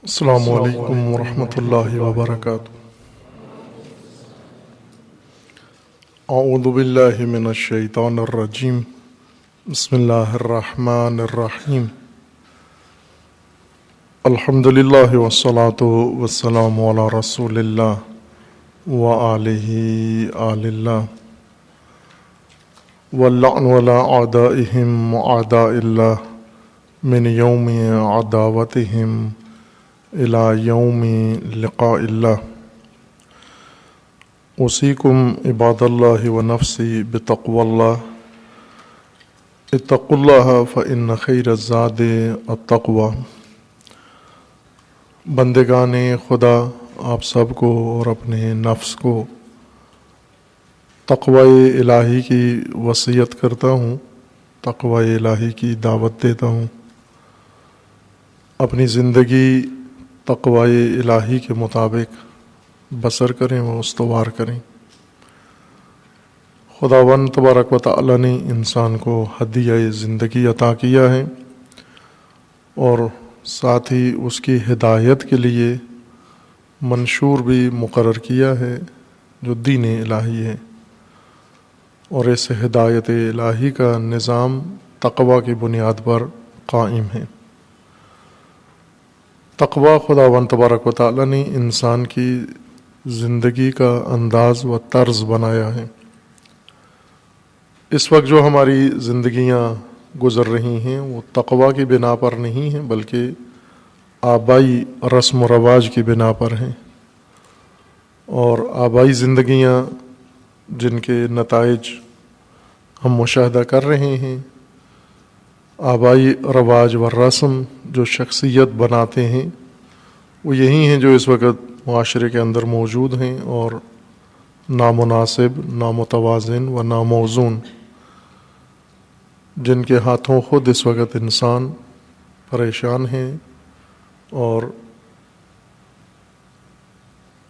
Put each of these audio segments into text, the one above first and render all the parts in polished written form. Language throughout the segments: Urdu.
السلام علیکم ورحمۃ اللہ وبرکاتہ۔ اعوذ باللہ من الشیطان الرجیم، بسم اللہ الرحمن الرحیم۔ الحمد للہ والصلاة والسلام علی رسول اللہ وآلہ آل اللہ، واللعن علی اعدائہم اعداء اللہ من یوم عداوتہم الی یوم لقاء اللہ۔ اوصیکم عباد اللہ و نفسی بتقوی اللہ، اتقوا اللہ فإن خیر الزاد التقوی۔ بندگان خدا، آپ سب کو اور اپنے نفس کو تقوی الہی کی وصیت کرتا ہوں، تقوی الہی کی دعوت دیتا ہوں۔ اپنی زندگی تقوی الہی کے مطابق بسر کریں و استوار کریں۔ خداوند تبارک و تعالی نے انسان کو ہدیہ زندگی عطا کیا ہے اور ساتھ ہی اس کی ہدایت کے لیے منشور بھی مقرر کیا ہے جو دین الہی ہے، اور اس ہدایت الہی کا نظام تقوی کی بنیاد پر قائم ہے۔ تقوی خداوند تبارک و تعالی نے انسان کی زندگی کا انداز و طرز بنایا ہے۔ اس وقت جو ہماری زندگیاں گزر رہی ہیں وہ تقوی کی بنا پر نہیں ہیں، بلکہ آبائی رسم و رواج کی بنا پر ہیں، اور آبائی زندگیاں جن کے نتائج ہم مشاہدہ کر رہے ہیں، آبائی رواج و رسم جو شخصیت بناتے ہیں، وہ یہی ہیں جو اس وقت معاشرے کے اندر موجود ہیں، اور نامناسب، نامتوازن و ناموزون، جن کے ہاتھوں خود اس وقت انسان پریشان ہیں اور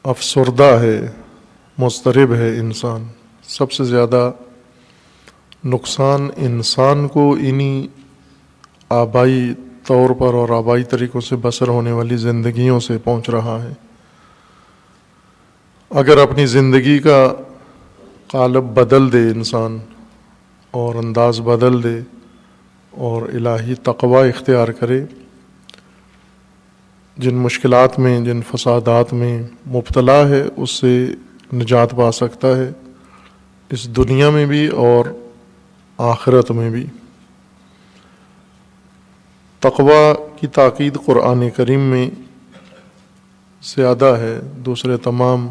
افسردہ ہے، مضطرب ہے انسان۔ سب سے زیادہ نقصان انسان کو انہی آبائی طور پر اور آبائی طریقوں سے بسر ہونے والی زندگیوں سے پہنچ رہا ہے۔ اگر اپنی زندگی کا قالب بدل دے انسان اور انداز بدل دے اور الہی تقوی اختیار کرے، جن مشکلات میں، جن فسادات میں مبتلا ہے اس سے نجات پا سکتا ہے، اس دنیا میں بھی اور آخرت میں بھی۔ تقوی کی تاکید قرآن کریم میں زیادہ ہے، دوسرے تمام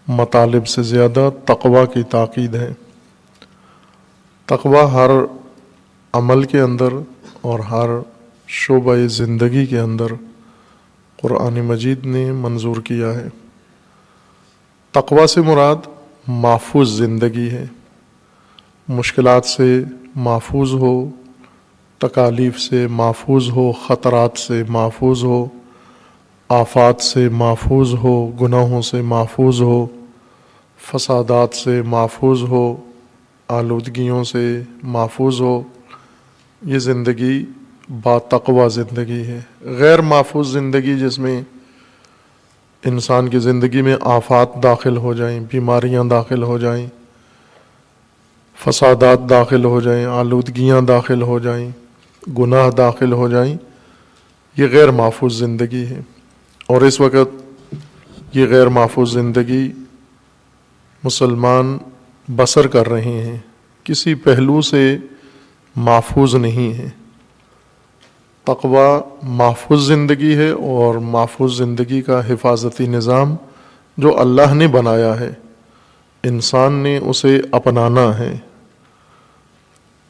مطالب سے زیادہ تقوی کی تاکید ہے۔ تقوی ہر عمل کے اندر اور ہر شعبہ زندگی کے اندر قرآن مجید نے منظور کیا ہے۔ تقوی سے مراد محفوظ زندگی ہے، مشکلات سے محفوظ ہو، تکالیف سے محفوظ ہو، خطرات سے محفوظ ہو، آفات سے محفوظ ہو، گناہوں سے محفوظ ہو، فسادات سے محفوظ ہو، آلودگیوں سے محفوظ ہو۔ یہ زندگی با تقوی زندگی ہے۔ غیر محفوظ زندگی جس میں انسان کی زندگی میں آفات داخل ہو جائیں، بیماریاں داخل ہو جائیں، فسادات داخل ہو جائیں، آلودگیاں داخل ہو جائیں، گناہ داخل ہو جائیں، یہ غیر محفوظ زندگی ہے۔ اور اس وقت یہ غیر محفوظ زندگی مسلمان بسر کر رہے ہیں، کسی پہلو سے محفوظ نہیں ہے۔ تقوی محفوظ زندگی ہے، اور محفوظ زندگی کا حفاظتی نظام جو اللہ نے بنایا ہے، انسان نے اسے اپنانا ہے۔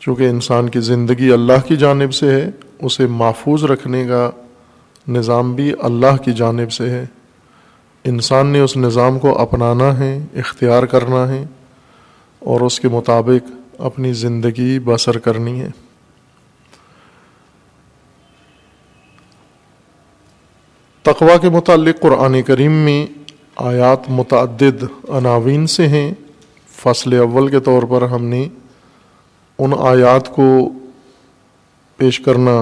چونکہ انسان کی زندگی اللہ کی جانب سے ہے، اسے محفوظ رکھنے کا نظام بھی اللہ کی جانب سے ہے۔ انسان نے اس نظام کو اپنانا ہے، اختیار کرنا ہے، اور اس کے مطابق اپنی زندگی بسر کرنی ہے۔ تقوی کے متعلق قرآن کریم میں آیات متعدد عناوین سے ہیں۔ فصل اول کے طور پر ہم نے ان آیات کو پیش کرنا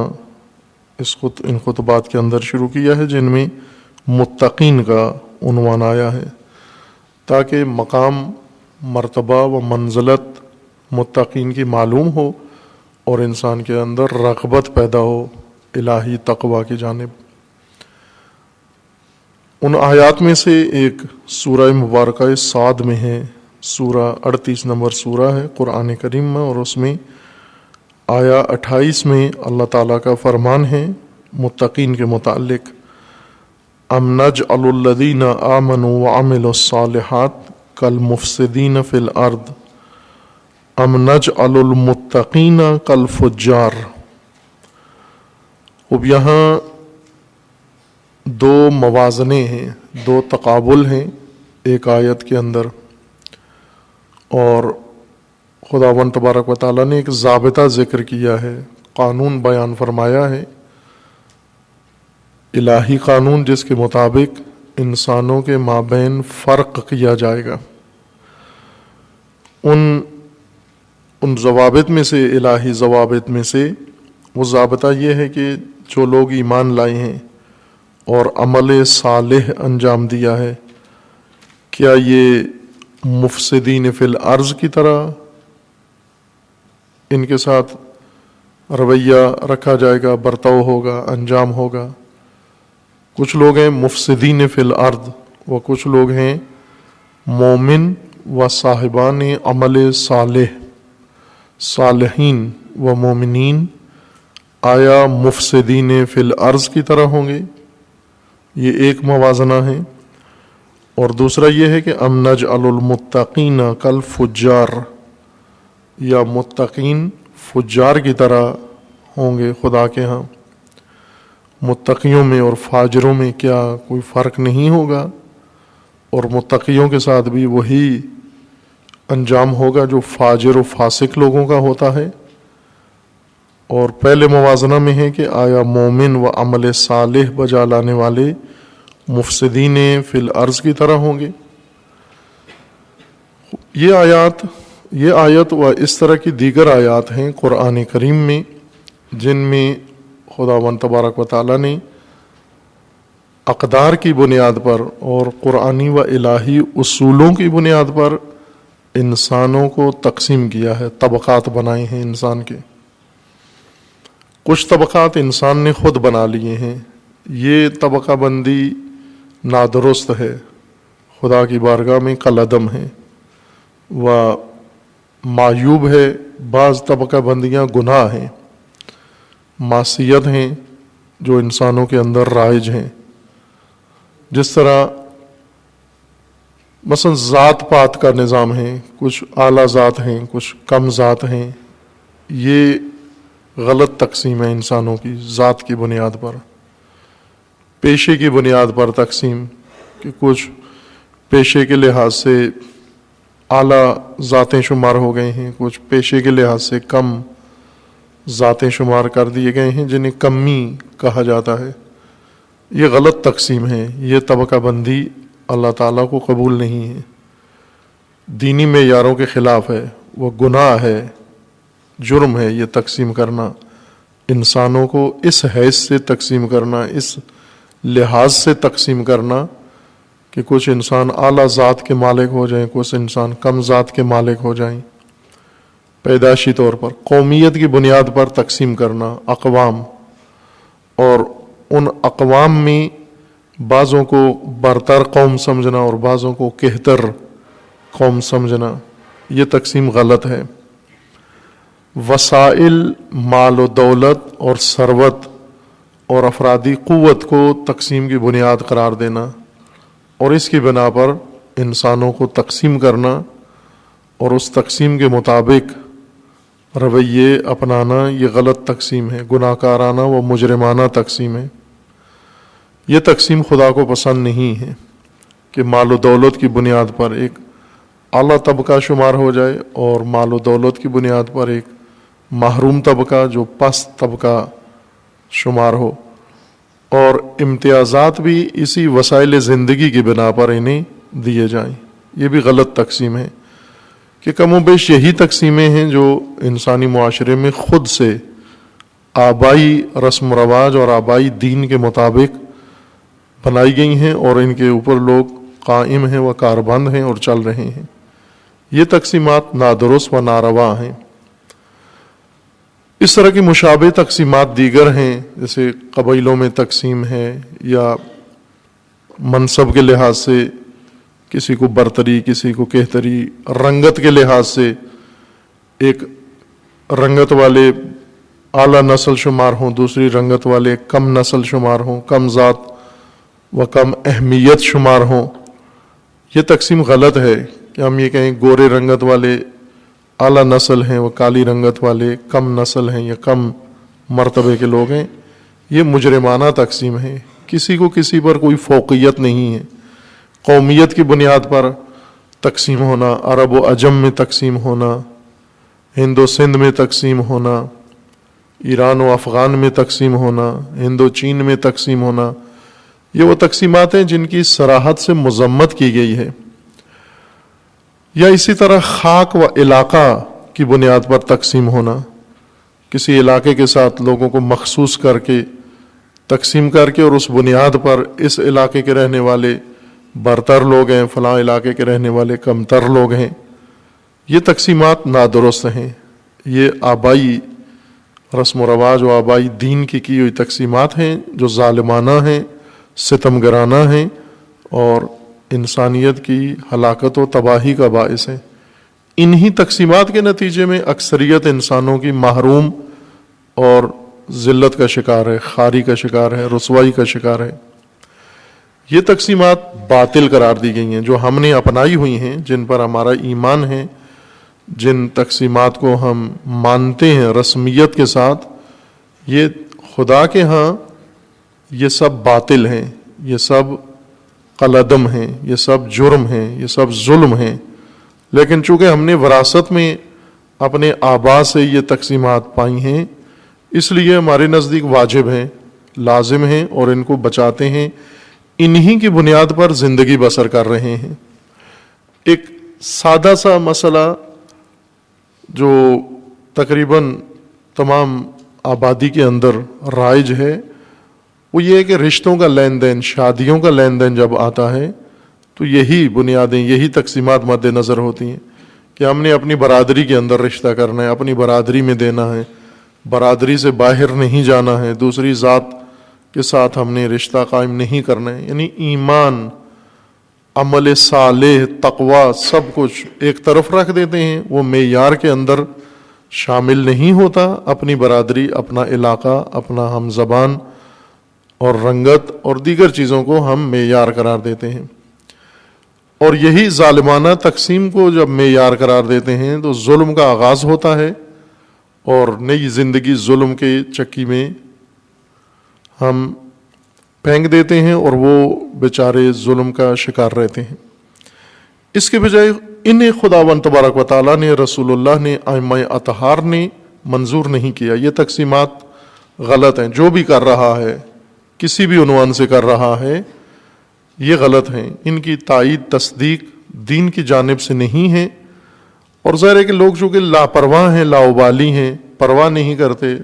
ان خطبات کے اندر شروع کیا ہے، جن میں متقین کا عنوان آیا ہے، تاکہ مقام، مرتبہ و منزلت متقین کی معلوم ہو اور انسان کے اندر رغبت پیدا ہو الہی تقوی کی جانب۔ ان آیات میں سے ایک سورہ مبارکہ صاد میں ہے، سورہ 38 نمبر سورہ ہے قرآن کریم میں، اور اس میں آیا 28 میں اللہ تعالیٰ کا فرمان ہے متقین کے متعلق، ام نجعل الذین آمنوا وعملوا الصالحات کالمفسدین فی الارض ام نجعل المتقین کالفجار۔ اب یہاں دو موازنے ہیں، دو تقابل ہیں ایک آیت کے اندر، اور خداوند تبارک و تعالیٰ نے ایک ضابطہ ذکر کیا ہے، قانون بیان فرمایا ہے، الہی قانون جس کے مطابق انسانوں کے مابین فرق کیا جائے گا۔ ان ضوابط میں سے، الہی ضوابط میں سے وہ ضابطہ یہ ہے کہ جو لوگ ایمان لائے ہیں اور عمل صالح انجام دیا ہے، کیا یہ مفسدین فی الارض کی طرح ان کے ساتھ رویہ رکھا جائے گا، برتاؤ ہوگا، انجام ہوگا؟ کچھ لوگ ہیں مفسدین فی الارض، و کچھ لوگ ہیں مومن و صاحبان عمل صالح، صالحین و مومنین۔ آیا مفسدین فی الارض کی طرح ہوں گے؟ یہ ایک موازنہ ہے، اور دوسرا یہ ہے کہ ام نجعل المتقین کالفجار، یا متقین فجار کی طرح ہوں گے خدا کے ہاں؟ متقیوں میں اور فاجروں میں کیا کوئی فرق نہیں ہوگا؟ اور متقیوں کے ساتھ بھی وہی انجام ہوگا جو فاجر و فاسق لوگوں کا ہوتا ہے؟ اور پہلے موازنہ میں ہے کہ آیا مومن و عمل صالح بجا لانے والے مفسدین فی الارض کی طرح ہوں گے؟ یہ آیت و اس طرح کی دیگر آیات ہیں قرآن کریم میں، جن میں خداوند تبارک و تعالیٰ نے اقدار کی بنیاد پر اور قرآنی و الہی اصولوں کی بنیاد پر انسانوں کو تقسیم کیا ہے، طبقات بنائے ہیں انسان کے۔ کچھ طبقات انسان نے خود بنا لیے ہیں، یہ طبقہ بندی نادرست ہے، خدا کی بارگاہ میں کالعدم ہے و معیوب ہے۔ بعض طبقہ بندیاں گناہ ہیں، معصیت ہیں جو انسانوں کے اندر رائج ہیں، جس طرح مثلا ذات پات کا نظام ہے، کچھ اعلیٰ ذات ہیں، کچھ کم ذات ہیں۔ یہ غلط تقسیم ہے انسانوں کی، ذات کی بنیاد پر، پیشے کی بنیاد پر تقسیم، کہ کچھ پیشے کے لحاظ سے اعلیٰ ذاتیں شمار ہو گئے ہیں، کچھ پیشے کے لحاظ سے کم ذاتیں شمار کر دیے گئے ہیں جنہیں کمی کہا جاتا ہے۔ یہ غلط تقسیم ہے، یہ طبقہ بندی اللہ تعالیٰ کو قبول نہیں ہے، دینی معیاروں کے خلاف ہے، وہ گناہ ہے، جرم ہے یہ تقسیم کرنا، انسانوں کو اس حیث سے تقسیم کرنا، اس لحاظ سے تقسیم کرنا کہ کچھ انسان اعلیٰ ذات کے مالک ہو جائیں، کچھ انسان کم ذات کے مالک ہو جائیں۔ پیدائشی طور پر قومیت کی بنیاد پر تقسیم کرنا، اقوام، اور ان اقوام میں بعضوں کو برتر قوم سمجھنا اور بعضوں کو کہتر قوم سمجھنا، یہ تقسیم غلط ہے۔ وسائل، مال و دولت اور ثروت اور افرادی قوت کو تقسیم کی بنیاد قرار دینا اور اس کی بنا پر انسانوں کو تقسیم کرنا اور اس تقسیم کے مطابق رویے اپنانا، یہ غلط تقسیم ہے، گناہ کارانہ و مجرمانہ تقسیم ہے۔ یہ تقسیم خدا کو پسند نہیں ہے کہ مال و دولت کی بنیاد پر ایک اعلیٰ طبقہ شمار ہو جائے اور مال و دولت کی بنیاد پر ایک محروم طبقہ جو پست طبقہ شمار ہو، اور امتیازات بھی اسی وسائل زندگی کی بنا پر انہیں دیے جائیں۔ یہ بھی غلط تقسیم ہے کہ کم و بیش یہی تقسیمیں ہیں جو انسانی معاشرے میں خود سے آبائی رسم و رواج اور آبائی دین کے مطابق بنائی گئی ہیں اور ان کے اوپر لوگ قائم ہیں و کاربند ہیں اور چل رہے ہیں۔ یہ تقسیمات نادرست و ناروا ہیں۔ اس طرح کی مشابہ تقسیمات دیگر ہیں، جیسے قبائلوں میں تقسیم ہے، یا منصب کے لحاظ سے کسی کو برتری، کسی کو کہتری، رنگت کے لحاظ سے ایک رنگت والے اعلیٰ نسل شمار ہوں، دوسری رنگت والے کم نسل شمار ہوں، کم ذات و کم اہمیت شمار ہوں۔ یہ تقسیم غلط ہے کہ ہم یہ کہیں گورے رنگت والے اعلیٰ نسل ہیں، وہ کالی رنگت والے کم نسل ہیں یا کم مرتبے کے لوگ ہیں۔ یہ مجرمانہ تقسیم ہے۔ کسی کو کسی پر کوئی فوقیت نہیں ہے۔ قومیت کی بنیاد پر تقسیم ہونا، عرب و عجم میں تقسیم ہونا، ہند و سندھ میں تقسیم ہونا، ایران و افغان میں تقسیم ہونا، ہند و چین میں تقسیم ہونا، یہ وہ تقسیمات ہیں جن کی صراحت سے مذمت کی گئی ہے۔ یا اسی طرح خاک و علاقہ کی بنیاد پر تقسیم ہونا، کسی علاقے کے ساتھ لوگوں کو مخصوص کر کے تقسیم کر کے اور اس بنیاد پر اس علاقے کے رہنے والے برتر لوگ ہیں، فلاں علاقے کے رہنے والے کمتر لوگ ہیں، یہ تقسیمات نادرست ہیں۔ یہ آبائی رسم و رواج و آبائی دین کی ہوئی تقسیمات ہیں جو ظالمانہ ہیں، ستم گرانہ ہیں اور انسانیت کی ہلاکت و تباہی کا باعث ہیں۔ انہی تقسیمات کے نتیجے میں اکثریت انسانوں کی محروم اور ذلت کا شکار ہے، خواری کا شکار ہے، رسوائی کا شکار ہے۔ یہ تقسیمات باطل قرار دی گئی ہیں جو ہم نے اپنائی ہوئی ہیں، جن پر ہمارا ایمان ہے، جن تقسیمات کو ہم مانتے ہیں رسمیت کے ساتھ، یہ خدا کے ہاں یہ سب باطل ہیں، یہ سب قلعدم ہیں، یہ سب جرم ہیں، یہ سب ظلم ہیں۔ لیکن چونکہ ہم نے وراثت میں اپنے آبا سے یہ تقسیمات پائی ہیں، اس لیے ہمارے نزدیک واجب ہیں، لازم ہیں اور ان کو بچاتے ہیں، انہی کی بنیاد پر زندگی بسر کر رہے ہیں۔ ایک سادہ سا مسئلہ جو تقریباً تمام آبادی کے اندر رائج ہے، وہ یہ ہے کہ رشتوں کا لین دین، شادیوں کا لین دین جب آتا ہے تو یہی بنیادیں، یہی تقسیمات مد نظر ہوتی ہیں کہ ہم نے اپنی برادری کے اندر رشتہ کرنا ہے، اپنی برادری میں دینا ہے، برادری سے باہر نہیں جانا ہے، دوسری ذات کے ساتھ ہم نے رشتہ قائم نہیں کرنا ہے۔ یعنی ایمان، عمل صالح، تقوی، سب کچھ ایک طرف رکھ دیتے ہیں، وہ معیار کے اندر شامل نہیں ہوتا۔ اپنی برادری، اپنا علاقہ، اپنا ہم زبان اور رنگت اور دیگر چیزوں کو ہم معیار قرار دیتے ہیں، اور یہی ظالمانہ تقسیم کو جب معیار قرار دیتے ہیں تو ظلم کا آغاز ہوتا ہے، اور نئی زندگی ظلم کے چکی میں ہم پھینک دیتے ہیں اور وہ بیچارے ظلم کا شکار رہتے ہیں۔ اس کے بجائے انہیں خداوند تبارک و تعالیٰ نے، رسول اللہ نے، ائمہ اطہار نے منظور نہیں کیا۔ یہ تقسیمات غلط ہیں۔ جو بھی کر رہا ہے، کسی بھی عنوان سے کر رہا ہے، یہ غلط ہیں۔ ان کی تائید، تصدیق دین کی جانب سے نہیں ہے، اور ظاہر ہے کہ لوگ چونکہ لاپرواہ ہیں، لاابالی ہیں، پرواہ نہیں کرتے،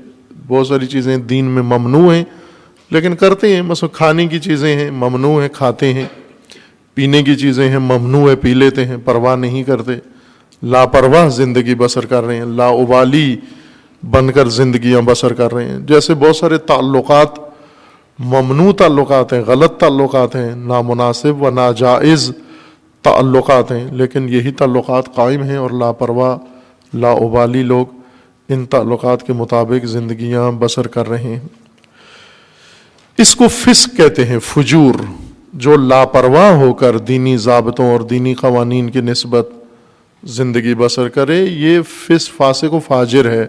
بہت ساری چیزیں دین میں ممنوع ہیں لیکن کرتے ہیں۔ مثلا کھانے کی چیزیں ہیں، ممنوع ہیں، کھاتے ہیں، پینے کی چیزیں ہیں، ممنوع ہے، پی لیتے ہیں، پرواہ نہیں کرتے، لاپرواہ زندگی بسر کر رہے ہیں، لاابالی بن کر زندگیاں بسر کر رہے ہیں۔ جیسے بہت سارے تعلقات ممنوع تعلقات ہیں، غلط تعلقات ہیں، نامناسب و ناجائز تعلقات ہیں، لیکن یہی تعلقات قائم ہیں اور لاپرواہ، لاابالی لوگ ان تعلقات کے مطابق زندگیاں بسر کر رہے ہیں۔ اس کو فسق کہتے ہیں، فجور۔ جو لاپرواہ ہو کر دینی ضابطوں اور دینی قوانین کی نسبت زندگی بسر کرے، یہ فاسق و فاجر ہے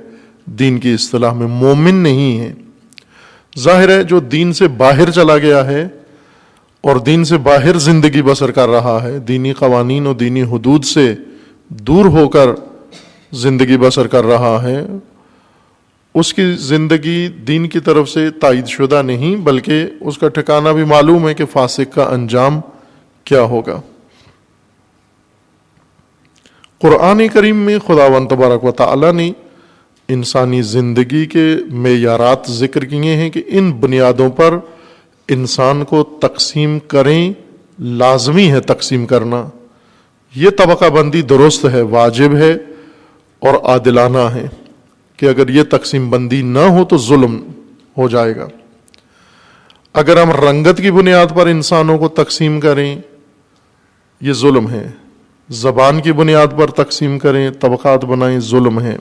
دین کی اصطلاح میں، مومن نہیں ہے۔ ظاہر ہے جو دین سے باہر چلا گیا ہے اور دین سے باہر زندگی بسر کر رہا ہے، دینی قوانین اور دینی حدود سے دور ہو کر زندگی بسر کر رہا ہے، اس کی زندگی دین کی طرف سے تائید شدہ نہیں، بلکہ اس کا ٹھکانہ بھی معلوم ہے کہ فاسق کا انجام کیا ہوگا۔ قرآن کریم میں خداوند تبارک و تعالی نے انسانی زندگی کے معیارات ذکر کیے ہیں کہ ان بنیادوں پر انسان کو تقسیم کریں، لازمی ہے تقسیم کرنا. یہ طبقہ بندی درست ہے، واجب ہے اور عادلانہ ہے کہ اگر یہ تقسیم بندی نہ ہو تو ظلم ہو جائے گا. اگر ہم رنگت کی بنیاد پر انسانوں کو تقسیم کریں یہ ظلم ہے. زبان کی بنیاد پر تقسیم کریں، طبقات بنائیں، ظلم ہے.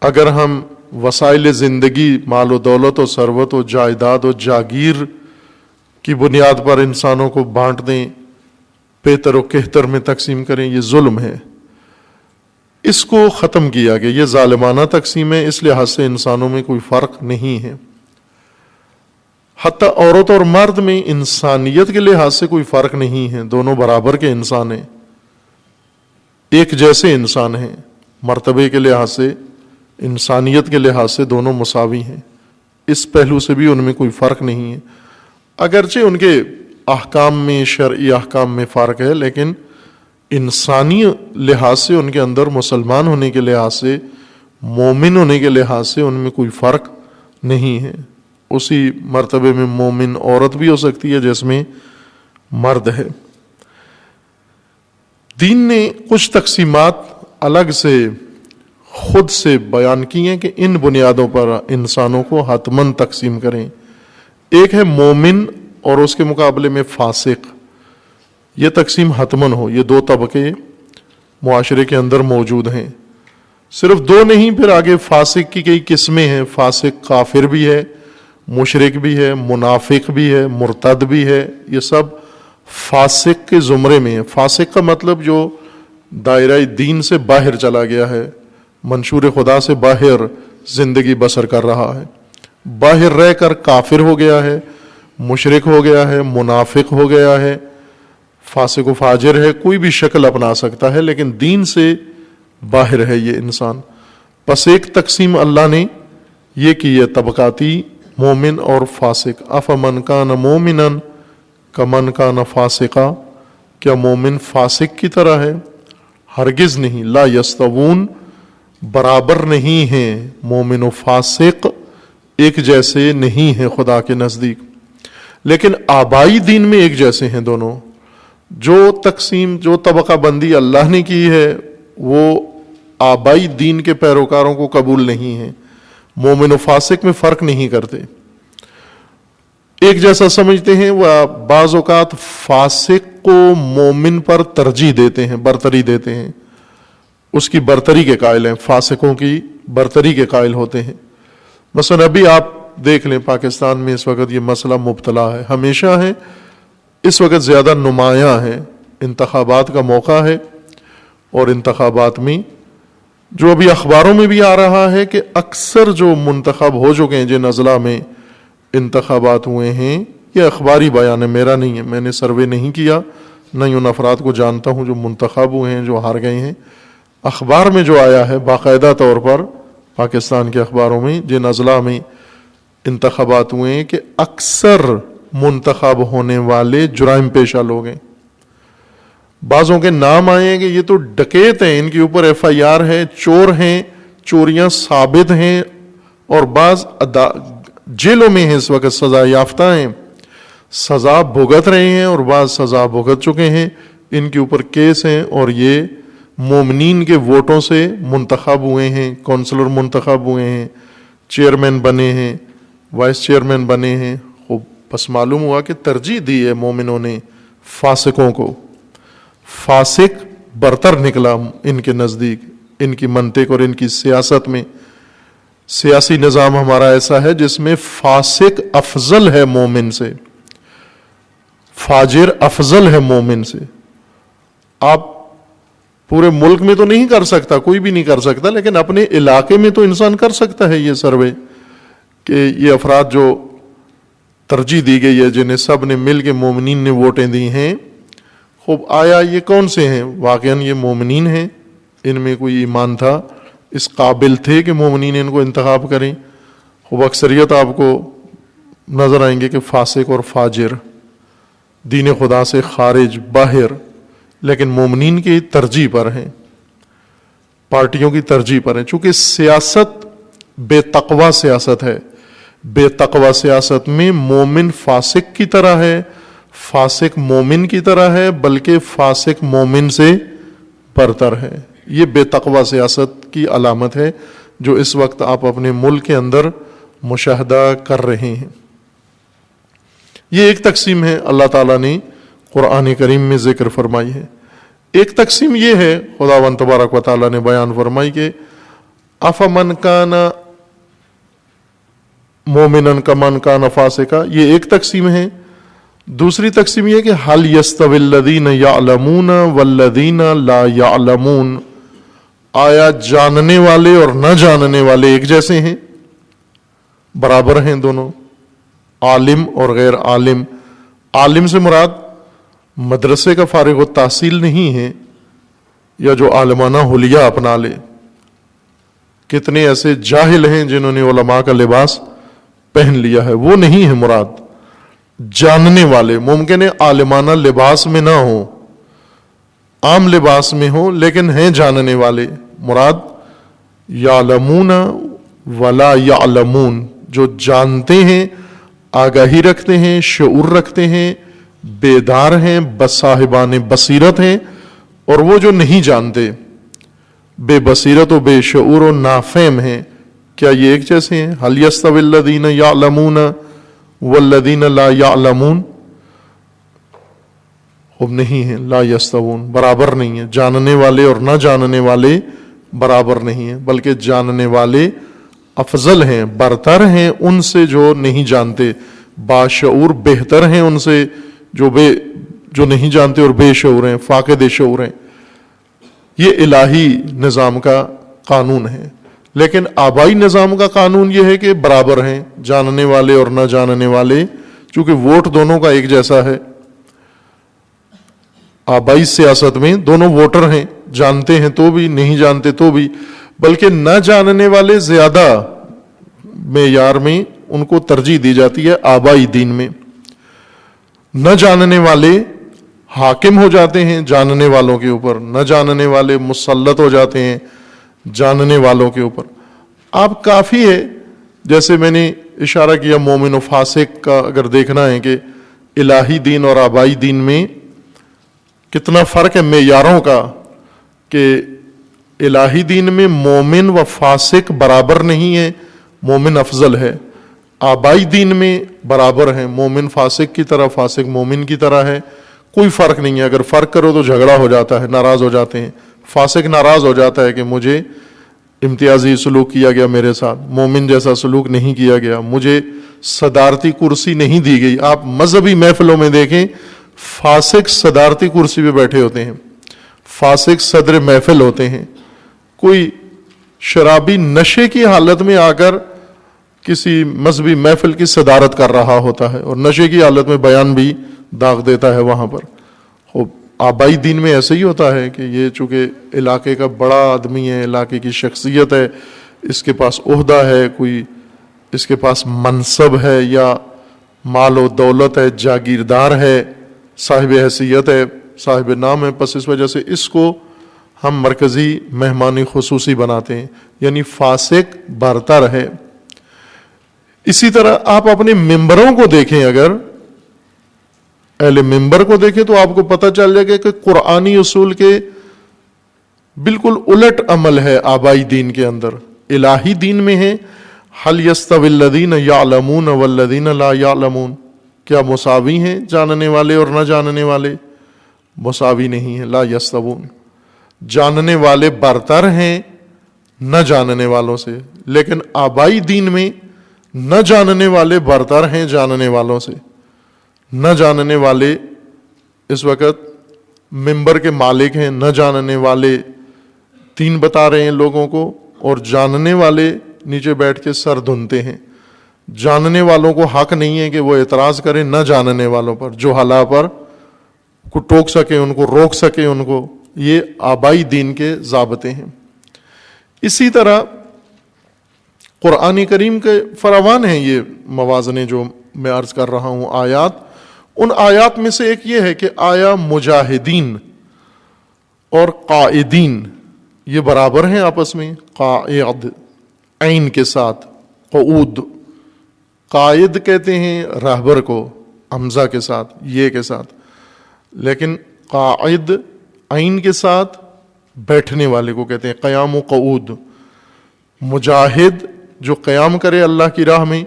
اگر ہم وسائل زندگی، مال و دولت و ثروت و جائیداد و جاگیر کی بنیاد پر انسانوں کو بانٹ دیں، پیتر و کہتر میں تقسیم کریں، یہ ظلم ہے. اس کو ختم کیا گیا. یہ ظالمانہ تقسیم ہے، اس لحاظ سے انسانوں میں کوئی فرق نہیں ہے. حتیٰ عورت اور مرد میں انسانیت کے لحاظ سے کوئی فرق نہیں ہے، دونوں برابر کے انسان ہیں، ایک جیسے انسان ہیں. مرتبے کے لحاظ سے، انسانیت کے لحاظ سے دونوں مساوی ہیں. اس پہلو سے بھی ان میں کوئی فرق نہیں ہے. اگرچہ ان کے احکام میں، شرعی احکام میں فرق ہے، لیکن انسانی لحاظ سے ان کے اندر، مسلمان ہونے کے لحاظ سے، مومن ہونے کے لحاظ سے ان میں کوئی فرق نہیں ہے. اسی مرتبے میں مومن عورت بھی ہو سکتی ہے جس میں مرد ہے. دین نے کچھ تقسیمات الگ سے خود سے بیان کی ہیں کہ ان بنیادوں پر انسانوں کو حتماً تقسیم کریں. ایک ہے مومن اور اس کے مقابلے میں فاسق. یہ تقسیم حتماً ہو. یہ دو طبقے معاشرے کے اندر موجود ہیں. صرف دو نہیں، پھر آگے فاسق کی کئی قسمیں ہیں. فاسق کافر بھی ہے، مشرک بھی ہے، منافق بھی ہے، مرتد بھی ہے. یہ سب فاسق کے زمرے میں ہے. فاسق کا مطلب جو دائرہ دین سے باہر چلا گیا ہے، منشور خدا سے باہر زندگی بسر کر رہا ہے، باہر رہ کر کافر ہو گیا ہے، مشرک ہو گیا ہے، منافق ہو گیا ہے، فاسق و فاجر ہے. کوئی بھی شکل اپنا سکتا ہے لیکن دین سے باہر ہے یہ انسان. پس ایک تقسیم اللہ نے یہ کی ہے طبقاتی، مومن اور فاسق. افمن کان مومنا کمن کان فاسقا، کیا مومن فاسق کی طرح ہے؟ ہرگز نہیں. لا یستوون، برابر نہیں ہیں. مومن و فاسق ایک جیسے نہیں ہیں خدا کے نزدیک، لیکن آبائی دین میں ایک جیسے ہیں دونوں. جو تقسیم، جو طبقہ بندی اللہ نے کی ہے وہ آبائی دین کے پیروکاروں کو قبول نہیں ہے. مومن و فاسق میں فرق نہیں کرتے، ایک جیسا سمجھتے ہیں. وہ بعض اوقات فاسق کو مومن پر ترجیح دیتے ہیں، برتری دیتے ہیں، اس کی برتری کے قائل ہیں، فاسقوں کی برتری کے قائل ہوتے ہیں. مثلا ابھی آپ دیکھ لیں پاکستان میں اس وقت یہ مسئلہ مبتلا ہے، ہمیشہ ہے، اس وقت زیادہ نمایاں ہے. انتخابات کا موقع ہے اور انتخابات میں جو ابھی اخباروں میں بھی آ رہا ہے کہ اکثر جو منتخب ہو چکے ہیں جن اضلاع میں انتخابات ہوئے ہیں، یہ اخباری بیان ہے، میرا نہیں ہے، میں نے سروے نہیں کیا، نہ ہی ان افراد کو جانتا ہوں جو منتخب ہوئے ہیں، جو ہار گئے ہیں. اخبار میں جو آیا ہے باقاعدہ طور پر پاکستان کے اخباروں میں جن اضلاع میں انتخابات ہوئے ہیں کہ اکثر منتخب ہونے والے جرائم پیشہ لوگ ہیں. بعضوں کے نام آئے ہیں کہ یہ تو ڈکیت ہیں، ان کے اوپر ایف آئی آر ہے، چور ہیں، چوریاں ثابت ہیں، اور بعض جیلوں میں ہیں اس وقت، سزا یافتہ ہیں، سزا بھگت رہے ہیں، اور بعض سزا بھگت چکے ہیں. ان کے اوپر کیس ہیں اور یہ مومنین کے ووٹوں سے منتخب ہوئے ہیں، کونسلر منتخب ہوئے ہیں، چیئرمین بنے ہیں، وائس چیئرمین بنے ہیں. خوب بس معلوم ہوا کہ ترجیح دی ہے مومنوں نے فاسقوں کو. فاسق برتر نکلا ان کے نزدیک، ان کی منطق اور ان کی سیاست میں. سیاسی نظام ہمارا ایسا ہے جس میں فاسق افضل ہے مومن سے، فاجر افضل ہے مومن سے. آپ پورے ملک میں تو نہیں کر سکتا، کوئی بھی نہیں کر سکتا، لیکن اپنے علاقے میں تو انسان کر سکتا ہے یہ سروے کہ یہ افراد جو ترجیح دی گئی ہے، جنہیں سب نے مل کے مومنین نے ووٹیں دی ہیں، خوب آیا یہ کون سے ہیں؟ واقعاً یہ مومنین ہیں، ان میں کوئی ایمان تھا، اس قابل تھے کہ مومنین ان کو انتخاب کریں. خوب اکثریت آپ کو نظر آئیں گے کہ فاسق اور فاجر، دین خدا سے خارج، باہر، لیکن مومنین کی ترجیح پر ہیں. پارٹیوں کی ترجیح پر ہیں. چونکہ سیاست بے تقوی سیاست ہے. بے تقوی سیاست میں مومن فاسق کی طرح ہے، فاسق مومن کی طرح ہے، بلکہ فاسق مومن سے برتر ہے. یہ بے تقوی سیاست کی علامت ہے جو اس وقت آپ اپنے ملک کے اندر مشاہدہ کر رہے ہیں. یہ ایک تقسیم ہے اللہ تعالیٰ نے قرآن کریم میں ذکر فرمائی ہے. ایک تقسیم یہ ہے خداوند تبارک و تعالیٰ نے بیان فرمائی کہ افمن کان مومنن کمن کان فاسقا، یہ ایک تقسیم ہے. دوسری تقسیم یہ کہ حل یستوی الذین یعلمون والذین لا یعلمون، آیا جاننے والے اور نہ جاننے والے ایک جیسے ہیں، برابر ہیں دونوں، عالم اور غیر عالم. عالم سے مراد مدرسے کا فارغ التحصیل نہیں ہے یا جو عالمانہ حلیہ اپنا لے. کتنے ایسے جاہل ہیں جنہوں نے علماء کا لباس پہن لیا ہے، وہ نہیں ہے مراد. جاننے والے ممکن ہے عالمانہ لباس میں نہ ہوں، عام لباس میں ہوں، لیکن ہیں جاننے والے. مراد یعلمون ولا یعلمون، جو جانتے ہیں، آگاہی رکھتے ہیں، شعور رکھتے ہیں، بیدار ہیں، صاحبان بصیرت ہیں. اور وہ جو نہیں جانتے، بے بصیرت و بے شعور و نافہم ہیں، کیا یہ ایک جیسے ہیں؟ حل یستوی الذین یعلمون والذین لا یعلمون، ہم نہیں ہیں. لا یستوون، برابر نہیں ہیں. جاننے والے اور نہ جاننے والے برابر نہیں ہیں، بلکہ جاننے والے افضل ہیں، برتر ہیں ان سے جو نہیں جانتے، باشعور بہتر ہیں ان سے جو نہیں جانتے اور بے شعور ہیں، فاقد شعور ہیں. یہ الہی نظام کا قانون ہے. لیکن آبائی نظام کا قانون یہ ہے کہ برابر ہیں جاننے والے اور نہ جاننے والے، چونکہ ووٹ دونوں کا ایک جیسا ہے. آبائی سیاست میں دونوں ووٹر ہیں، جانتے ہیں تو بھی، نہیں جانتے تو بھی، بلکہ نہ جاننے والے زیادہ معیار میں ان کو ترجیح دی جاتی ہے. آبائی دین میں نہ جاننے والے حاکم ہو جاتے ہیں جاننے والوں کے اوپر، نہ جاننے والے مسلط ہو جاتے ہیں جاننے والوں کے اوپر. آپ کافی ہے، جیسے میں نے اشارہ کیا مومن و فاسق کا اگر دیکھنا ہے کہ الہی دین اور آبائی دین میں کتنا فرق ہے معیاروں کا، کہ الہی دین میں مومن و فاسق برابر نہیں ہے، مومن افضل ہے. آبائی دین میں برابر ہیں، مومن فاسق کی طرح، فاسق مومن کی طرح ہے، کوئی فرق نہیں ہے. اگر فرق کرو تو جھگڑا ہو جاتا ہے، ناراض ہو جاتے ہیں. فاسق ناراض ہو جاتا ہے کہ مجھے امتیازی سلوک کیا گیا میرے ساتھ، مومن جیسا سلوک نہیں کیا گیا، مجھے صدارتی کرسی نہیں دی گئی. آپ مذہبی محفلوں میں دیکھیں، فاسق صدارتی کرسی پہ بیٹھے ہوتے ہیں، فاسق صدر محفل ہوتے ہیں. کوئی شرابی نشے کی حالت میں آ کر کسی مذہبی محفل کی صدارت کر رہا ہوتا ہے، اور نشے کی حالت میں بیان بھی داغ دیتا ہے وہاں پر. آبائی دین میں ایسے ہی ہوتا ہے کہ یہ چونکہ علاقے کا بڑا آدمی ہے، علاقے کی شخصیت ہے، اس کے پاس عہدہ ہے، کوئی اس کے پاس منصب ہے یا مال و دولت ہے، جاگیردار ہے، صاحب حیثیت ہے، صاحب نام ہے، پس اس وجہ سے اس کو ہم مرکزی مہمانی خصوصی بناتے ہیں، یعنی فاسق برتر ہے. اسی طرح آپ اپنے ممبروں کو دیکھیں، اگر اہل ممبر کو دیکھیں تو آپ کو پتہ چل جائے گا کہ قرآنی اصول کے بالکل الٹ عمل ہے آبائی دین کے اندر. الہی دین میں ہے حل یستوی الذین یعلمون والذین لا یعلمون، کیا مساوی ہیں جاننے والے اور نہ جاننے والے؟ مساوی نہیں ہیں. لا یستوون، جاننے والے برتر ہیں نہ جاننے والوں سے. لیکن آبائی دین میں نہ جاننے والے برتر ہیں جاننے والوں سے. نہ جاننے والے اس وقت ممبر کے مالک ہیں، نہ جاننے والے 3 بتا رہے ہیں لوگوں کو، اور جاننے والے نیچے بیٹھ کے سر دھنتے ہیں. جاننے والوں کو حق نہیں ہے کہ وہ اعتراض کریں نہ جاننے والوں پر، جو حالات پر کو ٹوک سکے، ان کو روک سکے ان کو. یہ آبائی دین کے ضابطے ہیں. اسی طرح قرآن کریم کے فراوان ہیں یہ موازنے جو میں عرض کر رہا ہوں آیات. ان آیات میں سے ایک یہ ہے کہ آیا مجاہدین اور قائدین یہ برابر ہیں آپس میں. قاعد عین کے ساتھ، قعود. قائد کہتے ہیں راہبر کو حمزہ کے ساتھ، یہ کے ساتھ، لیکن قاعد عین کے ساتھ بیٹھنے والے کو کہتے ہیں قیام و قعود. مجاہد جو قیام کرے اللہ کی راہ میں،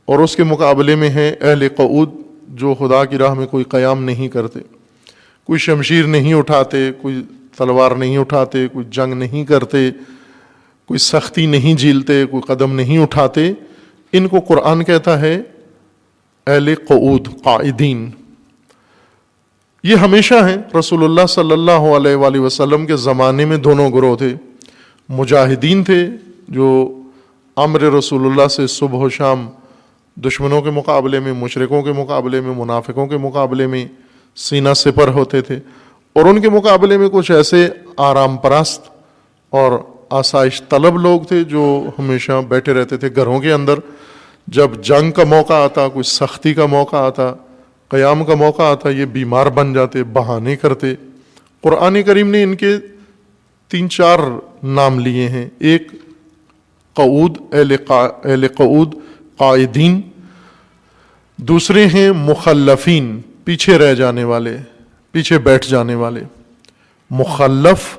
اور اس کے مقابلے میں ہے اہل قعود جو خدا کی راہ میں کوئی قیام نہیں کرتے، کوئی شمشیر نہیں اٹھاتے، کوئی تلوار نہیں اٹھاتے، کوئی جنگ نہیں کرتے، کوئی سختی نہیں جھیلتے، کوئی قدم نہیں اٹھاتے. ان کو قرآن کہتا ہے اہل قعود، قائدین. یہ ہمیشہ ہیں. رسول اللہ صلی اللہ علیہ وآلہ وسلم کے زمانے میں دونوں گروہ تھے. مجاہدین تھے جو امر رسول اللہ سے صبح و شام دشمنوں کے مقابلے میں، مشرکوں کے مقابلے میں، منافقوں کے مقابلے میں سینہ سپر ہوتے تھے، اور ان کے مقابلے میں کچھ ایسے آرام پرست اور آسائش طلب لوگ تھے جو ہمیشہ بیٹھے رہتے تھے گھروں کے اندر. جب جنگ کا موقع آتا، کوئی سختی کا موقع آتا، قیام کا موقع آتا، یہ بیمار بن جاتے، بہانے کرتے. قرآن کریم نے ان کے 3-4 نام لیے ہیں. ایک قعود، اہل قعود، قائدین. دوسرے ہیں مخلفین، پیچھے رہ جانے والے، پیچھے بیٹھ جانے والے. مخلف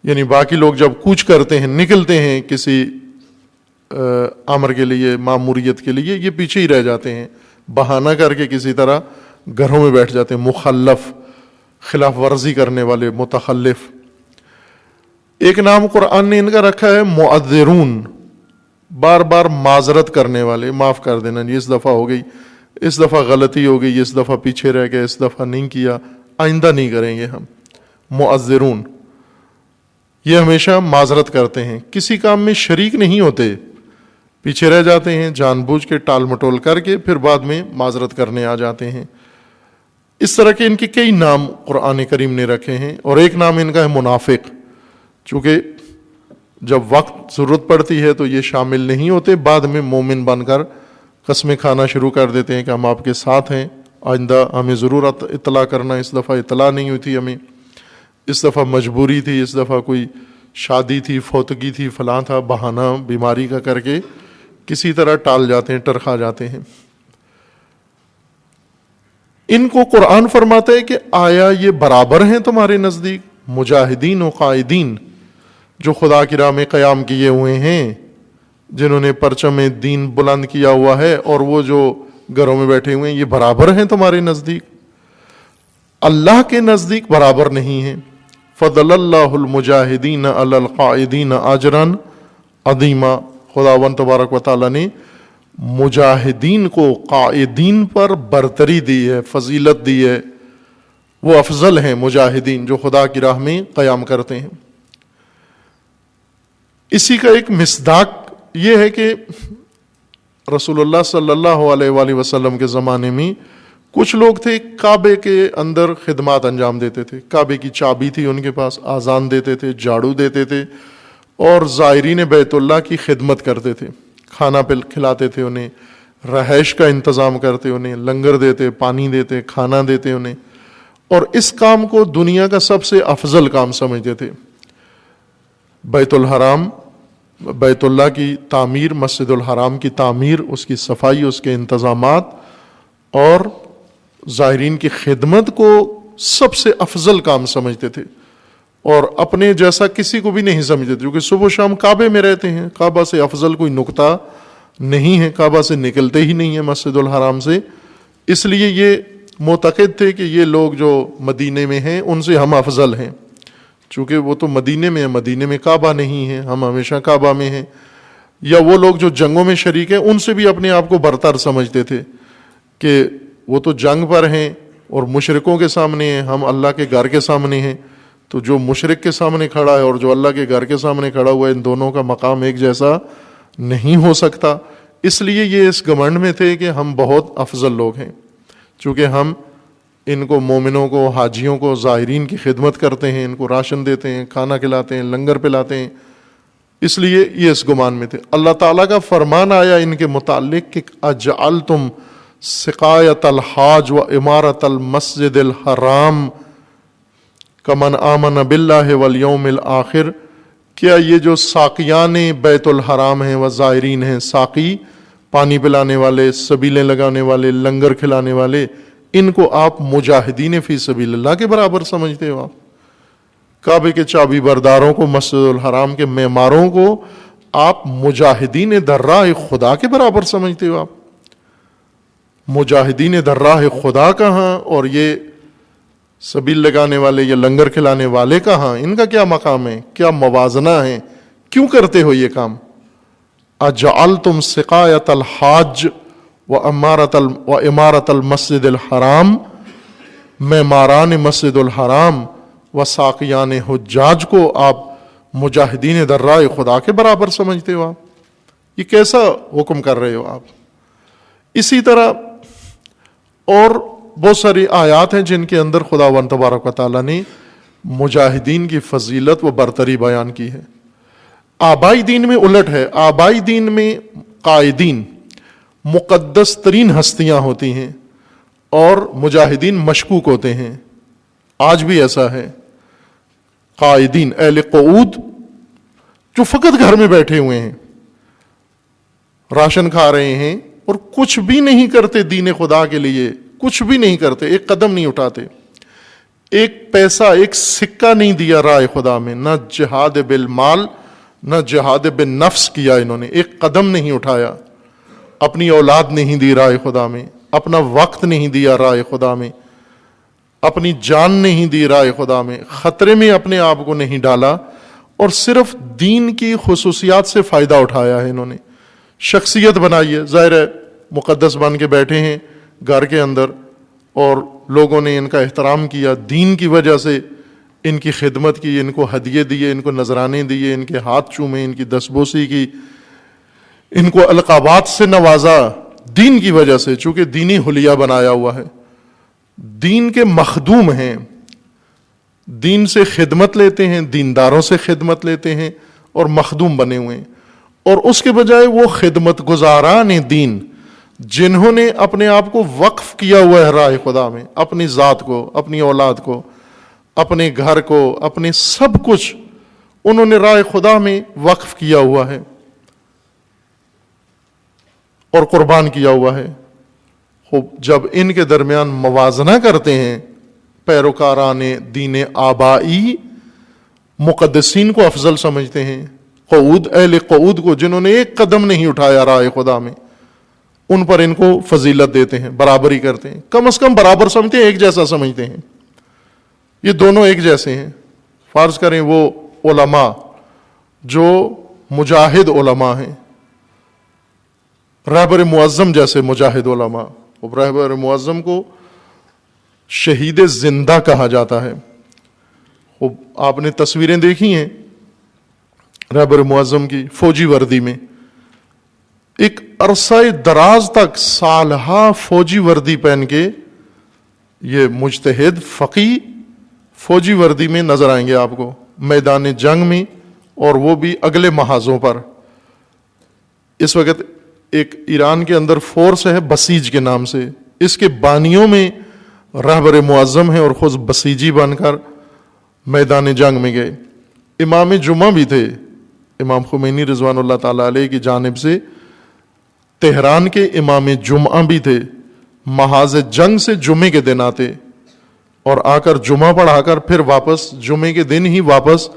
یعنی باقی لوگ جب کوچ کرتے ہیں، نکلتے ہیں کسی امر کے لیے، ماموریت کے لیے، یہ پیچھے ہی رہ جاتے ہیں، بہانہ کر کے کسی طرح گھروں میں بیٹھ جاتے ہیں. مخلف، خلاف ورزی کرنے والے، متخلف. ایک نام قرآن نے ان کا رکھا ہے معذرون، بار بار معذرت کرنے والے، معاف کر دینا جی، اس دفعہ ہو گئی، اس دفعہ غلطی ہو گئی، اس دفعہ پیچھے رہ گئے، اس دفعہ نہیں کیا، آئندہ نہیں کریں گے ہم. معذرون، یہ ہمیشہ معذرت کرتے ہیں، کسی کام میں شریک نہیں ہوتے، پیچھے رہ جاتے ہیں، جان بوجھ کے ٹال مٹول کر کے پھر بعد میں معذرت کرنے آ جاتے ہیں. اس طرح کے ان کے کئی نام قرآن کریم نے رکھے ہیں. اور ایک نام ان کا ہے منافق، چونکہ جب وقت ضرورت پڑتی ہے تو یہ شامل نہیں ہوتے، بعد میں مومن بن کر قسمیں کھانا شروع کر دیتے ہیں کہ ہم آپ کے ساتھ ہیں، آئندہ ہمیں ضرور اطلاع کرنا، اس دفعہ اطلاع نہیں ہوئی تھی ہمیں، اس دفعہ مجبوری تھی، اس دفعہ کوئی شادی تھی، فوتگی تھی، فلاں تھا، بہانہ بیماری کا کر کے کسی طرح ٹال جاتے ہیں، ٹرخا جاتے ہیں. ان کو قرآن فرماتا ہے کہ آیا یہ برابر ہیں تمہارے نزدیک، مجاہدین و قائدین جو خدا کی راہ میں قیام کیے ہوئے ہیں، جنہوں نے پرچم دین بلند کیا ہوا ہے، اور وہ جو گھروں میں بیٹھے ہوئے ہیں، یہ برابر ہیں تمہارے نزدیک؟ اللہ کے نزدیک برابر نہیں ہیں. فضل اللہ المجاہدین علی القائدین اجرا عظیما. خداوند تبارک و تعالیٰ نے مجاہدین کو قائدین پر برتری دی ہے، فضیلت دی ہے، وہ افضل ہیں مجاہدین جو خدا کی راہ میں قیام کرتے ہیں. اسی کا ایک مصداق یہ ہے کہ رسول اللہ صلی اللہ علیہ وآلہ وسلم کے زمانے میں کچھ لوگ تھے کعبے کے اندر خدمات انجام دیتے تھے. کعبے کی چابی تھی ان کے پاس، آذان دیتے تھے، جھاڑو دیتے تھے، اور زائرین بیت اللہ کی خدمت کرتے تھے، کھانا کھلاتے تھے انہیں، رہائش کا انتظام کرتے انہیں، لنگر دیتے، پانی دیتے، کھانا دیتے انہیں. اور اس کام کو دنیا کا سب سے افضل کام سمجھتے تھے. بیت الحرام، بیت اللہ کی تعمیر، مسجد الحرام کی تعمیر، اس کی صفائی، اس کے انتظامات اور زائرین کی خدمت کو سب سے افضل کام سمجھتے تھے، اور اپنے جیسا کسی کو بھی نہیں سمجھتے تھے، کیونکہ صبح و شام کعبے میں رہتے ہیں. کعبہ سے افضل کوئی نقطہ نہیں ہے، کعبہ سے نکلتے ہی نہیں ہیں مسجد الحرام سے. اس لیے یہ معتقد تھے کہ یہ لوگ جو مدینے میں ہیں ان سے ہم افضل ہیں، چونکہ وہ تو مدینے میں ہیں، مدینے میں کعبہ نہیں ہے، ہم ہمیشہ کعبہ میں ہیں. یا وہ لوگ جو جنگوں میں شریک ہیں ان سے بھی اپنے آپ کو برتر سمجھتے تھے کہ وہ تو جنگ پر ہیں اور مشرکوں کے سامنے ہیں، ہم اللہ کے گھر کے سامنے ہیں. تو جو مشرک کے سامنے کھڑا ہے اور جو اللہ کے گھر کے سامنے کھڑا ہوا ہے، ان دونوں کا مقام ایک جیسا نہیں ہو سکتا. اس لیے یہ اس گھمنڈ میں تھے کہ ہم بہت افضل لوگ ہیں، چونکہ ہم ان کو، مومنوں کو، حاجیوں کو، زائرین کی خدمت کرتے ہیں، ان کو راشن دیتے ہیں، کھانا کھلاتے ہیں، لنگر پلاتے ہیں. اس لیے یہ اس گمان میں تھے. اللہ تعالیٰ کا فرمان آیا ان کے متعلق کہ اجعلتم سقایت الحاج و عمارت المسجد الحرام کمن آمن باللہ والیوم الآخر، کیا یہ جو ساقیان بیت الحرام ہیں و زائرین ہیں، ساقی پانی پلانے والے، سبیلیں لگانے والے، لنگر کھلانے والے، ان کو آپ مجاہدین فی سبیل اللہ کے برابر سمجھتے ہو؟ آپ کعبے کے چابی برداروں کو، مسجد الحرام کے معماروں کو آپ مجاہدین در راہ خدا کے برابر سمجھتے ہو؟ آپ مجاہدین در راہ خدا کہاں اور یہ سبیل لگانے والے یا لنگر کھلانے والے کہاں؟ ان کا کیا مقام ہے، کیا موازنہ ہے؟ کیوں کرتے ہو یہ کام؟ اجعلتم سقایت الحاج و امارت المسجد الحرام، معماران مسجد الحرام و ساقیان حجاج کو آپ مجاہدین در راہ خدا کے برابر سمجھتے ہو؟ آپ یہ کیسا حکم کر رہے ہو آپ؟ اسی طرح اور بہت ساری آیات ہیں جن کے اندر خداوند تبارک و تعالیٰ نے مجاہدین کی فضیلت و برتری بیان کی ہے۔ آبائی دین میں الٹ ہے، آبائی دین میں قائدین مقدس ترین ہستیاں ہوتی ہیں اور مجاہدین مشکوک ہوتے ہیں۔ آج بھی ایسا ہے، قائدین اہل قعود جو فقط گھر میں بیٹھے ہوئے ہیں، راشن کھا رہے ہیں اور کچھ بھی نہیں کرتے دین خدا کے لیے، کچھ بھی نہیں کرتے، ایک قدم نہیں اٹھاتے، ایک پیسہ، ایک سکہ نہیں دیا راہ خدا میں، نہ جہاد بالمال نہ جہاد بالنفس کیا انہوں نے، ایک قدم نہیں اٹھایا، اپنی اولاد نہیں دی راہ خدا میں، اپنا وقت نہیں دیا راہ خدا میں، اپنی جان نہیں دی راہ خدا میں، خطرے میں اپنے آپ کو نہیں ڈالا، اور صرف دین کی خصوصیات سے فائدہ اٹھایا ہے انہوں نے، شخصیت بنائی ہے۔ ظاہر ہے مقدس بن کے بیٹھے ہیں گھر کے اندر اور لوگوں نے ان کا احترام کیا، دین کی وجہ سے ان کی خدمت کی، ان کو ہدیے دیے، ان کو نذرانے دیے، ان کے ہاتھ چومے، ان کی دستبوسی کی، ان کو القابات سے نوازا دین کی وجہ سے، چونکہ دینی حلیہ بنایا ہوا ہے، دین کے مخدوم ہیں، دین سے خدمت لیتے ہیں، دینداروں سے خدمت لیتے ہیں اور مخدوم بنے ہوئے ہیں۔ اور اس کے بجائے وہ خدمت گزاران دین جنہوں نے اپنے آپ کو وقف کیا ہوا ہے راہ خدا میں، اپنی ذات کو، اپنی اولاد کو، اپنے گھر کو، اپنے سب کچھ انہوں نے راہ خدا میں وقف کیا ہوا ہے اور قربان کیا ہوا ہے۔ خوب جب ان کے درمیان موازنہ کرتے ہیں پیروکاران دین آبائی، مقدسین کو افضل سمجھتے ہیں، قعود اہل قعود کو جنہوں نے ایک قدم نہیں اٹھایا راہ خدا میں، ان پر ان کو فضیلت دیتے ہیں، برابری کرتے ہیں، کم از کم برابر سمجھتے ہیں، ایک جیسا سمجھتے ہیں، یہ دونوں ایک جیسے ہیں۔ فرض کریں وہ علماء جو مجاہد علماء ہیں، رہبر معظم جیسے مجاہد علماء، رہبر معظم کو شہید زندہ کہا جاتا ہے۔ آپ نے تصویریں دیکھی ہیں رہبر معظم کی فوجی وردی میں، ایک عرصہ دراز تک سالہا فوجی وردی پہن کے یہ مجتہد فقی فوجی وردی میں نظر آئیں گے آپ کو میدان جنگ میں، اور وہ بھی اگلے محاذوں پر۔ اس وقت ایک ایران کے اندر فورس ہے بسیج کے نام سے، اس کے بانیوں میں رہبر معظم ہیں اور خود بسیجی بن کر میدان جنگ میں گئے۔ امام جمعہ بھی تھے، امام خمینی رضوان اللہ تعالیٰ علیہ کی جانب سے تہران کے امام جمعہ بھی تھے، محاذ جنگ سے جمعے کے دن آتے اور آ کر جمعہ پڑھا کر پھر واپس جمعے کے دن ہی واپس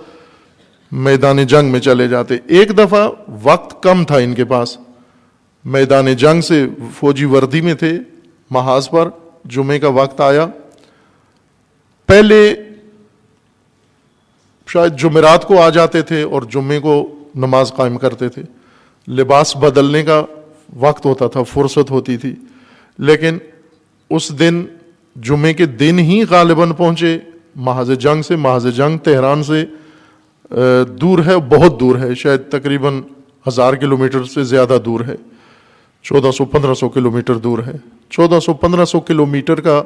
میدان جنگ میں چلے جاتے۔ ایک دفعہ وقت کم تھا ان کے پاس، میدان جنگ سے فوجی وردی میں تھے، محاذ پر جمعے کا وقت آیا، پہلے شاید جمعرات کو آ جاتے تھے اور جمعے کو نماز قائم کرتے تھے، لباس بدلنے کا وقت ہوتا تھا، فرصت ہوتی تھی، لیکن اس دن جمعے کے دن ہی غالباً پہنچے محاذ جنگ سے۔ محاذ جنگ تہران سے دور ہے، بہت دور ہے، شاید تقریباً 1000 کلومیٹر سے زیادہ دور ہے، 1400-1500 کلومیٹر دور ہے۔ 1400-1500 کلومیٹر کا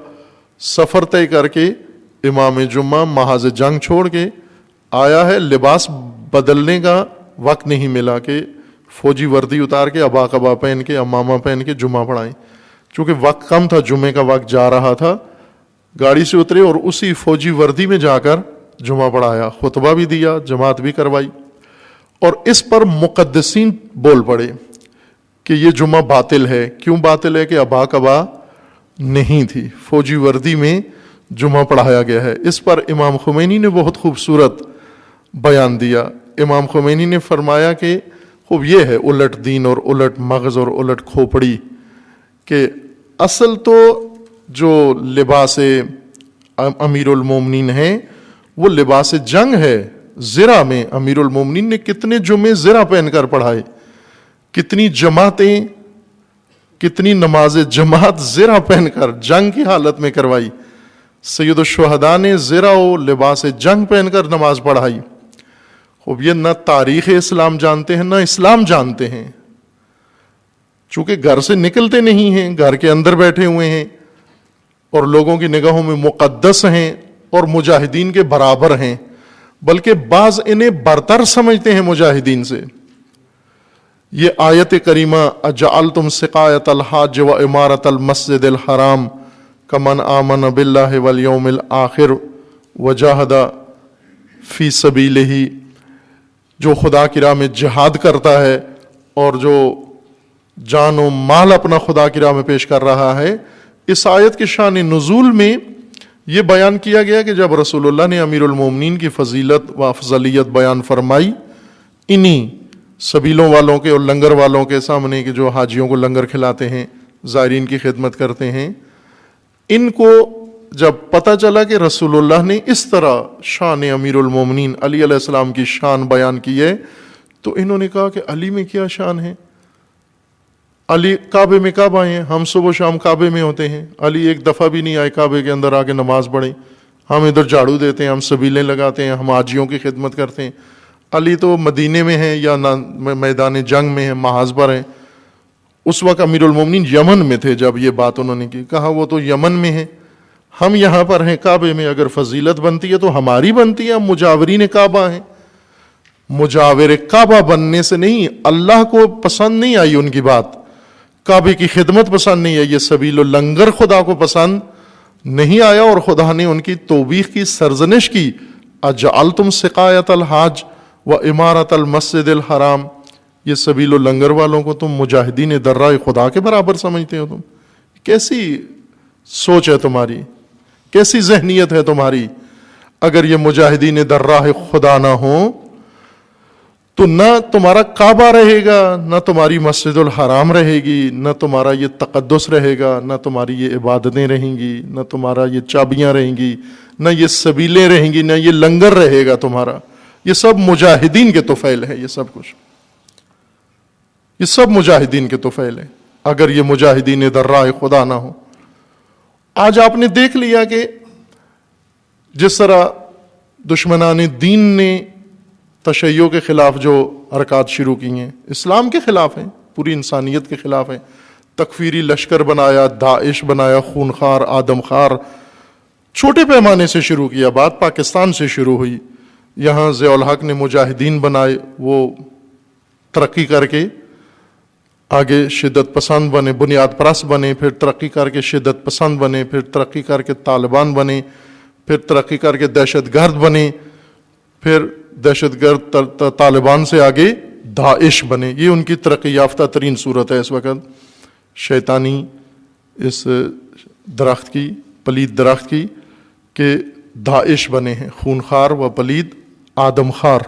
سفر طے کر کے امام جمعہ محاذ جنگ چھوڑ کے آیا ہے، لباس بدلنے کا وقت نہیں ملا کہ فوجی وردی اتار کے ابا قبا پہن کے امامہ پہن کے جمعہ پڑھائیں، چونکہ وقت کم تھا، جمعے کا وقت جا رہا تھا، گاڑی سے اترے اور اسی فوجی وردی میں جا کر جمعہ پڑھایا، خطبہ بھی دیا، جماعت بھی کروائی، اور اس پر مقدسین بول پڑے کہ یہ جمعہ باطل ہے۔ کیوں باطل ہے؟ کہ ابا کبا نہیں تھی، فوجی وردی میں جمعہ پڑھایا گیا ہے۔ اس پر امام خمینی نے بہت خوبصورت بیان دیا۔ امام خمینی نے فرمایا کہ خوب یہ ہے الٹ دین اور الٹ مغز اور الٹ کھوپڑی، کہ اصل تو جو لباس امیر المومنین ہے وہ لباس جنگ ہے۔ زرہ میں امیر المومنین نے کتنے جمعے زرہ پہن کر پڑھائے، کتنی جماعتیں، کتنی نماز جماعت زرہ پہن کر جنگ کی حالت میں کروائی۔ سید الشہداء نے زرہ و لباس جنگ پہن کر نماز پڑھائی۔ خوب یہ نہ تاریخ اسلام جانتے ہیں نہ اسلام جانتے ہیں، چونکہ گھر سے نکلتے نہیں ہیں، گھر کے اندر بیٹھے ہوئے ہیں اور لوگوں کی نگاہوں میں مقدس ہیں اور مجاہدین کے برابر ہیں، بلکہ بعض انہیں برتر سمجھتے ہیں مجاہدین سے۔ یہ آیت کریمہ اجعلتم سقایۃ الحاج و عمارۃ المسجد الحرام کمن آمن باللہ والیوم الآخر وجاہد فی سبیلہ، جو خدا کی راہ میں جہاد کرتا ہے اور جو جان و مال اپنا خدا کی راہ میں پیش کر رہا ہے۔ اس آیت کے شان نزول میں یہ بیان کیا گیا کہ جب رسول اللہ نے امیر المومنین کی فضیلت و افضلیت بیان فرمائی، انہی سبیلوں والوں کے اور لنگر والوں کے سامنے کہ جو حاجیوں کو لنگر کھلاتے ہیں، زائرین کی خدمت کرتے ہیں، ان کو جب پتہ چلا کہ رسول اللہ نے اس طرح شان امیر المومنین علی علیہ السلام کی شان بیان کی ہے، تو انہوں نے کہا کہ علی میں کیا شان ہے؟ علی کعبے میں کب آئے ہیں؟ ہم صبح و شام کعبے میں ہوتے ہیں، علی ایک دفعہ بھی نہیں آئے کعبے کے اندر آ کے نماز پڑھیں۔ ہم ادھر جھاڑو دیتے ہیں، ہم سبیلیں لگاتے ہیں، ہم حاجیوں کی خدمت کرتے ہیں۔ علی تو مدینے میں ہیں یا میدان جنگ میں ہیں، محاذ پر ہیں۔ اس وقت امیر المومنین یمن میں تھے جب یہ بات انہوں نے کی، کہا وہ تو یمن میں ہیں، ہم یہاں پر ہیں کعبے میں، اگر فضیلت بنتی ہے تو ہماری بنتی ہے، ہم مجاورین کعبہ ہیں۔ مجاور کعبہ بننے سے نہیں، اللہ کو پسند نہیں آئی ان کی بات، کعبے کی خدمت پسند نہیں آئی، یہ سبیل و لنگر خدا کو پسند نہیں آیا، اور خدا نے ان کی توبیخ کی، سرزنش کی۔ اجعلتم سقایۃ الحاج و عمارۃ المسجد الحرام، یہ سبیل و لنگر والوں کو تم مجاہدین درائے خدا کے برابر سمجھتے ہو؟ تم کیسی سوچ ہے تمہاری، کیسی ذہنیت ہے تمہاری؟ اگر یہ مجاہدین درائے خدا نہ ہوں تو نہ تمہارا کعبہ رہے گا، نہ تمہاری مسجد الحرام رہے گی، نہ تمہارا یہ تقدس رہے گا، نہ تمہاری یہ عبادتیں رہیں گی، نہ تمہارا یہ چابیاں رہیں گی، نہ یہ سبیلیں رہیں گی، نہ یہ لنگر رہے گا تمہارا۔ یہ سب مجاہدین کے طفیل ہے، یہ سب کچھ، یہ سب مجاہدین کے طفیل ہے، اگر یہ مجاہدین درائے خدا نہ ہو۔ آج آپ نے دیکھ لیا کہ جس طرح دشمنان دین نے تشیع کے خلاف جو حرکات شروع کی ہیں، اسلام کے خلاف ہیں، پوری انسانیت کے خلاف ہیں، تکفیری لشکر بنایا، داعش بنایا، خونخوار آدم خار، چھوٹے پیمانے سے شروع کیا، بات پاکستان سے شروع ہوئی، یہاں ضیاء الحق نے مجاہدین بنائے، وہ ترقی کر کے آگے شدت پسند بنے، بنیاد پرست بنے، پھر ترقی کر کے شدت پسند بنے، پھر ترقی کر کے طالبان بنے، پھر ترقی کر کے دہشت گرد بنے، پھر دہشت گرد طالبان سے آگے داعش بنے۔ یہ ان کی ترقی یافتہ ترین صورت ہے اس وقت، شیطانی اس درخت کی، پلید درخت کی، کہ داعش بنے ہیں، خونخوار و پلید آدم خار۔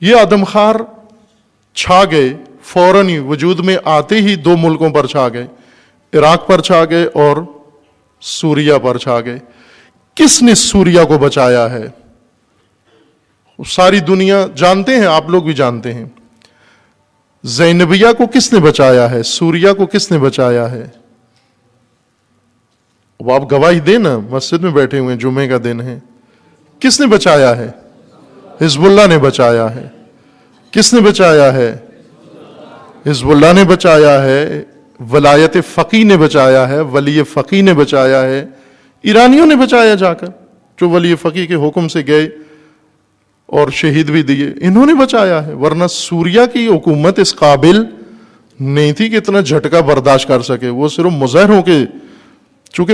یہ آدم خار چھا گئے، فوراً ہی وجود میں آتے ہی دو ملکوں پر چھا گئے، عراق پر چھا گئے اور سوریہ پر چھا گئے۔ کس نے سوریہ کو بچایا ہے؟ ساری دنیا جانتے ہیں، آپ لوگ بھی جانتے ہیں۔ زینبیہ کو کس نے بچایا ہے؟ سوریہ کو کس نے بچایا ہے؟ وہ آپ گواہی دیں نا، مسجد میں بیٹھے ہوئے، جمعے کا دن ہے۔ کس نے بچایا ہے؟ حزب اللہ نے بچایا ہے۔ کس نے بچایا ہے؟ حزب اللہ نے بچایا ہے، ولایت فقیہ نے بچایا ہے، ولی فقیہ نے بچایا ہے، ایرانیوں نے بچایا جا کر، جو ولی فقیہ کے حکم سے گئے اور شہید بھی دیے، انہوں نے بچایا ہے۔ ورنہ سوریہ کی حکومت اس قابل نہیں تھی کہ اتنا جھٹکا برداشت کر سکے۔ وہ صرف مظاہروں کے، چونکہ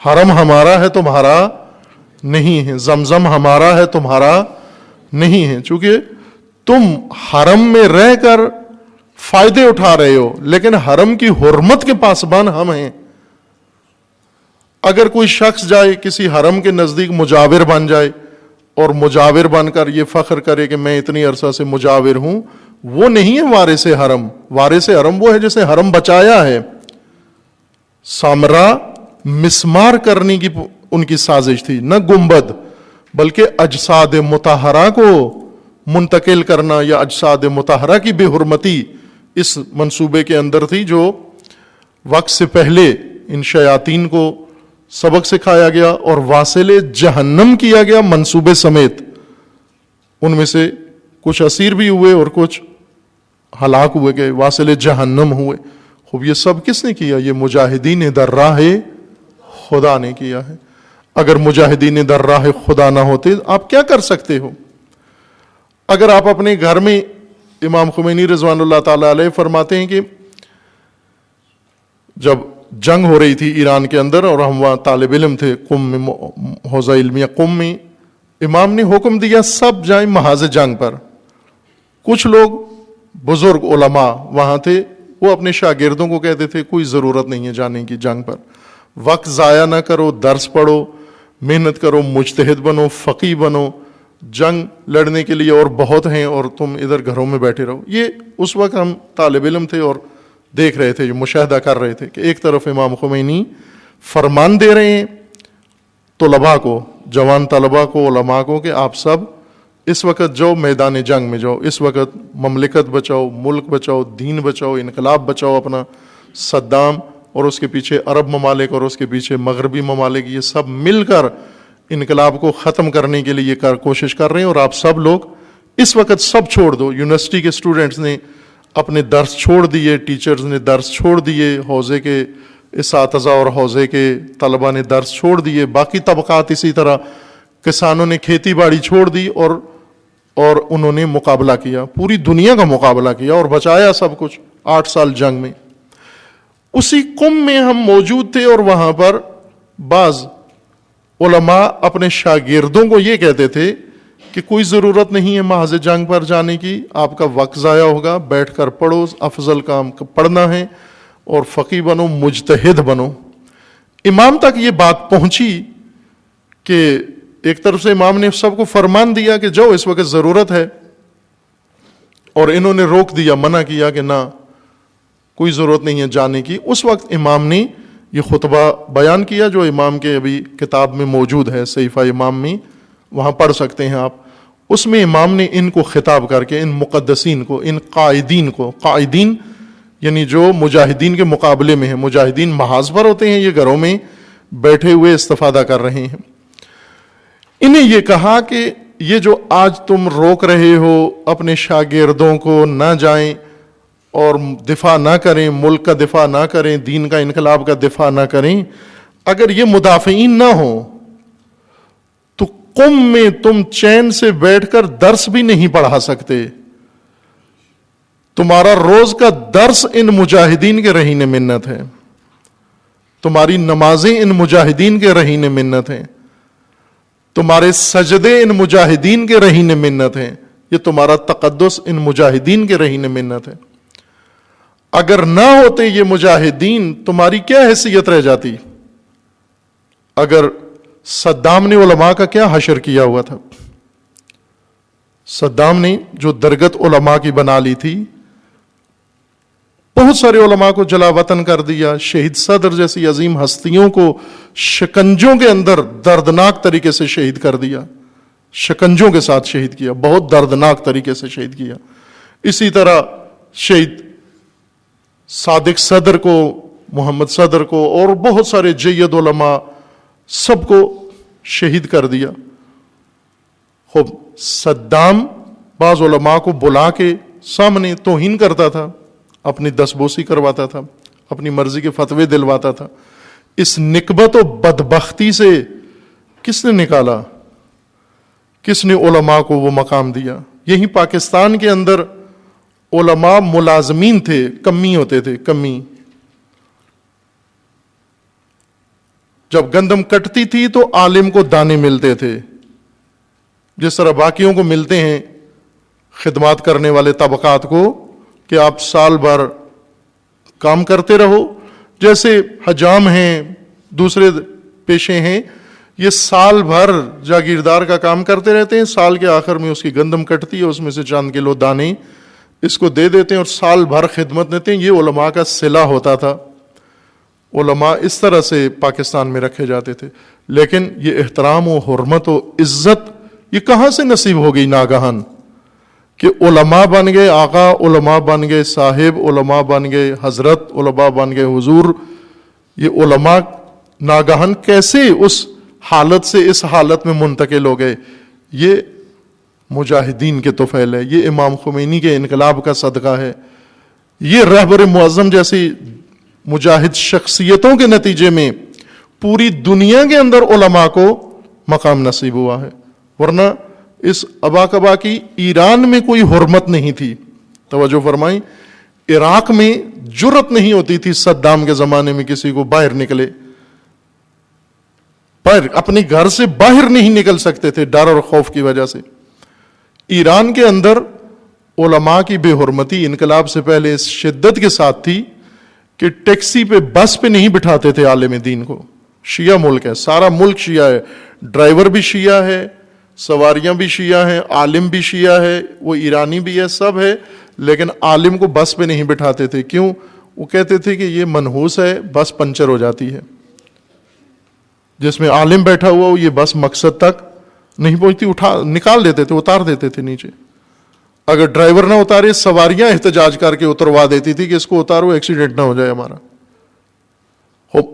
حرم ہمارا ہے تمہارا نہیں ہے، زمزم ہمارا ہے تمہارا نہیں ہے، چونکہ تم حرم میں رہ کر فائدے اٹھا رہے ہو، لیکن حرم کی حرمت کے پاسبان ہم ہیں۔ اگر کوئی شخص جائے کسی حرم کے نزدیک مجاور بن جائے اور مجاور بن کر یہ فخر کرے کہ میں اتنی عرصہ سے مجاور ہوں، وہ نہیں ہے وارث حرم۔ وارث حرم وہ ہے جسے حرم بچایا ہے۔ سامرا مسمار کرنے کی ان کی سازش تھی، نہ گنبد، بلکہ اجساد مطہرہ کو منتقل کرنا یا اجساد مطہرہ کی بے حرمتی اس منصوبے کے اندر تھی، جو وقت سے پہلے ان شیاطین کو سبق سکھایا گیا اور واصل جہنم کیا گیا منصوبے سمیت۔ ان میں سے کچھ اسیر بھی ہوئے اور کچھ ہلاک ہوئے گئے، واصل جہنم ہوئے۔ خوب یہ سب کس نے کیا؟ یہ مجاہدین در راہ خدا نے کیا ہے۔ اگر مجاہدین در راہ خدا نہ ہوتے آپ کیا کر سکتے ہو؟ اگر آپ اپنے گھر میں، امام خمینی رضوان اللہ تعالی علیہ فرماتے ہیں کہ جب جنگ ہو رہی تھی ایران کے اندر اور ہم وہاں طالب علم تھے، قم میں، حوزہ علمیہ قم میں، امام نے حکم دیا سب جائیں محاذ جنگ پر۔ کچھ لوگ بزرگ علماء وہاں تھے، وہ اپنے شاگردوں کو کہتے تھے کوئی ضرورت نہیں ہے جانے کی جنگ پر، وقت ضائع نہ کرو، درس پڑھو، محنت کرو، مجتہد بنو، فقیہ بنو، جنگ لڑنے کے لیے اور بہت ہیں اور تم ادھر گھروں میں بیٹھے رہو۔ یہ اس وقت ہم طالب علم تھے اور دیکھ رہے تھے، جو مشاہدہ کر رہے تھے کہ ایک طرف امام خمینی فرمان دے رہے ہیں طلباء کو، جوان طلباء کو، علماء کو، کہ آپ سب اس وقت جاؤ میدان جنگ میں جاؤ، اس وقت مملکت بچاؤ، ملک بچاؤ، دین بچاؤ، انقلاب بچاؤ اپنا۔ صدام اور اس کے پیچھے عرب ممالک اور اس کے پیچھے مغربی ممالک، یہ سب مل کر انقلاب کو ختم کرنے کے لیے کوشش کر رہے ہیں، اور آپ سب لوگ اس وقت سب چھوڑ دو۔ یونیورسٹی کے اسٹوڈنٹس نے اپنے درس چھوڑ دیے، ٹیچرز نے درس چھوڑ دیے، حوزے کے اساتذہ اور حوزے کے طلباء نے درس چھوڑ دیے، باقی طبقات اسی طرح، کسانوں نے کھیتی باڑی چھوڑ دی اور انہوں نے مقابلہ کیا، پوری دنیا کا مقابلہ کیا اور بچایا سب کچھ 8 سال جنگ میں۔ اسی قم میں ہم موجود تھے اور وہاں پر بعض علماء اپنے شاگردوں کو یہ کہتے تھے کہ کوئی ضرورت نہیں ہے محاذ جنگ پر جانے کی، آپ کا وقت ضائع ہوگا، بیٹھ کر پڑھو، افضل کام پڑھنا ہے اور فقیہ بنو، مجتہد بنو۔ امام تک یہ بات پہنچی کہ ایک طرف سے امام نے سب کو فرمان دیا کہ جاؤ اس وقت ضرورت ہے، اور انہوں نے روک دیا، منع کیا کہ نہ کوئی ضرورت نہیں ہے جانے کی۔ اس وقت امام نے یہ خطبہ بیان کیا جو امام کے ابھی کتاب میں موجود ہے، صحیفہ امام میں، وہاں پڑھ سکتے ہیں آپ۔ اس میں امام نے ان کو خطاب کر کے، ان مقدسین کو، ان قائدین کو، قائدین یعنی جو مجاہدین کے مقابلے میں ہیں، مجاہدین محاذ پر ہوتے ہیں، یہ گھروں میں بیٹھے ہوئے استفادہ کر رہے ہیں، انہیں یہ کہا کہ یہ جو آج تم روک رہے ہو اپنے شاگردوں کو نہ جائیں اور دفاع نہ کریں، ملک کا دفاع نہ کریں، دین کا، انقلاب کا دفاع نہ کریں، اگر یہ مدافعین نہ ہوں تو قم میں تم چین سے بیٹھ کر درس بھی نہیں پڑھا سکتے۔ تمہارا روز کا درس ان مجاہدین کے رہین منت ہے، تمہاری نمازیں ان مجاہدین کے رہین منت ہیں، تمہارے سجدے ان مجاہدین کے رہین منت ہیں، یہ تمہارا تقدس ان مجاہدین کے رہین منت ہے۔ اگر نہ ہوتے یہ مجاہدین تمہاری کیا حیثیت رہ جاتی؟ اگر صدام نے علماء کا کیا حشر کیا ہوا تھا؟ صدام نے جو درگت علماء کی بنا لی تھی، بہت سارے علماء کو جلا وطن کر دیا، شہید صدر جیسی عظیم ہستیوں کو شکنجوں کے اندر دردناک طریقے سے شہید کر دیا، شکنجوں کے ساتھ شہید کیا، بہت دردناک طریقے سے شہید کیا۔ اسی طرح شہید صادق صدر کو، محمد صدر کو، اور بہت سارے جید علماء سب کو شہید کر دیا۔ خوب صدام بعض علماء کو بلا کے سامنے توہین کرتا تھا، اپنی دسبوسی کرواتا تھا، اپنی مرضی کے فتوے دلواتا تھا۔ اس نکبت و بدبختی سے کس نے نکالا؟ کس نے علماء کو وہ مقام دیا؟ یہی پاکستان کے اندر علماء ملازمین تھے، کمی ہوتے تھے، کمی۔ جب گندم کٹتی تھی تو عالم کو دانے ملتے تھے، جس طرح باقیوں کو ملتے ہیں خدمات کرنے والے طبقات کو کہ آپ سال بھر کام کرتے رہو، جیسے حجام ہیں، دوسرے پیشے ہیں، یہ سال بھر جاگیردار کا کام کرتے رہتے ہیں، سال کے آخر میں اس کی گندم کٹتی ہے، اس میں سے چند کلو دانے اس کو دے دیتے ہیں اور سال بھر خدمت دیتے ہیں۔ یہ علماء کا صلہ ہوتا تھا، علماء اس طرح سے پاکستان میں رکھے جاتے تھے۔ لیکن یہ احترام و حرمت و عزت یہ کہاں سے نصیب ہو گئی ناگہان کہ علماء بن گئے آقا، علماء بن گئے صاحب، علماء بن گئے حضرت، علماء بن گئے حضور۔ یہ علماء ناگہان کیسے اس حالت سے اس حالت میں منتقل ہو گئے؟ یہ مجاہدین کے طفیل ہے، یہ امام خمینی کے انقلاب کا صدقہ ہے، یہ رہبر معظم جیسی مجاہد شخصیتوں کے نتیجے میں پوری دنیا کے اندر علماء کو مقام نصیب ہوا ہے، ورنہ اس ابا کبا کی ایران میں کوئی حرمت نہیں تھی۔ توجہ فرمائیں، عراق میں جرت نہیں ہوتی تھی صدام کے زمانے میں کسی کو باہر نکلے، اپنے گھر سے باہر نہیں نکل سکتے تھے ڈر اور خوف کی وجہ سے۔ ایران کے اندر علماء کی بے حرمتی انقلاب سے پہلے اس شدت کے ساتھ تھی کہ ٹیکسی پہ بس پہ نہیں بٹھاتے تھے عالم دین کو۔ شیعہ ملک ہے، سارا ملک شیعہ ہے، ڈرائیور بھی شیعہ ہے، سواریاں بھی شیعہ ہیں، عالم بھی شیعہ ہے، وہ ایرانی بھی ہے، سب ہے، لیکن عالم کو بس پہ نہیں بٹھاتے تھے۔ کیوں؟ وہ کہتے تھے کہ یہ منحوس ہے، بس پنچر ہو جاتی ہے، جس میں عالم بیٹھا ہوا ہو یہ بس مقصد تک نہیں پہنچتی، نکال دیتے تھے، اتار دیتے تھے نیچے۔ اگر ڈرائیور نہ اتارے سواریاں احتجاج کر کے اتروا دیتی تھی کہ اس کو اتارو ایکسیڈنٹ نہ ہو جائے ہمارا۔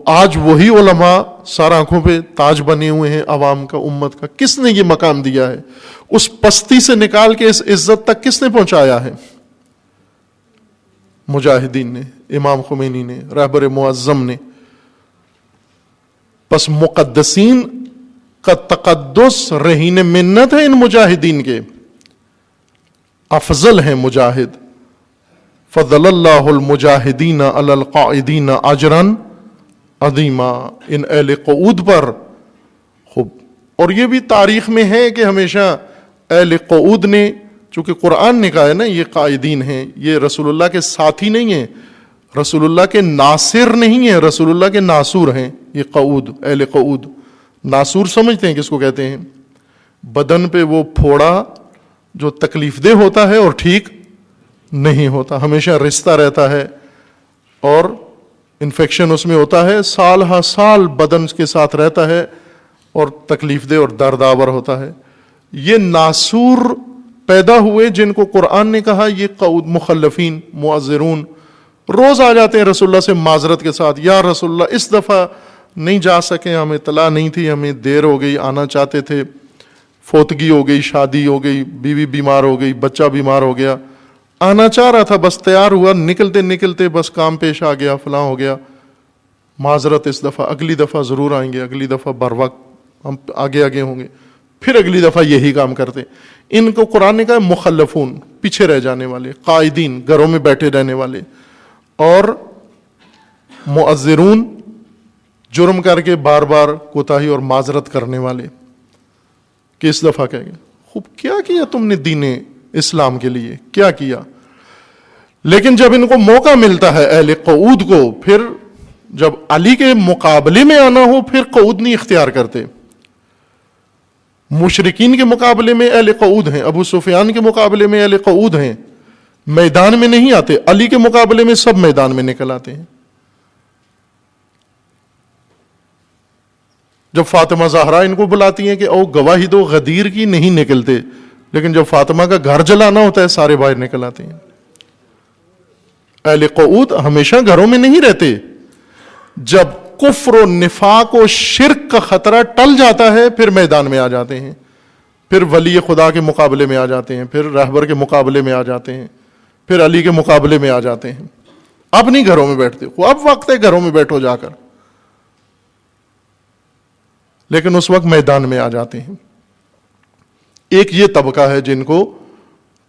آج وہی علماء سر آنکھوں پہ تاج بنے ہوئے ہیں عوام کا، امت کا۔ کس نے یہ مقام دیا ہے؟ اس پستی سے نکال کے اس عزت تک کس نے پہنچایا ہے؟ مجاہدین نے، امام خمینی نے، رہبر معظم نے۔ پس مقدسین کا تقدس رہین منت ہے ان مجاہدین کے، افضل ہیں مجاہد۔ فضل اللہ المجاہدین علی القاعدین اجرا عظیما، ان اہل قعود پر خوب۔ اور یہ بھی تاریخ میں ہے کہ ہمیشہ اہل قعود نے، چونکہ قرآن نے کہا ہے نا یہ قائدین ہیں، یہ رسول اللہ کے ساتھی نہیں ہیں، رسول اللہ کے ناصر نہیں ہیں، رسول اللہ کے ناصور ہیں یہ قعود، اہل قعود۔ ناصور سمجھتے ہیں کس کو کہتے ہیں؟ بدن پہ وہ پھوڑا جو تکلیف دہ ہوتا ہے اور ٹھیک نہیں ہوتا، ہمیشہ رشتہ رہتا ہے اور انفیکشن اس میں ہوتا ہے، سال ہا سال بدن کے ساتھ رہتا ہے اور تکلیف دہ اور دردآور ہوتا ہے۔ یہ ناصور پیدا ہوئے جن کو قرآن نے کہا یہ قعود، مخلفین، معذرون، روز آ جاتے ہیں رسول اللہ سے معذرت کے ساتھ، یا رسول اللہ اس دفعہ نہیں جا سکے، ہمیں اطلاع نہیں تھی، ہمیں دیر ہو گئی، آنا چاہتے تھے، فوتگی ہو گئی، شادی ہو گئی، بیوی بیمار ہو گئی، بچہ بیمار ہو گیا، آنا چاہ رہا تھا، بس تیار ہوا، نکلتے نکلتے بس کام پیش آ گیا، فلاں ہو گیا، معذرت اس دفعہ، اگلی دفعہ ضرور آئیں گے، اگلی دفعہ بر وقت ہم آگے ہوں گے، پھر اگلی دفعہ یہی کام کرتے۔ ان کو قرآن نے کہا مخلفون، پیچھے رہ جانے والے، قائدین، گھروں میں بیٹھے رہنے والے، اور معذرون، جرم کر کے بار بار کوتاہی اور معذرت کرنے والے، کہ اس دفعہ کہیں گے خوب کیا کیا تم نے دین اسلام کے لیے، کیا کیا۔ لیکن جب ان کو موقع ملتا ہے اہل قعود کو، پھر جب علی کے مقابلے میں آنا ہو پھر قعود نہیں اختیار کرتے۔ مشرکین کے مقابلے میں اہل قعود ہیں، ابو سفیان کے مقابلے میں اہل قعود ہیں، میدان میں نہیں آتے، علی کے مقابلے میں سب میدان میں نکل آتے ہیں۔ جب فاطمہ زہرا ان کو بلاتی ہیں کہ او گواہی دو غدیر کی، نہیں نکلتے، لیکن جب فاطمہ کا گھر جلانا ہوتا ہے سارے باہر نکل آتے ہیں۔ اہل قعود ہمیشہ گھروں میں نہیں رہتے، جب کفر و نفاق و شرک کا خطرہ ٹل جاتا ہے پھر میدان میں آ جاتے ہیں، پھر ولی خدا کے مقابلے میں آ جاتے ہیں، پھر رہبر کے مقابلے میں آ جاتے ہیں، پھر علی کے مقابلے میں آ جاتے ہیں۔ اب نہیں گھروں میں بیٹھتے، اب وقت ہے گھروں میں بیٹھو جا کر، لیکن اس وقت میدان میں آ جاتے ہیں۔ ایک یہ طبقہ ہے جن کو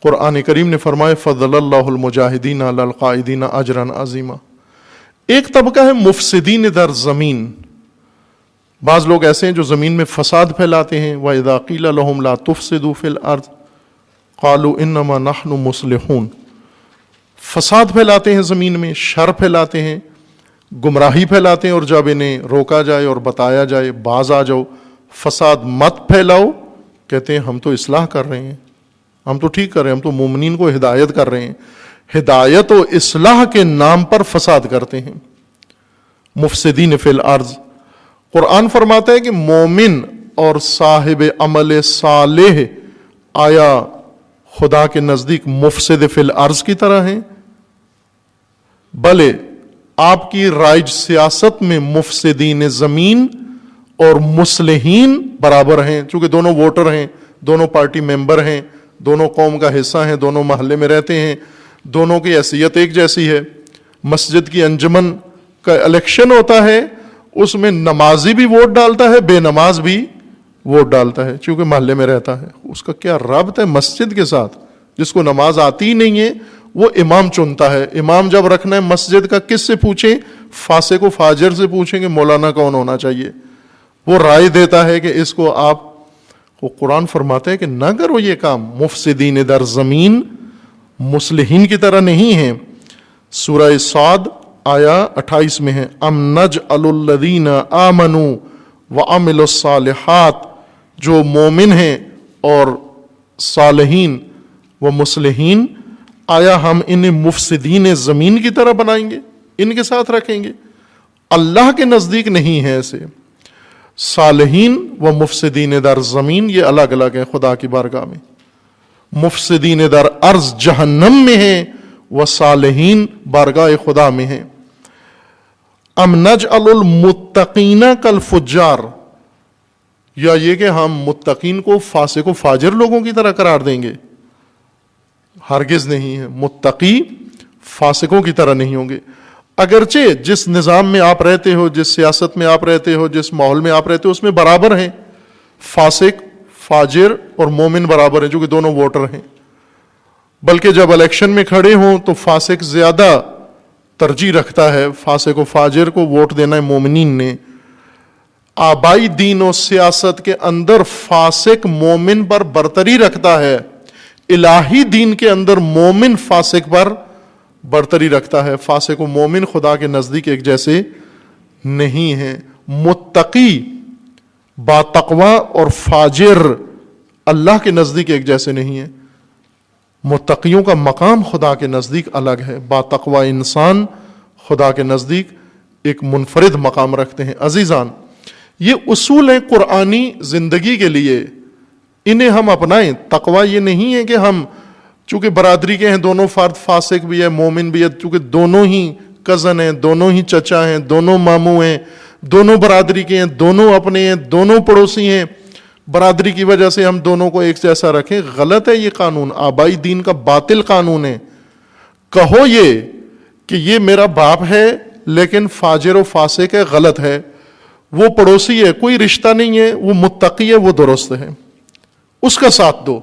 قرآن کریم نے فرمایا فضل اللہ المجاہدین علی القاعدین اجرا عظیما۔ ایک طبقہ ہے مفسدین در زمین، بعض لوگ ایسے ہیں جو زمین میں فساد پھیلاتے ہیں. وَإِذَا قِيلَ لَهُمْ لَا تُفْسِدُوا فِي الْأَرْضِ قَالُوا إِنَّمَا نَحْنُ مُصْلِحُونَ. فساد پھیلاتے ہیں زمین میں, شر پھیلاتے ہیں, گمراہی پھیلاتے ہیں, اور جب انہیں روکا جائے اور بتایا جائے باز آ جاؤ, فساد مت پھیلاؤ, کہتے ہیں ہم تو اصلاح کر رہے ہیں, ہم تو ٹھیک کر رہے ہیں, ہم تو مومنین کو ہدایت کر رہے ہیں. ہدایت و اصلاح کے نام پر فساد کرتے ہیں. مفسدین فی الارض. قرآن فرماتا ہے کہ مومن اور صاحب عمل صالح آیا خدا کے نزدیک مفسد فی الارض کی طرح ہیں؟ بلے آپ کی رائج سیاست میں مفسدین زمین اور مصلحین برابر ہیں, چونکہ دونوں ووٹر ہیں, دونوں پارٹی ممبر ہیں, دونوں قوم کا حصہ ہیں, دونوں محلے میں رہتے ہیں, دونوں کی حیثیت ایک جیسی ہے. مسجد کی انجمن کا الیکشن ہوتا ہے, اس میں نمازی بھی ووٹ ڈالتا ہے, بے نماز بھی ووٹ ڈالتا ہے, چونکہ محلے میں رہتا ہے. اس کا کیا ربط ہے مسجد کے ساتھ؟ جس کو نماز آتی ہی نہیں ہے وہ امام چنتا ہے. امام جب رکھنا ہے مسجد کا کس سے پوچھیں؟ فاسق و فاجر سے پوچھیں کہ مولانا کون ہونا چاہیے. وہ رائے دیتا ہے کہ اس کو آپ, وہ قرآن فرماتا ہے کہ نہ کرو یہ کام. مفسدین در زمین مصلحین کی طرح نہیں ہیں. سورہ صاد آیا 28 میں ہے, ام نجعل الذین آمنوا وعملوا الصالحات. جو مومن ہیں اور صالحین و مصلحین, آیا ہم انہیں مفسدین زمین کی طرح بنائیں گے, ان کے ساتھ رکھیں گے؟ اللہ کے نزدیک نہیں ہے ایسے. صالحین و مفسدین در زمین یہ الگ الگ ہیں خدا کی بارگاہ میں. مفسدین در ارض جہنم میں ہیں, و صالحین بارگاہ خدا میں ہیں. ام نجعل المتقین کالفجار. یا یہ کہ ہم متقین کو فاسق و فاجر لوگوں کی طرح قرار دیں گے؟ ہرگز نہیں ہے. متقی فاسقوں کی طرح نہیں ہوں گے. اگرچہ جس نظام میں آپ رہتے ہو, جس سیاست میں آپ رہتے ہو, جس ماحول میں آپ رہتے ہو, اس میں برابر ہیں فاسق, فاجر اور مومن برابر ہیں, جو کہ دونوں ووٹر ہیں. بلکہ جب الیکشن میں کھڑے ہوں تو فاسق زیادہ ترجیح رکھتا ہے, فاسق و فاجر کو ووٹ دینا ہے مومنین نے. آبائی دین و سیاست کے اندر فاسق مومن پر برتری رکھتا ہے, الہی دین کے اندر مومن فاسق پر برتری رکھتا ہے. فاسق و مومن خدا کے نزدیک ایک جیسے نہیں ہیں. متقی با تقوی اور فاجر اللہ کے نزدیک ایک جیسے نہیں ہیں. متقیوں کا مقام خدا کے نزدیک الگ ہے. با تقوی انسان خدا کے نزدیک ایک منفرد مقام رکھتے ہیں. عزیزان, یہ اصول ہیں قرآنی زندگی کے لیے, انہیں ہم اپنائیں. تقوی یہ نہیں ہے کہ ہم چونکہ برادری کے ہیں, دونوں فرد فاسق بھی ہے مومن بھی ہے, چونکہ دونوں ہی کزن ہیں, دونوں ہی چچا ہیں, دونوں ماموں ہیں, دونوں برادری کے ہیں, دونوں اپنے ہیں, دونوں پڑوسی ہیں, برادری کی وجہ سے ہم دونوں کو ایک جیسا رکھیں. غلط ہے یہ قانون, آبائی دین کا باطل قانون ہے. کہو یہ کہ یہ میرا باپ ہے لیکن فاجر و فاسق ہے, غلط ہے. وہ پڑوسی ہے, کوئی رشتہ نہیں ہے, وہ متقی ہے, وہ درست ہے, اس کا ساتھ دو.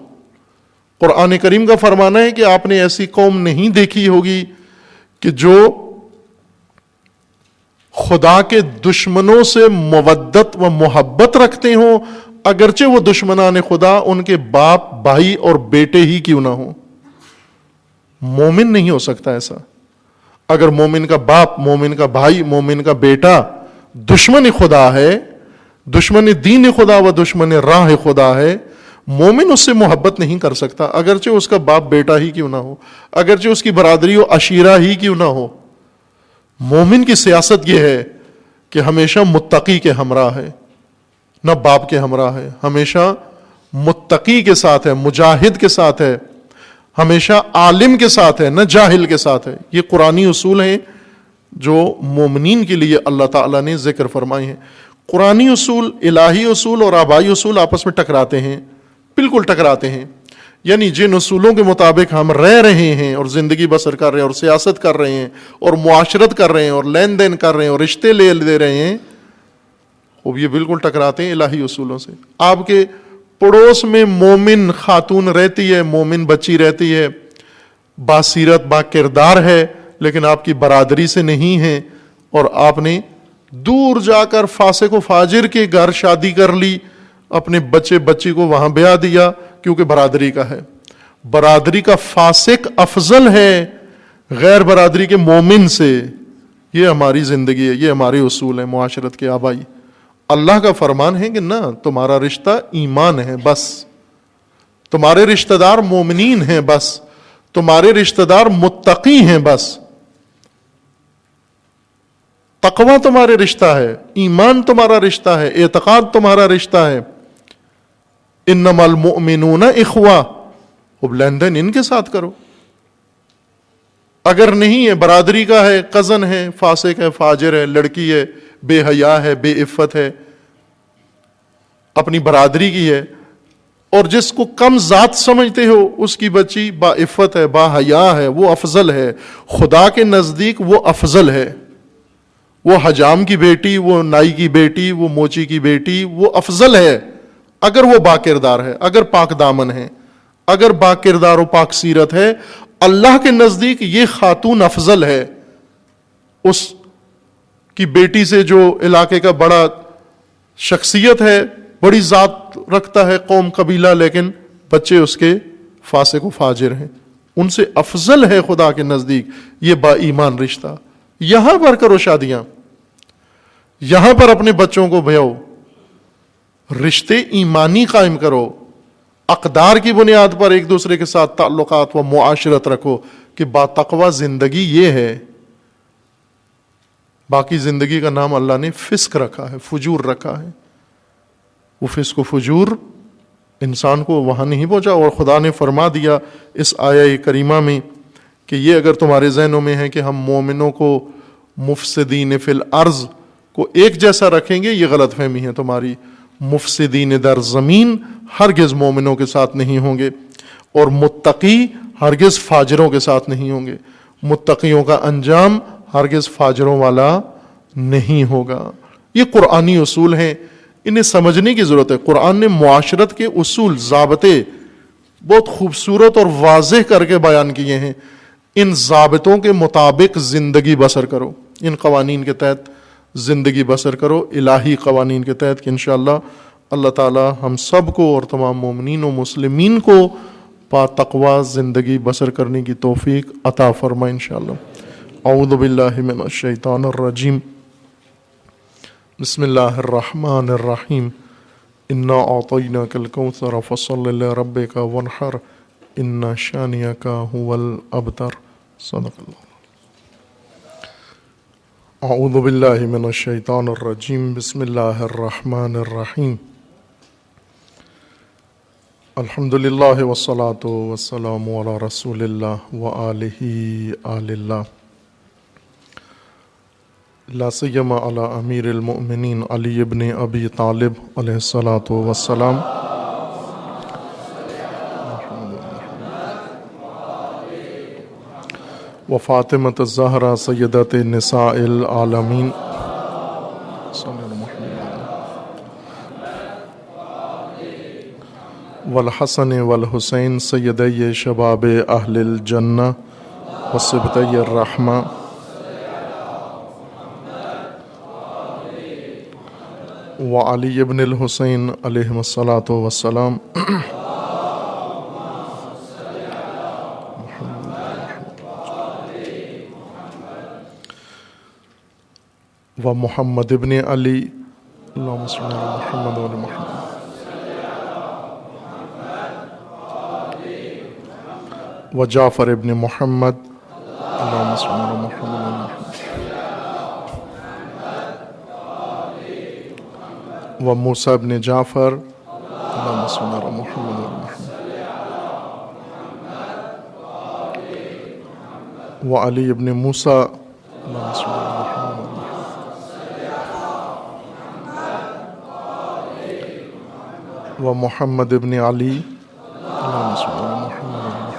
قرآن کریم کا فرمانا ہے کہ آپ نے ایسی قوم نہیں دیکھی ہوگی کہ جو خدا کے دشمنوں سے مودت و محبت رکھتے ہوں, اگرچہ وہ دشمنان خدا ان کے باپ, بھائی اور بیٹے ہی کیوں نہ ہوں. مومن نہیں ہو سکتا ایسا. اگر مومن کا باپ, مومن کا بھائی, مومن کا بیٹا دشمن خدا ہے, دشمن دین خدا و دشمن راہ خدا ہے, مومن اس سے محبت نہیں کر سکتا, اگرچہ اس کا باپ بیٹا ہی کیوں نہ ہو, اگرچہ اس کی برادری و عشیرہ ہی کیوں نہ ہو. مومن کی سیاست یہ ہے کہ ہمیشہ متقی کے ہمراہ ہے, نہ باپ کے ہمراہ ہے, ہمیشہ متقی کے ساتھ ہے, مجاہد کے ساتھ ہے, ہمیشہ عالم کے ساتھ ہے, نہ جاہل کے ساتھ ہے. یہ قرآنی اصول ہیں جو مومنین کے لیے اللہ تعالیٰ نے ذکر فرمائے ہیں. قرآنی اصول, الہی اصول اور آبائی اصول آپس میں ٹکراتے ہیں, بالکل ٹکراتے ہیں. یعنی جن اصولوں کے مطابق ہم رہ رہے ہیں اور زندگی بسر کر رہے ہیں اور سیاست کر رہے ہیں اور معاشرت کر رہے ہیں اور لین دین کر رہے ہیں اور رشتے لے دے رہے ہیں, وہ یہ بالکل ٹکراتے ہیں الہی اصولوں سے. آپ کے پڑوس میں مومن خاتون رہتی ہے, مومن بچی رہتی ہے, باسیرت با کردار ہے, لیکن آپ کی برادری سے نہیں ہے, اور آپ نے دور جا کر فاسق و فاجر کے گھر شادی کر لی، اپنے بچی کو وہاں بیاہ دیا کیونکہ برادری کا ہے. برادری کا فاسق افضل ہے غیر برادری کے مومن سے. یہ ہماری زندگی ہے، یہ ہمارے اصول ہیں معاشرت کے آبائی. اللہ کا فرمان ہے کہ نہ، تمہارا رشتہ ایمان ہے بس، تمہارے رشتہ دار مومنین ہیں بس، تمہارے رشتہ دار متقی ہیں بس. تقوی تمہارے رشتہ ہے، ایمان تمہارا رشتہ ہے، اعتقاد تمہارا رشتہ ہے. انما المؤمنون اخوہ، اب لین دین ان کے ساتھ کرو. اگر نہیں ہے، برادری کا ہے، کزن ہے، فاسق ہے، فاجر ہے، لڑکی ہے، بے حیا ہے، بے عفت ہے، اپنی برادری کی ہے، اور جس کو کم ذات سمجھتے ہو اس کی بچی با عفت ہے، با حیا ہے، وہ افضل ہے. خدا کے نزدیک وہ افضل ہے. وہ حجام کی بیٹی، وہ نائی کی بیٹی، وہ موچی کی بیٹی، وہ افضل ہے اگر وہ با کردار ہے، اگر پاک دامن ہے، اگر با کردار و پاک سیرت ہے. اللہ کے نزدیک یہ خاتون افضل ہے اس کی بیٹی سے جو علاقے کا بڑا شخصیت ہے، بڑی ذات رکھتا ہے، قوم قبیلہ، لیکن بچے اس کے فاسق و فاجر ہیں. ان سے افضل ہے خدا کے نزدیک یہ با ایمان رشتہ. یہاں پر کرو شادیاں، یہاں پر اپنے بچوں کو بیاؤ، رشتے ایمانی قائم کرو، اقدار کی بنیاد پر ایک دوسرے کے ساتھ تعلقات و معاشرت رکھو کہ با تقوی زندگی یہ ہے. باقی زندگی کا نام اللہ نے فسق رکھا ہے، فجور رکھا ہے. وہ فسق و فجور انسان کو وہاں نہیں پہنچا. اور خدا نے فرما دیا اس آیہ کریمہ میں کہ یہ اگر تمہارے ذہنوں میں ہے کہ ہم مومنوں کو مفسدین فی الارض کو ایک جیسا رکھیں گے، یہ غلط فہمی ہے تمہاری. مفسدین در زمین ہرگز مومنوں کے ساتھ نہیں ہوں گے، اور متقی ہرگز فاجروں کے ساتھ نہیں ہوں گے. متقیوں کا انجام ہرگز فاجروں والا نہیں ہوگا. یہ قرآنی اصول ہیں، انہیں سمجھنے کی ضرورت ہے. قرآن نے معاشرت کے اصول، ضابطے بہت خوبصورت اور واضح کر کے بیان کیے ہیں. ان ضابطوں کے مطابق زندگی بسر کرو، ان قوانین کے تحت زندگی بسر کرو، الہی قوانین کے تحت، کہ انشاءاللہ اللہ تعالی ہم سب کو اور تمام مومنین و مسلمین کو با تقوی زندگی بسر کرنے کی توفیق عطا فرمائے انشاءاللہ. اعوذ باللہ من الشیطان الرجیم. بسم اللہ الرحمن الرحیم. انا اعطیناک الکوثر فصل لربک وانحر ان شانئک هو الابتر. صدق اللہ. اعوذ باللہ من الشیطان الرجیم. بسم اللہ الرحمن الرحیم. الحمد للہ والصلاة والسلام علی رسول اللہ وآلہ آل اللہ، لا سیما علی امیر المؤمنین علی ابن ابی طالب علیہ الصلاۃ والسلام. و فاطمۃ الزہرا سیدۃ نساء العالمین. والحسن والحسین سیدی شباب اہل الجنہ وصبطی الرحمہ. وعلی ابن الحسین علیہم الصلاۃ والسلام. و محمد ابن علی. اللہم صل علی محمد و علی محمد. و جعفر ابن محمد. اللہم صل علی محمد و علی محمد. و موسیٰ ابن جعفر. اللہم صل علی محمد و علی محمد. و علی ابن موسیٰ. اللہم صل علی محمد و علی محمد. و محمد ابن علی. اللہم صل علی محمد و علی محمد.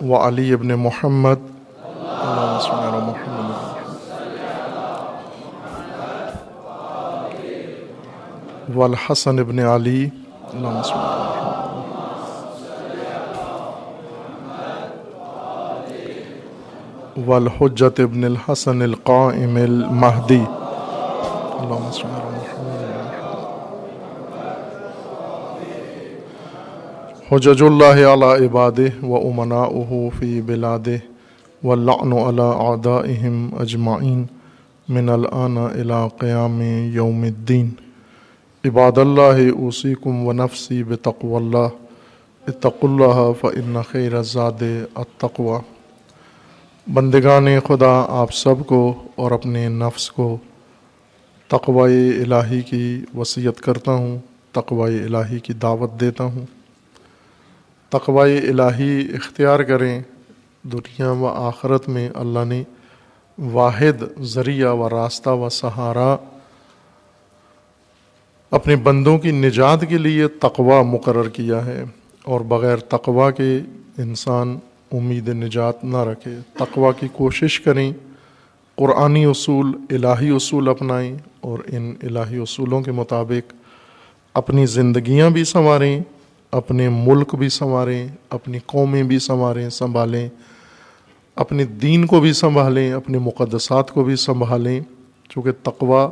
و علی ابن محمد. اللہم صل علی محمد و علی محمد. والحسن ابن علی. اللہم صل علی محمد. والحجة ابن الحسن القائم المهدي اللهم صل على محمد حجج الله على عباده وأمناؤه في بلاده واللعن على أعدائهم أجمعين من الآن إلى قيام يوم الدين عباد الله أوصيكم ونفسي بتقوى الله اتقوا الله فإن خير الزاد التقوى۔ بندگان خدا، آپ سب کو اور اپنے نفس کو تقوی الہی کی وصیت کرتا ہوں، تقوی الہی کی دعوت دیتا ہوں۔ تقوی الہی اختیار کریں۔ دنیا و آخرت میں اللہ نے واحد ذریعہ و راستہ و سہارا اپنے بندوں کی نجات کے لیے تقوی مقرر کیا ہے، اور بغیر تقوی کے انسان امید نجات نہ رکھے۔ تقوی کی کوشش کریں، قرآنی اصول، الہی اصول اپنائیں، اور ان الہی اصولوں کے مطابق اپنی زندگیاں بھی سنواریں، اپنے ملک بھی سنواریں، اپنی قومیں بھی سنبھالیں، اپنے دین کو بھی سنبھالیں، اپنے مقدسات کو بھی سنبھالیں، چونکہ تقوی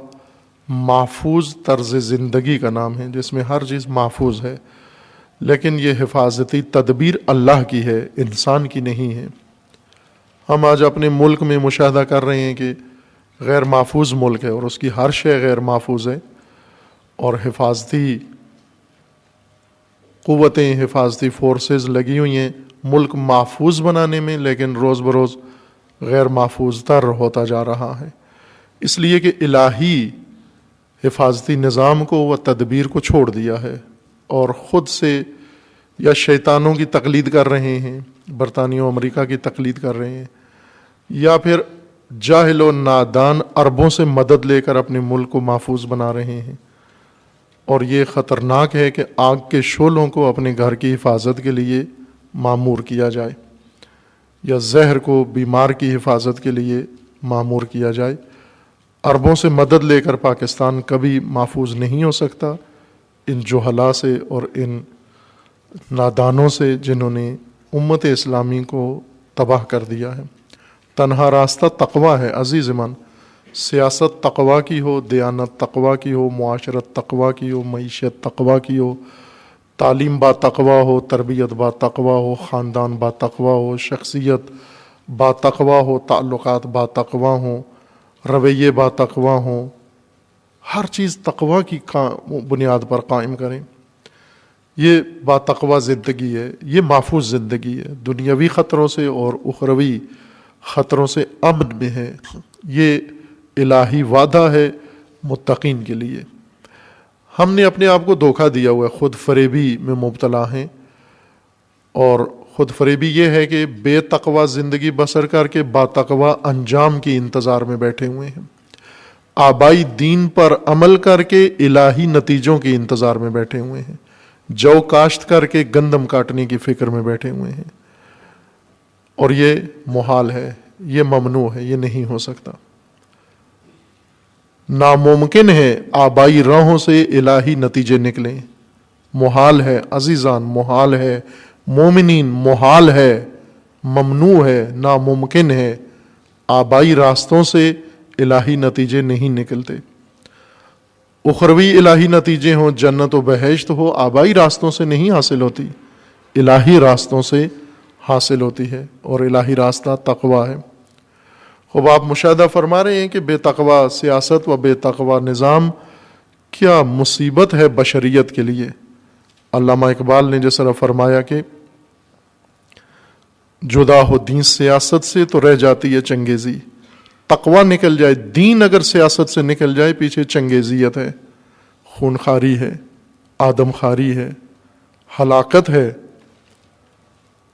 محفوظ طرز زندگی کا نام ہے جس میں ہر چیز محفوظ ہے، لیکن یہ حفاظتی تدبیر اللہ کی ہے، انسان کی نہیں ہے۔ ہم آج اپنے ملک میں مشاہدہ کر رہے ہیں کہ غیر محفوظ ملک ہے، اور اس کی ہر شے غیر محفوظ ہے، اور حفاظتی قوتیں، حفاظتی فورسز لگی ہوئی ہیں ملک محفوظ بنانے میں، لیکن روز بروز غیر محفوظ تر ہوتا جا رہا ہے، اس لیے کہ الہی حفاظتی نظام کو و تدبیر کو چھوڑ دیا ہے، اور خود سے یا شیطانوں کی تقلید کر رہے ہیں، برطانیہ و امریکہ کی تقلید کر رہے ہیں، یا پھر جاہل و نادان عربوں سے مدد لے کر اپنے ملک کو محفوظ بنا رہے ہیں۔ اور یہ خطرناک ہے کہ آگ کے شعلوں کو اپنے گھر کی حفاظت کے لیے معمور کیا جائے، یا زہر کو بیمار کی حفاظت کے لیے معمور کیا جائے۔ عربوں سے مدد لے کر پاکستان کبھی محفوظ نہیں ہو سکتا، ان جہلاء سے اور ان نادانوں سے جنہوں نے امت اسلامی کو تباہ کر دیا ہے۔ تنہا راستہ تقوی ہے عزیز من، سیاست تقوی کی ہو، دیانت تقوی کی ہو، معاشرت تقوی کی ہو، معیشت تقوی کی ہو، تعلیم با تقوی ہو، تربیت با تقوی ہو، خاندان با تقوی ہو، شخصیت با تقوی ہو، تعلقات با تقوی ہوں، رویے با تقوی ہوں، ہر چیز تقوی کی بنیاد پر قائم کریں۔ یہ با تقوی زندگی ہے، یہ محفوظ زندگی ہے، دنیاوی خطروں سے اور اخروی خطروں سے امن میں ہے۔ یہ الہی وعدہ ہے متقین کے لیے۔ ہم نے اپنے آپ کو دھوکہ دیا ہوا ہے، خود فریبی میں مبتلا ہیں، اور خود فریبی یہ ہے کہ بے تقوی زندگی بسر کر کے با تقوی انجام کی انتظار میں بیٹھے ہوئے ہیں، آبائی دین پر عمل کر کے الہی نتیجوں کے انتظار میں بیٹھے ہوئے ہیں، جو کاشت کر کے گندم کاٹنے کی فکر میں بیٹھے ہوئے ہیں، اور یہ محال ہے، یہ ممنوع ہے، یہ نہیں ہو سکتا۔ ناممکن ہے آبائی راہوں سے الہی نتیجے نکلیں، محال ہے عزیزان، محال ہے مومنین، محال ہے، ممنوع ہے، ناممکن ہے، آبائی راستوں سے الہی نتیجے نہیں نکلتے۔ اخروی الہی نتیجے ہوں، جنت و بہشت ہو، آبائی راستوں سے نہیں حاصل ہوتی، الہی راستوں سے حاصل ہوتی ہے، اور الہی راستہ تقوی ہے۔ اب آپ مشاہدہ فرما رہے ہیں کہ بے تقوی سیاست و بے تقوی نظام کیا مصیبت ہے بشریت کے لیے۔ علامہ اقبال نے جس طرح فرمایا کہ جدا ہو دین سیاست سے تو رہ جاتی ہے چنگیزی، تقوی نکل جائے، دین اگر سیاست سے نکل جائے پیچھے چنگیزیت ہے، خونخواری ہے، آدم خواری ہے، ہلاکت ہے،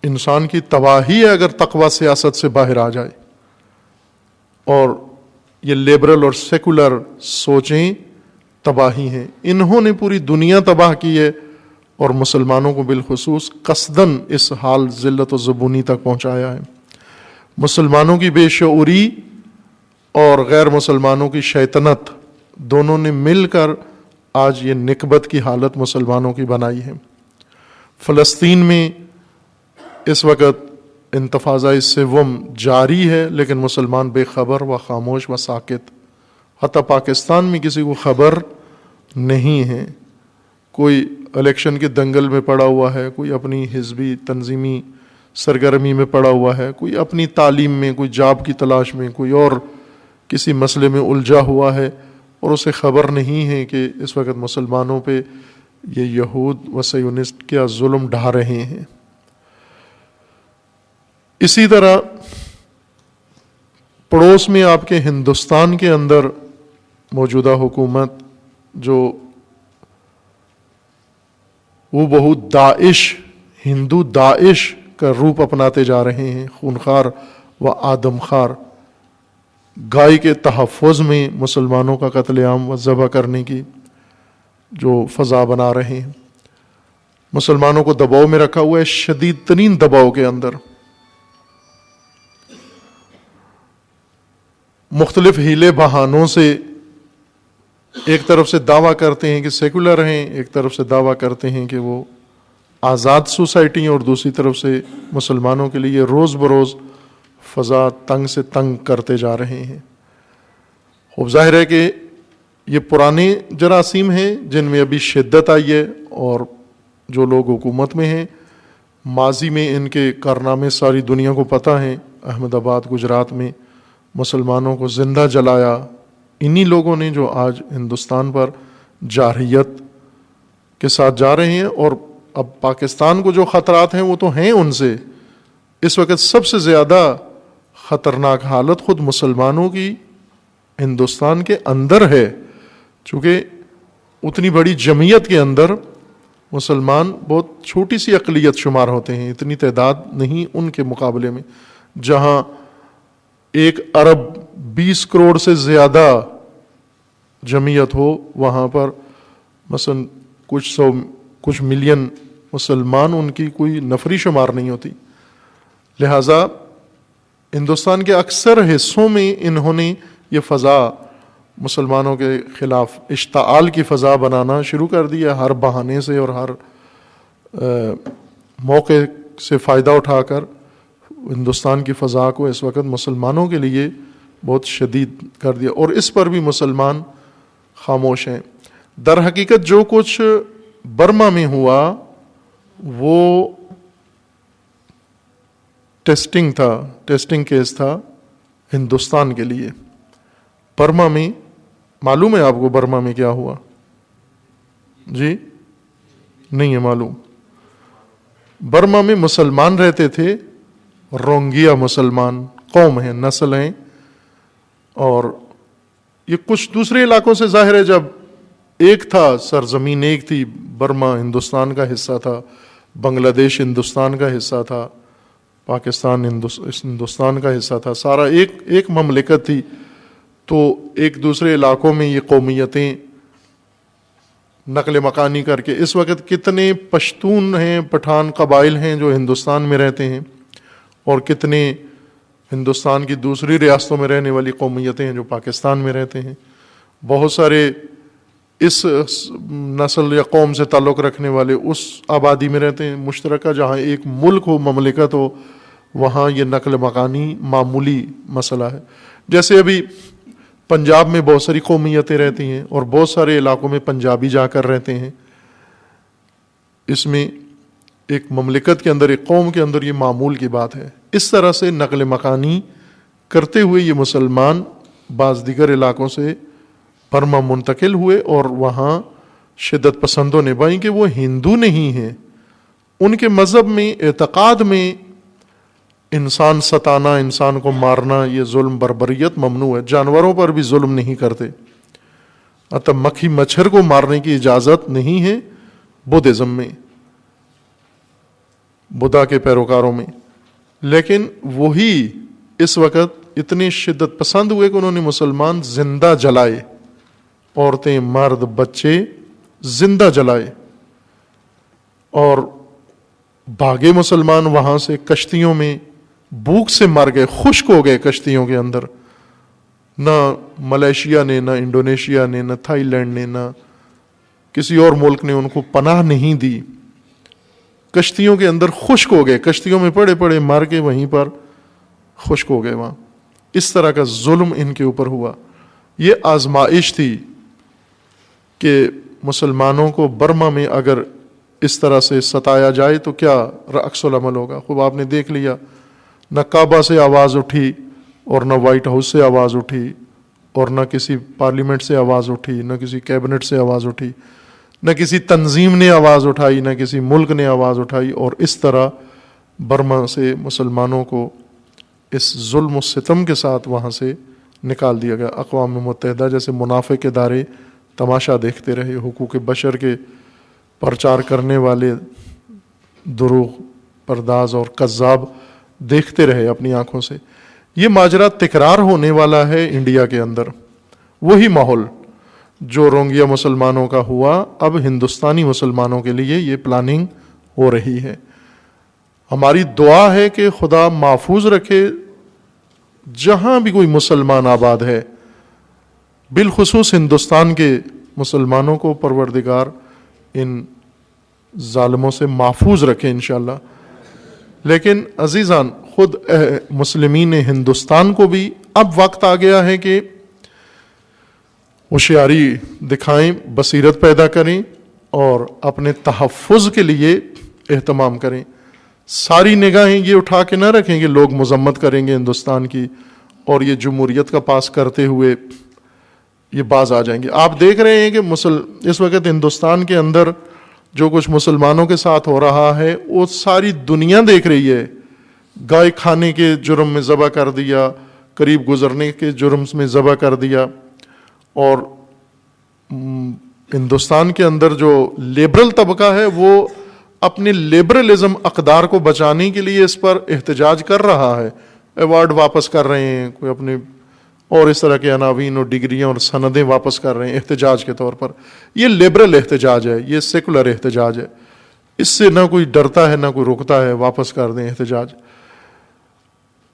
انسان کی تباہی ہے اگر تقوی سیاست سے باہر آ جائے۔ اور یہ لیبرل اور سیکولر سوچیں تباہی ہیں، انہوں نے پوری دنیا تباہ کی ہے، اور مسلمانوں کو بالخصوص قصداً اس حال ذلت و زبونی تک پہنچایا ہے۔ مسلمانوں کی بے شعوری اور غیر مسلمانوں کی شیطنت دونوں نے مل کر آج یہ نکبت کی حالت مسلمانوں کی بنائی ہے۔ فلسطین میں اس وقت انتفاضہ سوم جاری ہے، لیکن مسلمان بے خبر و خاموش و ساکت. حتیٰ پاکستان میں کسی کو خبر نہیں ہے. کوئی الیکشن کے دنگل میں پڑا ہوا ہے، کوئی اپنی حزبی تنظیمی سرگرمی میں پڑا ہوا ہے، کوئی اپنی تعلیم میں، کوئی جاب کی تلاش میں، کوئی اور کسی مسئلے میں الجھا ہوا ہے، اور اسے خبر نہیں ہے کہ اس وقت مسلمانوں پہ یہ یہود و صہیونسٹ کیا ظلم ڈھا رہے ہیں. اسی طرح پڑوس میں آپ کے ہندوستان کے اندر موجودہ حکومت جو وہ بہت داعش، ہندو داعش کا روپ اپناتے جا رہے ہیں، خونخوار و آدم خار، گائے کے تحفظ میں مسلمانوں کا قتل عام و ذبح کرنے کی جو فضا بنا رہے ہیں. مسلمانوں کو دباؤ میں رکھا ہوا ہے، شدید ترین دباؤ کے اندر. مختلف ہیلے بہانوں سے ایک طرف سے دعویٰ کرتے ہیں کہ سیکولر ہیں، ایک طرف سے دعویٰ کرتے ہیں کہ وہ آزاد سوسائٹی ہیں، اور دوسری طرف سے مسلمانوں کے لیے روز بروز فضا تنگ سے تنگ کرتے جا رہے ہیں. خوب ظاہر ہے کہ یہ پرانے جراثیم ہیں جن میں ابھی شدت آئی ہے، اور جو لوگ حکومت میں ہیں ماضی میں ان کے کارنامے ساری دنیا کو پتہ ہیں. احمد آباد گجرات میں مسلمانوں کو زندہ جلایا انہی لوگوں نے جو آج ہندوستان پر جارحیت کے ساتھ جا رہے ہیں. اور اب پاکستان کو جو خطرات ہیں وہ تو ہیں ان سے. اس وقت سب سے زیادہ خطرناک حالت خود مسلمانوں کی ہندوستان کے اندر ہے، چونکہ اتنی بڑی جمعیت کے اندر مسلمان بہت چھوٹی سی اقلیت شمار ہوتے ہیں، اتنی تعداد نہیں ان کے مقابلے میں. جہاں 1 ارب 20 کروڑ سے زیادہ جمعیت ہو، وہاں پر مثلا کچھ ملین مسلمان ان کی کوئی نفری شمار نہیں ہوتی. لہٰذا ہندوستان کے اکثر حصوں میں انہوں نے یہ فضا مسلمانوں کے خلاف اشتعال کی فضا بنانا شروع کر دیا، ہر بہانے سے اور ہر موقع سے فائدہ اٹھا کر ہندوستان کی فضا کو اس وقت مسلمانوں کے لیے بہت شدید کر دیا، اور اس پر بھی مسلمان خاموش ہیں. در حقیقت جو کچھ برما میں ہوا وہ ٹیسٹنگ کیس تھا ہندوستان کے لیے. برما میں معلوم ہے آپ کو برما میں کیا ہوا؟ جی نہیں ہے معلوم. برما میں مسلمان رہتے تھے، رونگیا مسلمان قوم ہیں، نسل ہیں، اور یہ کچھ دوسرے علاقوں سے ظاہر ہے. جب ایک تھا سرزمین، ایک تھی، برما ہندوستان کا حصہ تھا، بنگلہ دیش ہندوستان کا حصہ تھا، پاکستان ہندوستان کا حصہ تھا، سارا ایک مملکت تھی. تو ایک دوسرے علاقوں میں یہ قومیتیں نقل مکانی کر کے اس وقت کتنے پشتون ہیں، پٹھان قبائل ہیں جو ہندوستان میں رہتے ہیں، اور کتنے ہندوستان کی دوسری ریاستوں میں رہنے والی قومیتیں ہیں جو پاکستان میں رہتے ہیں. بہت سارے اس نسل یا قوم سے تعلق رکھنے والے اس آبادی میں رہتے ہیں مشترکہ. جہاں ایک ملک ہو، مملکت ہو، وہاں یہ نقل مکانی معمولی مسئلہ ہے. جیسے ابھی پنجاب میں بہت ساری قومیتیں رہتی ہیں، اور بہت سارے علاقوں میں پنجابی جا کر رہتے ہیں. اس میں ایک مملکت کے اندر، ایک قوم کے اندر یہ معمول کی بات ہے. اس طرح سے نقل مکانی کرتے ہوئے یہ مسلمان بعض دیگر علاقوں سے برما منتقل ہوئے، اور وہاں شدت پسندوں نے بھائی کہ وہ ہندو نہیں ہیں، ان کے مذہب میں، اعتقاد میں انسان ستانا، انسان کو مارنا، یہ ظلم بربریت ممنوع ہے. جانوروں پر بھی ظلم نہیں کرتے، حتیٰ مکھی مچھر کو مارنے کی اجازت نہیں ہے بدھزم میں، بدھا کے پیروکاروں میں. لیکن وہی اس وقت اتنے شدت پسند ہوئے کہ انہوں نے مسلمان زندہ جلائے، عورتیں، مرد، بچے زندہ جلائے، اور بھاگے مسلمان وہاں سے کشتیوں میں، بھوک سے مر گئے، خشک ہو گئے کشتیوں کے اندر. نہ ملیشیا نے، نہ انڈونیشیا نے، نہ تھائی لینڈ نے، نہ کسی اور ملک نے ان کو پناہ نہیں دی. کشتیوں کے اندر خشک ہو گئے، کشتیوں میں پڑے پڑے مار کے وہیں پر خشک ہو گئے وہاں. اس طرح کا ظلم ان کے اوپر ہوا. یہ آزمائش تھی کہ مسلمانوں کو برما میں اگر اس طرح سے ستایا جائے تو کیا عکس العمل ہوگا. خوب آپ نے دیکھ لیا، نہ کعبہ سے آواز اٹھی اور نہ وائٹ ہاؤس سے آواز اٹھی اور نہ کسی پارلیمنٹ سے آواز اٹھی، نہ کسی کیبنٹ سے آواز اٹھی، نہ کسی تنظیم نے آواز اٹھائی، نہ کسی ملک نے آواز اٹھائی. اور اس طرح برما سے مسلمانوں کو اس ظلم و ستم کے ساتھ وہاں سے نکال دیا گیا. اقوام متحدہ جیسے منافق ادارے تماشا دیکھتے رہے، حقوق بشر کے پرچار کرنے والے دروغ پرداز اور کذاب دیکھتے رہے اپنی آنکھوں سے. یہ ماجرا تکرار ہونے والا ہے انڈیا کے اندر. وہی ماحول جو روہنگیا مسلمانوں کا ہوا، اب ہندوستانی مسلمانوں کے لیے یہ پلاننگ ہو رہی ہے. ہماری دعا ہے کہ خدا محفوظ رکھے جہاں بھی کوئی مسلمان آباد ہے، بالخصوص ہندوستان کے مسلمانوں کو پروردگار ان ظالموں سے محفوظ رکھے انشاءاللہ. لیکن عزیزان، خود مسلمین ہندوستان کو بھی اب وقت آ گیا ہے کہ ہوشیاری دکھائیں، بصیرت پیدا کریں اور اپنے تحفظ کے لیے اہتمام کریں. ساری نگاہیں یہ اٹھا کے نہ رکھیں کہ لوگ مذمت کریں گے ہندوستان کی اور یہ جمہوریت کا پاس کرتے ہوئے یہ باز آ جائیں گے. آپ دیکھ رہے ہیں کہ اس وقت ہندوستان کے اندر جو کچھ مسلمانوں کے ساتھ ہو رہا ہے وہ ساری دنیا دیکھ رہی ہے. گائے کھانے کے جرم میں ذبح کر دیا، قریب گزرنے کے جرم میں ذبح کر دیا. اور ہندوستان کے اندر جو لیبرل طبقہ ہے وہ اپنے لیبرلزم اقدار کو بچانے کے لیے اس پر احتجاج کر رہا ہے. ایوارڈ واپس کر رہے ہیں کوئی اپنے، اور اس طرح کے عناوین اور ڈگریاں اور سندیں واپس کر رہے ہیں احتجاج کے طور پر. یہ لیبرل احتجاج ہے، یہ سیکولر احتجاج ہے. اس سے نہ کوئی ڈرتا ہے نہ کوئی رکتا ہے. واپس کر دیں احتجاج.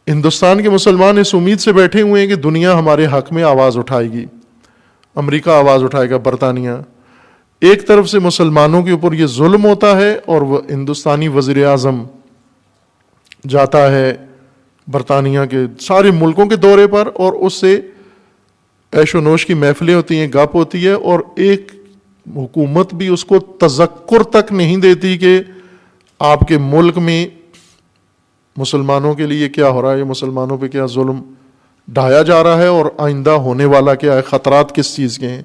ہندوستان کے مسلمان اس امید سے بیٹھے ہوئے ہیں کہ دنیا ہمارے حق میں آواز اٹھائے گی، امریکہ آواز اٹھائے گا، برطانیہ. ایک طرف سے مسلمانوں کے اوپر یہ ظلم ہوتا ہے اور وہ ہندوستانی وزیر اعظم جاتا ہے برطانیہ کے سارے ملکوں کے دورے پر اور اس سے عیش و نوش کی محفلیں ہوتی ہیں، گپ ہوتی ہے، اور ایک حکومت بھی اس کو تذکر تک نہیں دیتی کہ آپ کے ملک میں مسلمانوں کے لیے کیا ہو رہا ہے، مسلمانوں پہ کیا ظلم ڈھایا جا رہا ہے اور آئندہ ہونے والا کیا ہے، خطرات کس چیز کے ہیں.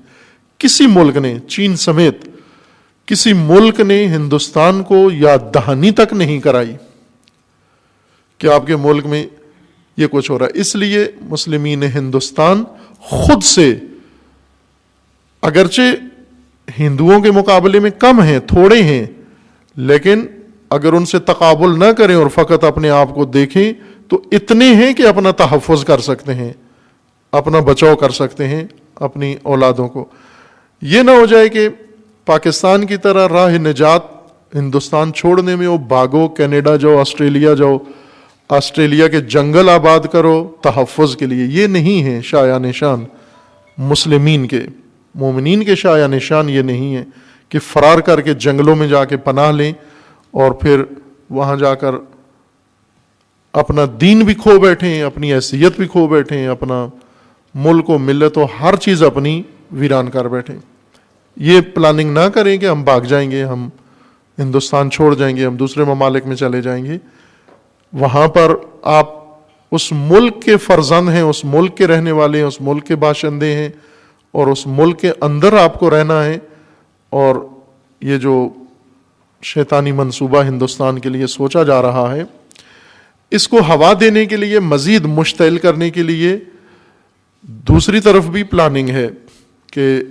کسی ملک نے، چین سمیت کسی ملک نے ہندوستان کو یاد دہانی تک نہیں کرائی کہ آپ کے ملک میں یہ کچھ ہو رہا ہے. اس لیے مسلمین ہندوستان خود سے اگرچہ ہندوؤں کے مقابلے میں کم ہیں، تھوڑے ہیں، لیکن اگر ان سے تقابل نہ کریں اور فقط اپنے آپ کو دیکھیں تو اتنے ہیں کہ اپنا تحفظ کر سکتے ہیں، اپنا بچاؤ کر سکتے ہیں اپنی اولادوں کو. یہ نہ ہو جائے کہ پاکستان کی طرح راہ نجات ہندوستان چھوڑنے میں ہو، بھاگو کینیڈا جاؤ، آسٹریلیا جاؤ، آسٹریلیا کے جنگل آباد کرو تحفظ کے لیے. یہ نہیں ہے شایان نشان مسلمین کے، مومنین کے شایان نشان یہ نہیں ہے کہ فرار کر کے جنگلوں میں جا کے پناہ لیں اور پھر وہاں جا کر اپنا دین بھی کھو بیٹھیں، اپنی حیثیت بھی کھو بیٹھیں، اپنا ملک و ملت و ہر چیز اپنی ویران کر بیٹھیں. یہ پلاننگ نہ کریں کہ ہم بھاگ جائیں گے، ہم ہندوستان چھوڑ جائیں گے، ہم دوسرے ممالک میں چلے جائیں گے. وہاں پر آپ اس ملک کے فرزند ہیں، اس ملک کے رہنے والے ہیں، اس ملک کے باشندے ہیں اور اس ملک کے اندر آپ کو رہنا ہے. اور یہ جو شیطانی منصوبہ ہندوستان کے لیے سوچا جا رہا ہے، اس کو ہوا دینے کے لیے، مزید مشتعل کرنے کے لیے دوسری طرف بھی پلاننگ ہے کہ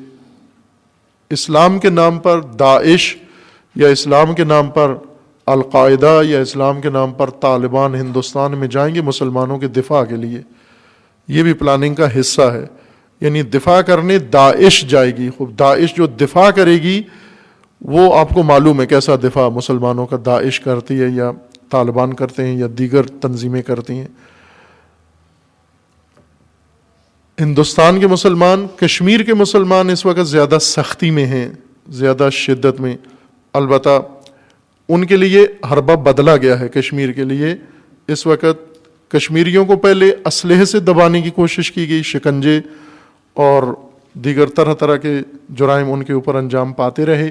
اسلام کے نام پر داعش یا اسلام کے نام پر القاعدہ یا اسلام کے نام پر طالبان ہندوستان میں جائیں گے مسلمانوں کے دفاع کے لیے. یہ بھی پلاننگ کا حصہ ہے. یعنی دفاع کرنے داعش جائے گی. خوب داعش جو دفاع کرے گی وہ آپ کو معلوم ہے کیسا دفاع مسلمانوں کا داعش کرتی ہے یا طالبان کرتے ہیں یا دیگر تنظیمیں کرتی ہیں. ہندوستان کے مسلمان، کشمیر کے مسلمان اس وقت زیادہ سختی میں ہیں، زیادہ شدت میں. البتہ ان کے لیے حربہ بدلا گیا ہے کشمیر کے لیے. اس وقت کشمیریوں کو پہلے اسلحے سے دبانے کی کوشش کی گئی, شکنجے اور دیگر طرح طرح کے جرائم ان کے اوپر انجام پاتے رہے.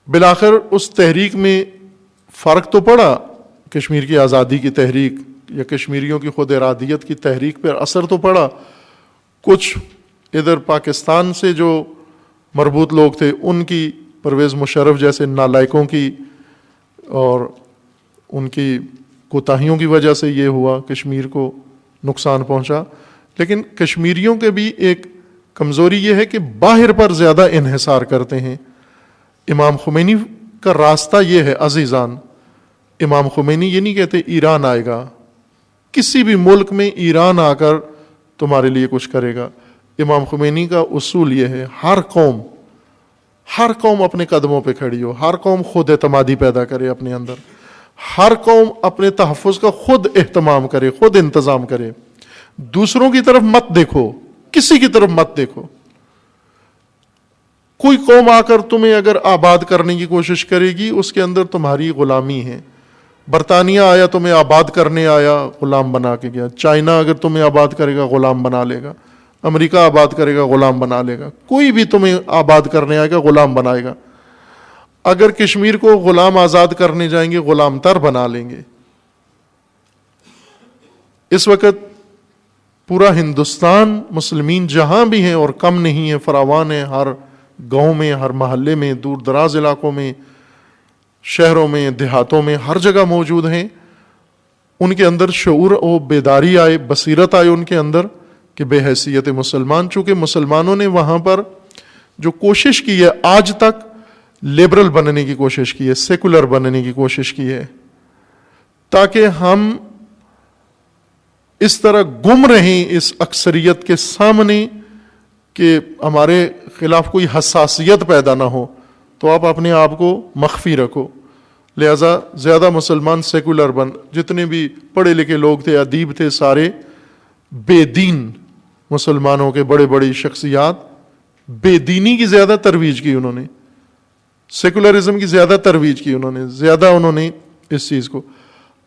بالآخر اس تحریک میں فرق تو پڑا, کشمیر کی آزادی کی تحریک یا کشمیریوں کی خود ارادیت کی تحریک پر اثر تو پڑا. کچھ ادھر پاکستان سے جو مربوط لوگ تھے ان کی, پرویز مشرف جیسے نالائقوں کی اور ان کی کوتاہیوں کی وجہ سے یہ ہوا, کشمیر کو نقصان پہنچا. لیکن کشمیریوں کے بھی ایک کمزوری یہ ہے کہ باہر پر زیادہ انحصار کرتے ہیں. امام خمینی کا راستہ یہ ہے عزیزان, امام خمینی یہ نہیں کہتے ایران آئے گا, کسی بھی ملک میں ایران آ کر تمہارے لیے کچھ کرے گا. امام خمینی کا اصول یہ ہے ہر قوم اپنے قدموں پہ کھڑی ہو, ہر قوم خود اعتمادی پیدا کرے اپنے اندر, ہر قوم اپنے تحفظ کا خود اہتمام کرے, خود انتظام کرے. دوسروں کی طرف مت دیکھو, کسی کی طرف مت دیکھو. کوئی قوم آ کر تمہیں اگر آباد کرنے کی کوشش کرے گی اس کے اندر تمہاری غلامی ہے. برطانیہ آیا تمہیں آباد کرنے آیا, غلام بنا کے گیا. چائنا اگر تمہیں آباد کرے گا غلام بنا لے گا. امریکہ آباد کرے گا غلام بنا لے گا. کوئی بھی تمہیں آباد کرنے آئے گا غلام بنائے گا. اگر کشمیر کو غلام آزاد کرنے جائیں گے غلام تر بنا لیں گے. اس وقت پورا ہندوستان, مسلمین جہاں بھی ہیں اور کم نہیں ہیں, فراوان ہیں, ہر گاؤں میں, ہر محلے میں, دور دراز علاقوں میں, شہروں میں, دیہاتوں میں, ہر جگہ موجود ہیں. ان کے اندر شعور و بیداری آئے, بصیرت آئے ان کے اندر کہ بے حیثیت مسلمان, چونکہ مسلمانوں نے وہاں پر جو کوشش کی ہے آج تک لبرل بننے کی کوشش کی ہے, سیکولر بننے کی کوشش کی ہے, تاکہ ہم اس طرح گم رہیں اس اکثریت کے سامنے کہ ہمارے خلاف کوئی حساسیت پیدا نہ ہو. تو آپ اپنے آپ کو مخفی رکھو. لہذا زیادہ مسلمان سیکولر بن, جتنے بھی پڑھے لکھے لوگ تھے, ادیب تھے, سارے بے دین مسلمانوں کے بڑے بڑی شخصیات بے دینی کی زیادہ ترویج کی انہوں نے, سیکولرزم کی زیادہ ترویج کی انہوں نے اس چیز کو.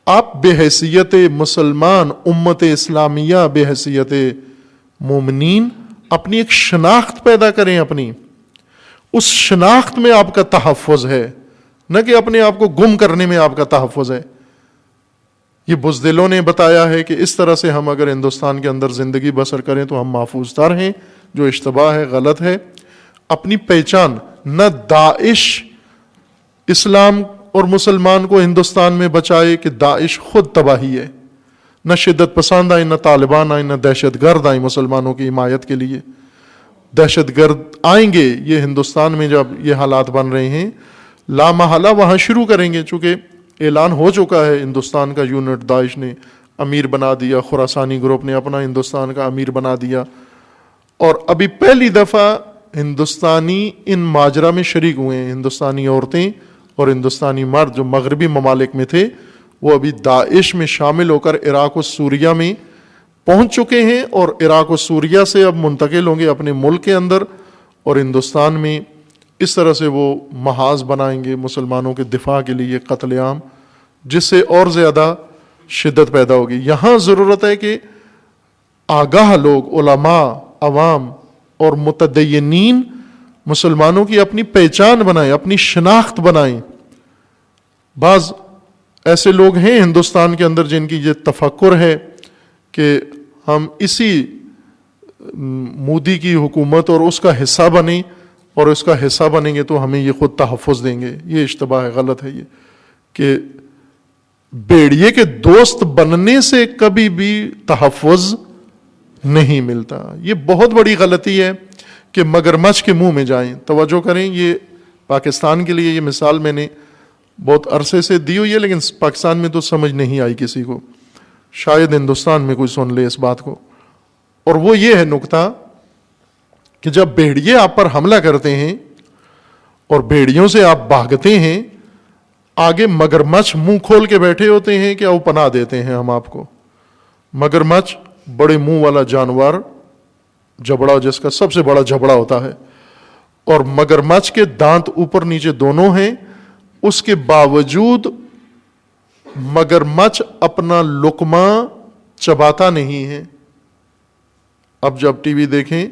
آپ بے حیثیت مسلمان, امت اسلامیہ, بے حیثیت مومنین اپنی ایک شناخت پیدا کریں. اپنی اس شناخت میں آپ کا تحفظ ہے, نہ کہ اپنے آپ کو گم کرنے میں آپ کا تحفظ ہے. یہ بزدلوں نے بتایا ہے کہ اس طرح سے ہم اگر ہندوستان کے اندر زندگی بسر کریں تو ہم محفوظ تر ہیں, جو اشتباہ ہے, غلط ہے. اپنی پہچان, نہ داعش اسلام اور مسلمان کو ہندوستان میں بچائے کہ داعش خود تباہی ہے, نہ شدت پسند آئیں, نہ طالبان آئیں, نہ دہشت گرد آئیں مسلمانوں کی حمایت کے لیے. دہشت گرد آئیں گے, یہ ہندوستان میں جب یہ حالات بن رہے ہیں لا محالہ وہاں شروع کریں گے, چونکہ اعلان ہو چکا ہے ہندوستان کا یونٹ داعش نے امیر بنا دیا, خراسانی گروپ نے اپنا ہندوستان کا امیر بنا دیا. اور ابھی پہلی دفعہ ہندوستانی ان ماجرا میں شریک ہوئے ہیں. ہندوستانی عورتیں اور ہندوستانی مرد جو مغربی ممالک میں تھے وہ ابھی داعش میں شامل ہو کر عراق و سوریہ میں پہنچ چکے ہیں, اور عراق و سوریہ سے اب منتقل ہوں گے اپنے ملک کے اندر, اور ہندوستان میں اس طرح سے وہ محاذ بنائیں گے مسلمانوں کے دفاع کے لیے, قتل عام, جس سے اور زیادہ شدت پیدا ہوگی. یہاں ضرورت ہے کہ آگاہ لوگ, علماء, عوام اور متدینین مسلمانوں کی اپنی پہچان بنائیں, اپنی شناخت بنائیں. بعض ایسے لوگ ہیں ہندوستان کے اندر جن کی یہ تفکر ہے کہ ہم اسی مودی کی حکومت اور اس کا حصہ بنیں, اور اس کا حصہ بنیں گے تو ہمیں یہ خود تحفظ دیں گے. یہ اشتباہ ہے, غلط ہے یہ, کہ بھیڑیے کے دوست بننے سے کبھی بھی تحفظ نہیں ملتا. یہ بہت بڑی غلطی ہے کہ مگرمچھ کے منہ میں جائیں. توجہ کریں, یہ پاکستان کے لیے یہ مثال میں نے بہت عرصے سے دی ہوئی ہے, لیکن پاکستان میں تو سمجھ نہیں آئی کسی کو, شاید ہندوستان میں کوئی سن لے اس بات کو. اور وہ یہ ہے نکتہ کہ جب بھیڑیے آپ پر حملہ کرتے ہیں اور بھیڑیوں سے آپ بھاگتے ہیں, آگے مگرمچھ منہ کھول کے بیٹھے ہوتے ہیں کہ وہ پناہ دیتے ہیں ہم آپ کو. مگرمچھ بڑے منہ والا جانور, جبڑا, جس کا سب سے بڑا جبڑا ہوتا ہے, اور مگرمچھ کے دانت اوپر نیچے دونوں ہیں، اس کے باوجود مگرمچھ اپنا لقمہ چباتا نہیں ہے۔ اب جب ٹی وی دیکھیں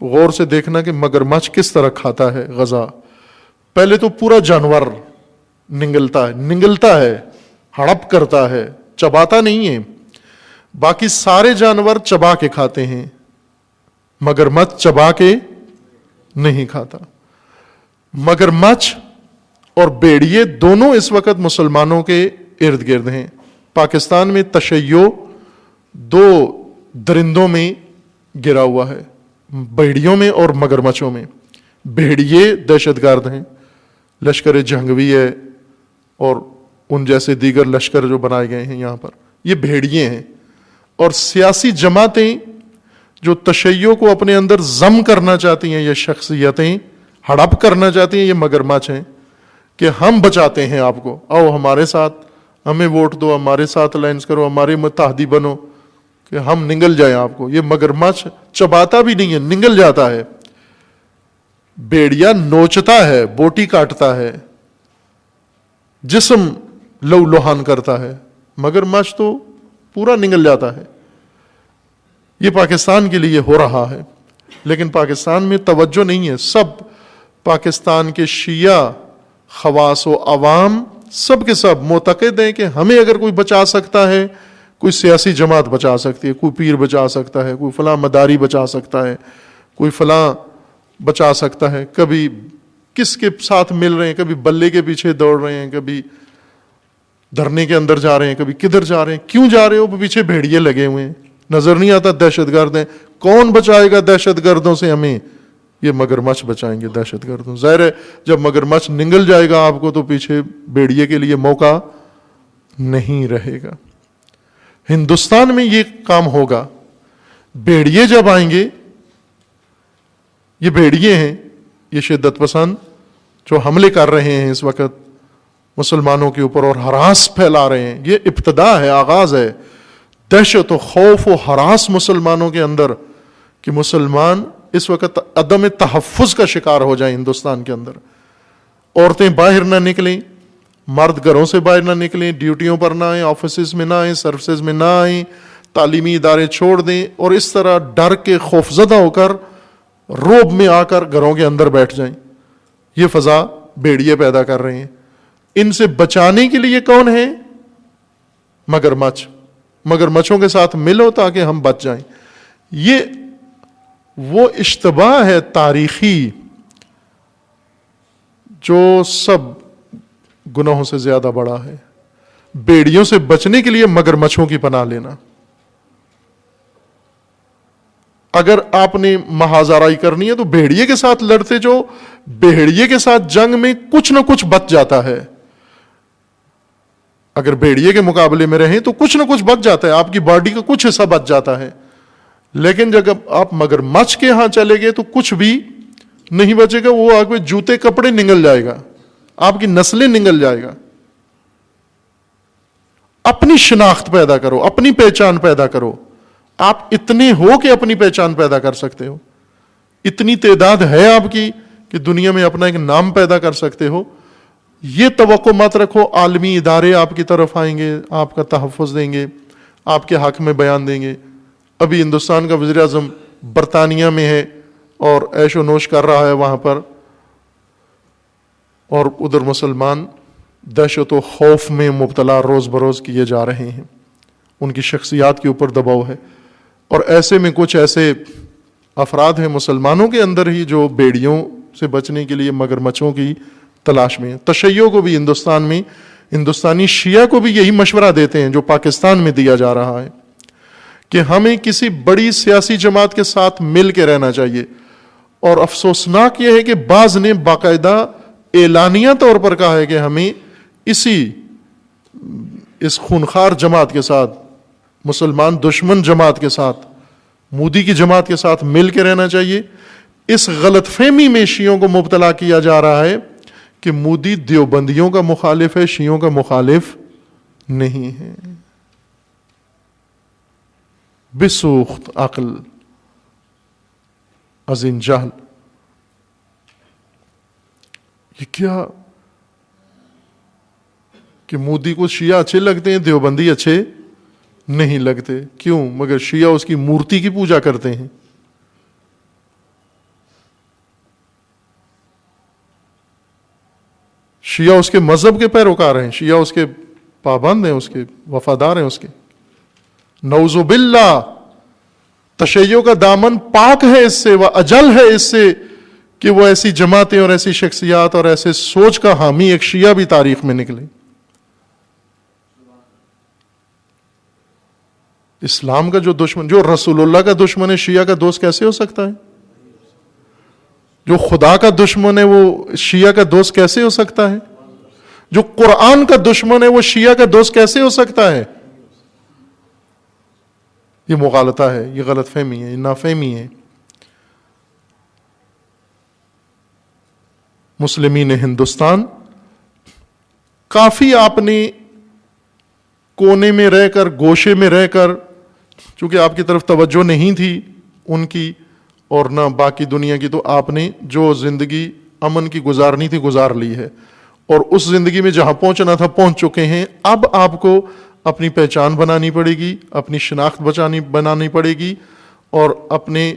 تو غور سے دیکھنا کہ مگرمچھ کس طرح کھاتا ہے غذا۔ پہلے تو پورا جانور نگلتا ہے، ہڑپ کرتا ہے، چباتا نہیں ہے۔ باقی سارے جانور چبا کے کھاتے ہیں، مگرمچھ چبا کے نہیں کھاتا۔ مگرمچھ اور بھیڑیے دونوں اس وقت مسلمانوں کے ارد گرد ہیں۔ پاکستان میں تشیع 2 درندوں میں گرا ہوا ہے، بھیڑیوں میں اور مگرمچھوں میں۔ بھیڑیے دہشت گرد ہیں، لشکر جہنگوی ہے اور ان جیسے دیگر لشکر جو بنائے گئے ہیں یہاں پر، یہ بھیڑیے ہیں۔ اور سیاسی جماعتیں جو تشیع کو اپنے اندر ضم کرنا چاہتی ہیں، یہ شخصیتیں ہڑپ کرنا چاہتی ہیں، یہ مگرمچھ ہیں کہ ہم بچاتے ہیں آپ کو، آؤ ہمارے ساتھ، ہمیں ووٹ دو، ہمارے ساتھ الائنس کرو، ہمارے متحدی بنو کہ ہم نگل جائیں آپ کو۔ یہ مگرمچھ چباتا بھی نہیں ہے، نگل جاتا ہے۔ بھیڑیا نوچتا ہے، بوٹی کاٹتا ہے، جسم لو لوہان کرتا ہے، مگرمچھ تو پورا نگل جاتا ہے۔ یہ پاکستان کے لیے ہو رہا ہے، لیکن پاکستان میں توجہ نہیں ہے۔ سب پاکستان کے شیعہ، خواص و عوام سب کے سب معتقد ہیں کہ ہمیں اگر کوئی بچا سکتا ہے، کوئی سیاسی جماعت بچا سکتی ہے، کوئی پیر بچا سکتا ہے، کوئی فلاں مداری بچا سکتا ہے، کوئی فلاں بچا سکتا ہے۔ کبھی کس کے ساتھ مل رہے ہیں، کبھی بلے کے پیچھے دوڑ رہے ہیں، کبھی دھرنے کے اندر جا رہے ہیں، کبھی کدھر جا رہے ہیں۔ کیوں جا رہے ہو؟ پیچھے بھیڑیے لگے ہوئے ہیں، نظر نہیں آتا دہشت گرد ہیں۔ کون بچائے گا دہشت گردوں سے ہمیں؟ یہ مگرمچھ بچائیں گے دہشت گردوں۔ ظاہر ہے جب مگرمچھ نگل جائے گا آپ کو تو پیچھے بھیڑیے کے لیے موقع نہیں رہے گا۔ ہندوستان میں یہ کام ہوگا۔ بھیڑیے جب آئیں گے، یہ بھیڑیے ہیں، یہ شدت پسند جو حملے کر رہے ہیں اس وقت مسلمانوں کے اوپر اور ہراس پھیلا رہے ہیں، یہ ابتدا ہے، آغاز ہے۔ دہشت و خوف و ہراس مسلمانوں کے اندر کہ مسلمان اس وقت عدم تحفظ کا شکار ہو جائیں ہندوستان کے اندر۔ عورتیں باہر نہ نکلیں، مرد گھروں سے باہر نہ نکلیں، ڈیوٹیوں پر نہ آئیں، آفیسز میں نہ آئیں، سروسز میں نہ آئیں، تعلیمی ادارے چھوڑ دیں، اور اس طرح ڈر کے خوفزدہ ہو کر روب میں آ کر گھروں کے اندر بیٹھ جائیں۔ یہ فضا بھیڑیے پیدا کر رہے ہیں۔ ان سے بچانے کے لیے کون ہے؟ مگرمچھوں کے ساتھ ملو تاکہ ہم بچ جائیں۔ یہ وہ اشتباہ ہے تاریخی جو سب گناہوں سے زیادہ بڑا ہے۔ بھیڑیوں سے بچنے کے لیے مگرمچھوں کی پناہ لینا۔ اگر آپ نے محاذ کرنی ہے تو بھیڑیے کے ساتھ لڑتے جو بھیڑیے کے ساتھ جنگ میں کچھ نہ کچھ بچ جاتا ہے۔ اگر بھیڑیے کے مقابلے میں رہیں تو کچھ نہ کچھ بچ جاتا ہے، آپ کی باڈی کا کچھ حصہ بچ جاتا ہے۔ لیکن جب آپ مگرمچھ کے ہاں چلے گئے تو کچھ بھی نہیں بچے گا، وہ آپ کے جوتے کپڑے نگل جائے گا، آپ کی نسلیں نگل جائے گا۔ اپنی شناخت پیدا کرو، اپنی پہچان پیدا کرو۔ آپ اتنے ہو کہ اپنی پہچان پیدا کر سکتے ہو، اتنی تعداد ہے آپ کی کہ دنیا میں اپنا ایک نام پیدا کر سکتے ہو۔ یہ توقع مت رکھو عالمی ادارے آپ کی طرف آئیں گے، آپ کا تحفظ دیں گے، آپ کے حق میں بیان دیں گے۔ ابھی ہندوستان کا وزیر اعظم برطانیہ میں ہے اور عیش و نوش کر رہا ہے وہاں پر، اور ادھر مسلمان دہشت و خوف میں مبتلا روز بروز کیے جا رہے ہیں، ان کی شخصیات کے اوپر دباؤ ہے۔ اور ایسے میں کچھ ایسے افراد ہیں مسلمانوں کے اندر ہی جو بھیڑیوں سے بچنے کے لیے مگرمچھوں کی تلاش میں ہیں۔ تشیع کو بھی ہندوستان میں، ہندوستانی شیعہ کو بھی یہی مشورہ دیتے ہیں جو پاکستان میں دیا جا رہا ہے کہ ہمیں کسی بڑی سیاسی جماعت کے ساتھ مل کے رہنا چاہیے۔ اور افسوسناک یہ ہے کہ بعض نے باقاعدہ اعلانیہ طور پر کہا ہے کہ ہمیں اس خونخوار جماعت کے ساتھ، مسلمان دشمن جماعت کے ساتھ، مودی کی جماعت کے ساتھ مل کے رہنا چاہیے۔ اس غلط فہمی میں شیعوں کو مبتلا کیا جا رہا ہے کہ مودی دیوبندیوں کا مخالف ہے، شیعوں کا مخالف نہیں ہے۔ بسوخت عقل، عظیم جہل۔ یہ کیا کہ مودی کو شیعہ اچھے لگتے ہیں، دیوبندی اچھے نہیں لگتے. کیوں؟ مگر شیعہ اس کی مورتی کی پوجا کرتے ہیں. شیعہ اس کے مذہب کے پیروکار ہیں، شیعہ اس کے پابند ہیں، اس کے وفادار ہیں اس کے. نعوذ باللہ، تشیع کا دامن پاک ہے اس سے، وہ اجل ہے اس سے کہ وہ ایسی جماعتیں اور ایسی شخصیات اور ایسے سوچ کا حامی ایک شیعہ بھی تاریخ میں نکلے. اسلام کا جو دشمن، جو رسول اللہ کا دشمن ہے، شیعہ کا دوست کیسے ہو سکتا ہے؟ جو خدا کا دشمن ہے وہ شیعہ کا دوست کیسے ہو سکتا ہے؟ جو قرآن کا دشمن ہے وہ شیعہ کا دوست کیسے ہو سکتا ہے؟ یہ مغالطہ ہے، یہ غلط فہمی ہے، یہ نافہمی ہے. مسلمین ہندوستان کافی آپ نے کونے میں رہ کر، گوشے میں رہ کر، چونکہ آپ کی طرف توجہ نہیں تھی ان کی اور نہ باقی دنیا کی، تو آپ نے جو زندگی امن کی گزارنی تھی گزار لی ہے، اور اس زندگی میں جہاں پہنچنا تھا پہنچ چکے ہیں. اب آپ کو اپنی پہچان بنانی پڑے گی، اپنی شناخت بنانی پڑے گی، اور اپنے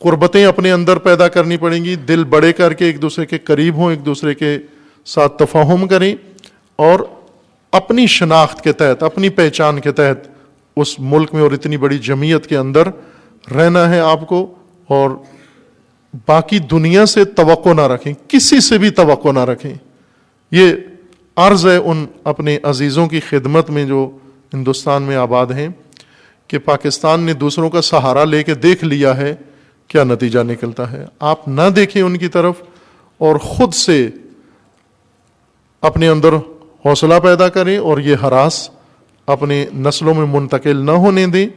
قربتیں اپنے اندر پیدا کرنی پڑیں گی. دل بڑے کر کے ایک دوسرے کے قریب ہوں، ایک دوسرے کے ساتھ تفاہم کریں، اور اپنی شناخت کے تحت، اپنی پہچان کے تحت اس ملک میں اور اتنی بڑی جمعیت کے اندر رہنا ہے آپ کو. اور باقی دنیا سے توقع نہ رکھیں، کسی سے بھی توقع نہ رکھیں. یہ عرض ہے ان اپنے عزیزوں کی خدمت میں جو ہندوستان میں آباد ہیں کہ پاکستان نے دوسروں کا سہارا لے کے دیکھ لیا ہے کیا نتیجہ نکلتا ہے. آپ نہ دیکھیں ان کی طرف، اور خود سے اپنے اندر حوصلہ پیدا کریں اور یہ ہراس اپنے نسلوں میں منتقل نہ ہونے دیں.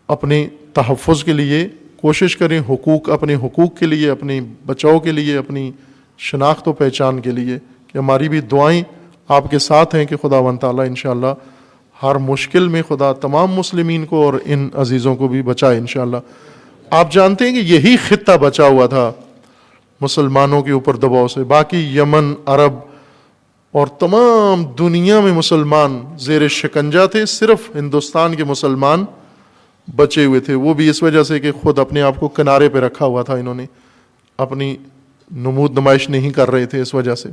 اپنے تحفظ کے لیے کوشش کریں، اپنے حقوق کے لیے، اپنے بچاؤ کے لیے، اپنی شناخت و پہچان کے لیے. کہ ہماری بھی دعائیں آپ کے ساتھ ہیں کہ خداوند تعالیٰ انشاءاللہ ہر مشکل میں خدا تمام مسلمین کو اور ان عزیزوں کو بھی بچائے انشاءاللہ. آپ جانتے ہیں کہ یہی خطہ بچا ہوا تھا مسلمانوں کے اوپر دباؤ سے. باقی یمن، عرب اور تمام دنیا میں مسلمان زیر شکنجہ تھے، صرف ہندوستان کے مسلمان بچے ہوئے تھے. وہ بھی اس وجہ سے کہ خود اپنے آپ کو کنارے پہ رکھا ہوا تھا، انہوں نے اپنی نمود نمائش نہیں کر رہے تھے اس وجہ سے.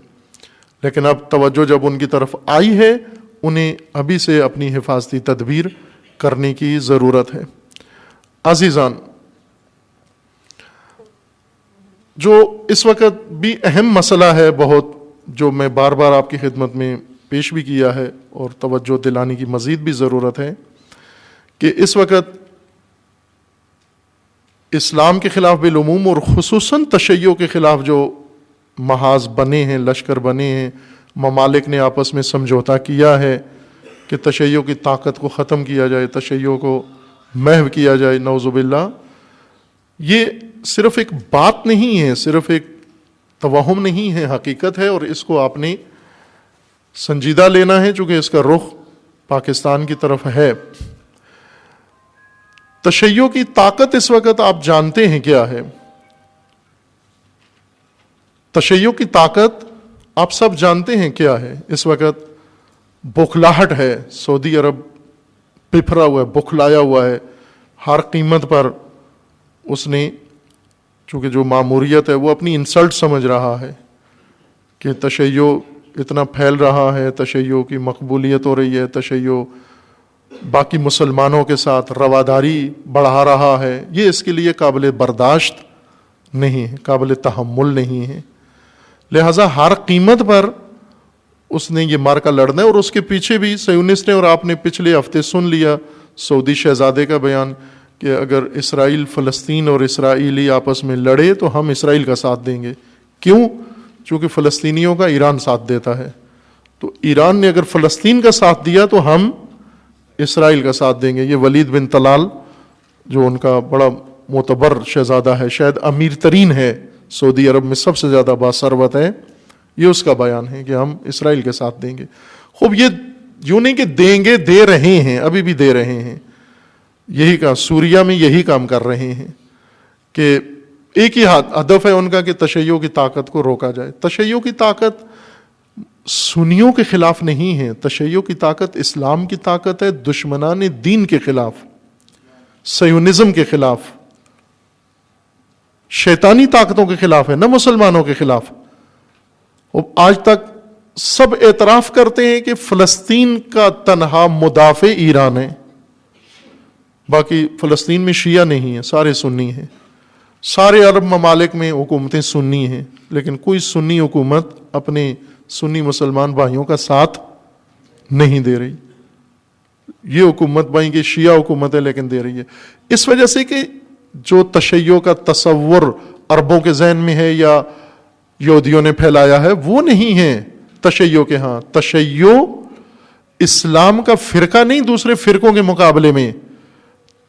لیکن اب توجہ جب ان کی طرف آئی ہے، انہیں ابھی سے اپنی حفاظتی تدبیر کرنے کی ضرورت ہے. عزیزان، جو اس وقت بھی اہم مسئلہ ہے بہت، جو میں بار بار آپ کی خدمت میں پیش بھی کیا ہے اور توجہ دلانے کی مزید بھی ضرورت ہے، کہ اس وقت اسلام کے خلاف بالعموم اور خصوصاً تشیع کے خلاف جو محاذ بنے ہیں، لشکر بنے ہیں، ممالک نے آپس میں سمجھوتا کیا ہے کہ تشیع کی طاقت کو ختم کیا جائے، تشیع کو محو کیا جائے، نعوذ باللہ. یہ صرف ایک بات نہیں ہے، صرف ایک توہم نہیں ہے، حقیقت ہے، اور اس کو آپ نے سنجیدہ لینا ہے چونکہ اس کا رخ پاکستان کی طرف ہے. تشیع کی طاقت اس وقت آپ جانتے ہیں کیا ہے. تشیع کی طاقت آپ سب جانتے ہیں کیا ہے. اس وقت بوکھلاہٹ ہے، سعودی عرب بپھرا ہوا ہے، بوکھلایا ہوا ہے. ہر قیمت پر اس نے، چونکہ جو ماموریت ہے وہ اپنی انسلٹ سمجھ رہا ہے کہ تشیع اتنا پھیل رہا ہے، تشیع کی مقبولیت ہو رہی ہے، تشیع باقی مسلمانوں کے ساتھ رواداری بڑھا رہا ہے. یہ اس کے لیے قابل برداشت نہیں ہے، قابل تحمل نہیں ہے. لہٰذا ہر قیمت پر اس نے یہ مارکا لڑنا ہے. اور اس کے پیچھے بھی صہیونسٹ نے، اور آپ نے پچھلے ہفتے سن لیا سعودی شہزادے کا بیان کہ اگر اسرائیل، فلسطین اور اسرائیلی آپس میں لڑے تو ہم اسرائیل کا ساتھ دیں گے. کیوں؟ چونکہ فلسطینیوں کا ایران ساتھ دیتا ہے. تو ایران نے اگر فلسطین کا ساتھ دیا تو ہم اسرائیل کا ساتھ دیں گے. یہ ولید بن طلال جو ان کا بڑا معتبر شہزادہ ہے، شاید امیر ترین ہے سعودی عرب میں، سب سے زیادہ باثروت ہے، یہ اس کا بیان ہے کہ ہم اسرائیل کے ساتھ دیں گے. خوب یہ یوں نہیں کہ دیں گے، دے رہے ہیں، ابھی بھی دے رہے ہیں. یہی کام سوریہ میں یہی کام کر رہے ہیں کہ ایک ہی ہدف ہے ان کا کہ تشیع کی طاقت کو روکا جائے. تشیع کی طاقت سنیوں کے خلاف نہیں ہے، تشیع کی طاقت اسلام کی طاقت ہے، دشمنان دین کے خلاف، سیونزم کے خلاف، شیطانی طاقتوں کے خلاف ہے، نہ مسلمانوں کے خلاف. آج تک سب اعتراف کرتے ہیں کہ فلسطین کا تنہا مدافع ایران ہے، باقی فلسطین میں شیعہ نہیں ہیں، سارے سنی ہیں. سارے عرب ممالک میں حکومتیں سنی ہیں، لیکن کوئی سنی حکومت اپنے سنی مسلمان بھائیوں کا ساتھ نہیں دے رہی. یہ حکومت بھائی کہ شیعہ حکومت ہے لیکن دے رہی ہے، اس وجہ سے کہ جو تشیع کا تصور عربوں کے ذہن میں ہے یا یہودیوں نے پھیلایا ہے وہ نہیں ہے تشیع کے. ہاں تشیع اسلام کا فرقہ نہیں دوسرے فرقوں کے مقابلے میں،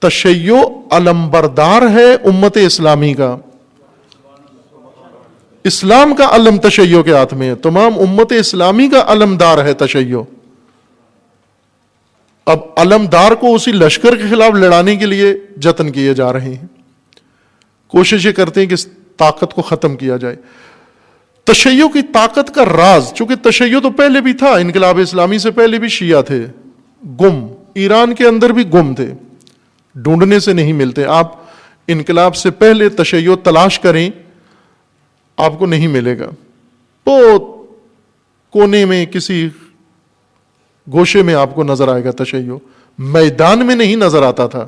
تشیع علمبردار ہے امت اسلامی کا. اسلام کا علم تشیع کے ہاتھ میں ہے، تمام امت اسلامی کا علمدار ہے تشیع. اب علمدار کو اسی لشکر کے خلاف لڑانے کے لیے جتن کیے جا رہے ہیں، کوشش یہ کرتے ہیں کہ اس طاقت کو ختم کیا جائے. تشیع کی طاقت کا راز، چونکہ تشیع تو پہلے بھی تھا، انقلاب اسلامی سے پہلے بھی شیعہ تھے، گم ایران کے اندر بھی گم تھے، ڈھونڈنے سے نہیں ملتے. آپ انقلاب سے پہلے تشیع تلاش کریں آپ کو نہیں ملے گا. بہت کونے میں کسی گوشے میں آپ کو نظر آئے گا تشیع، میدان میں نہیں نظر آتا تھا،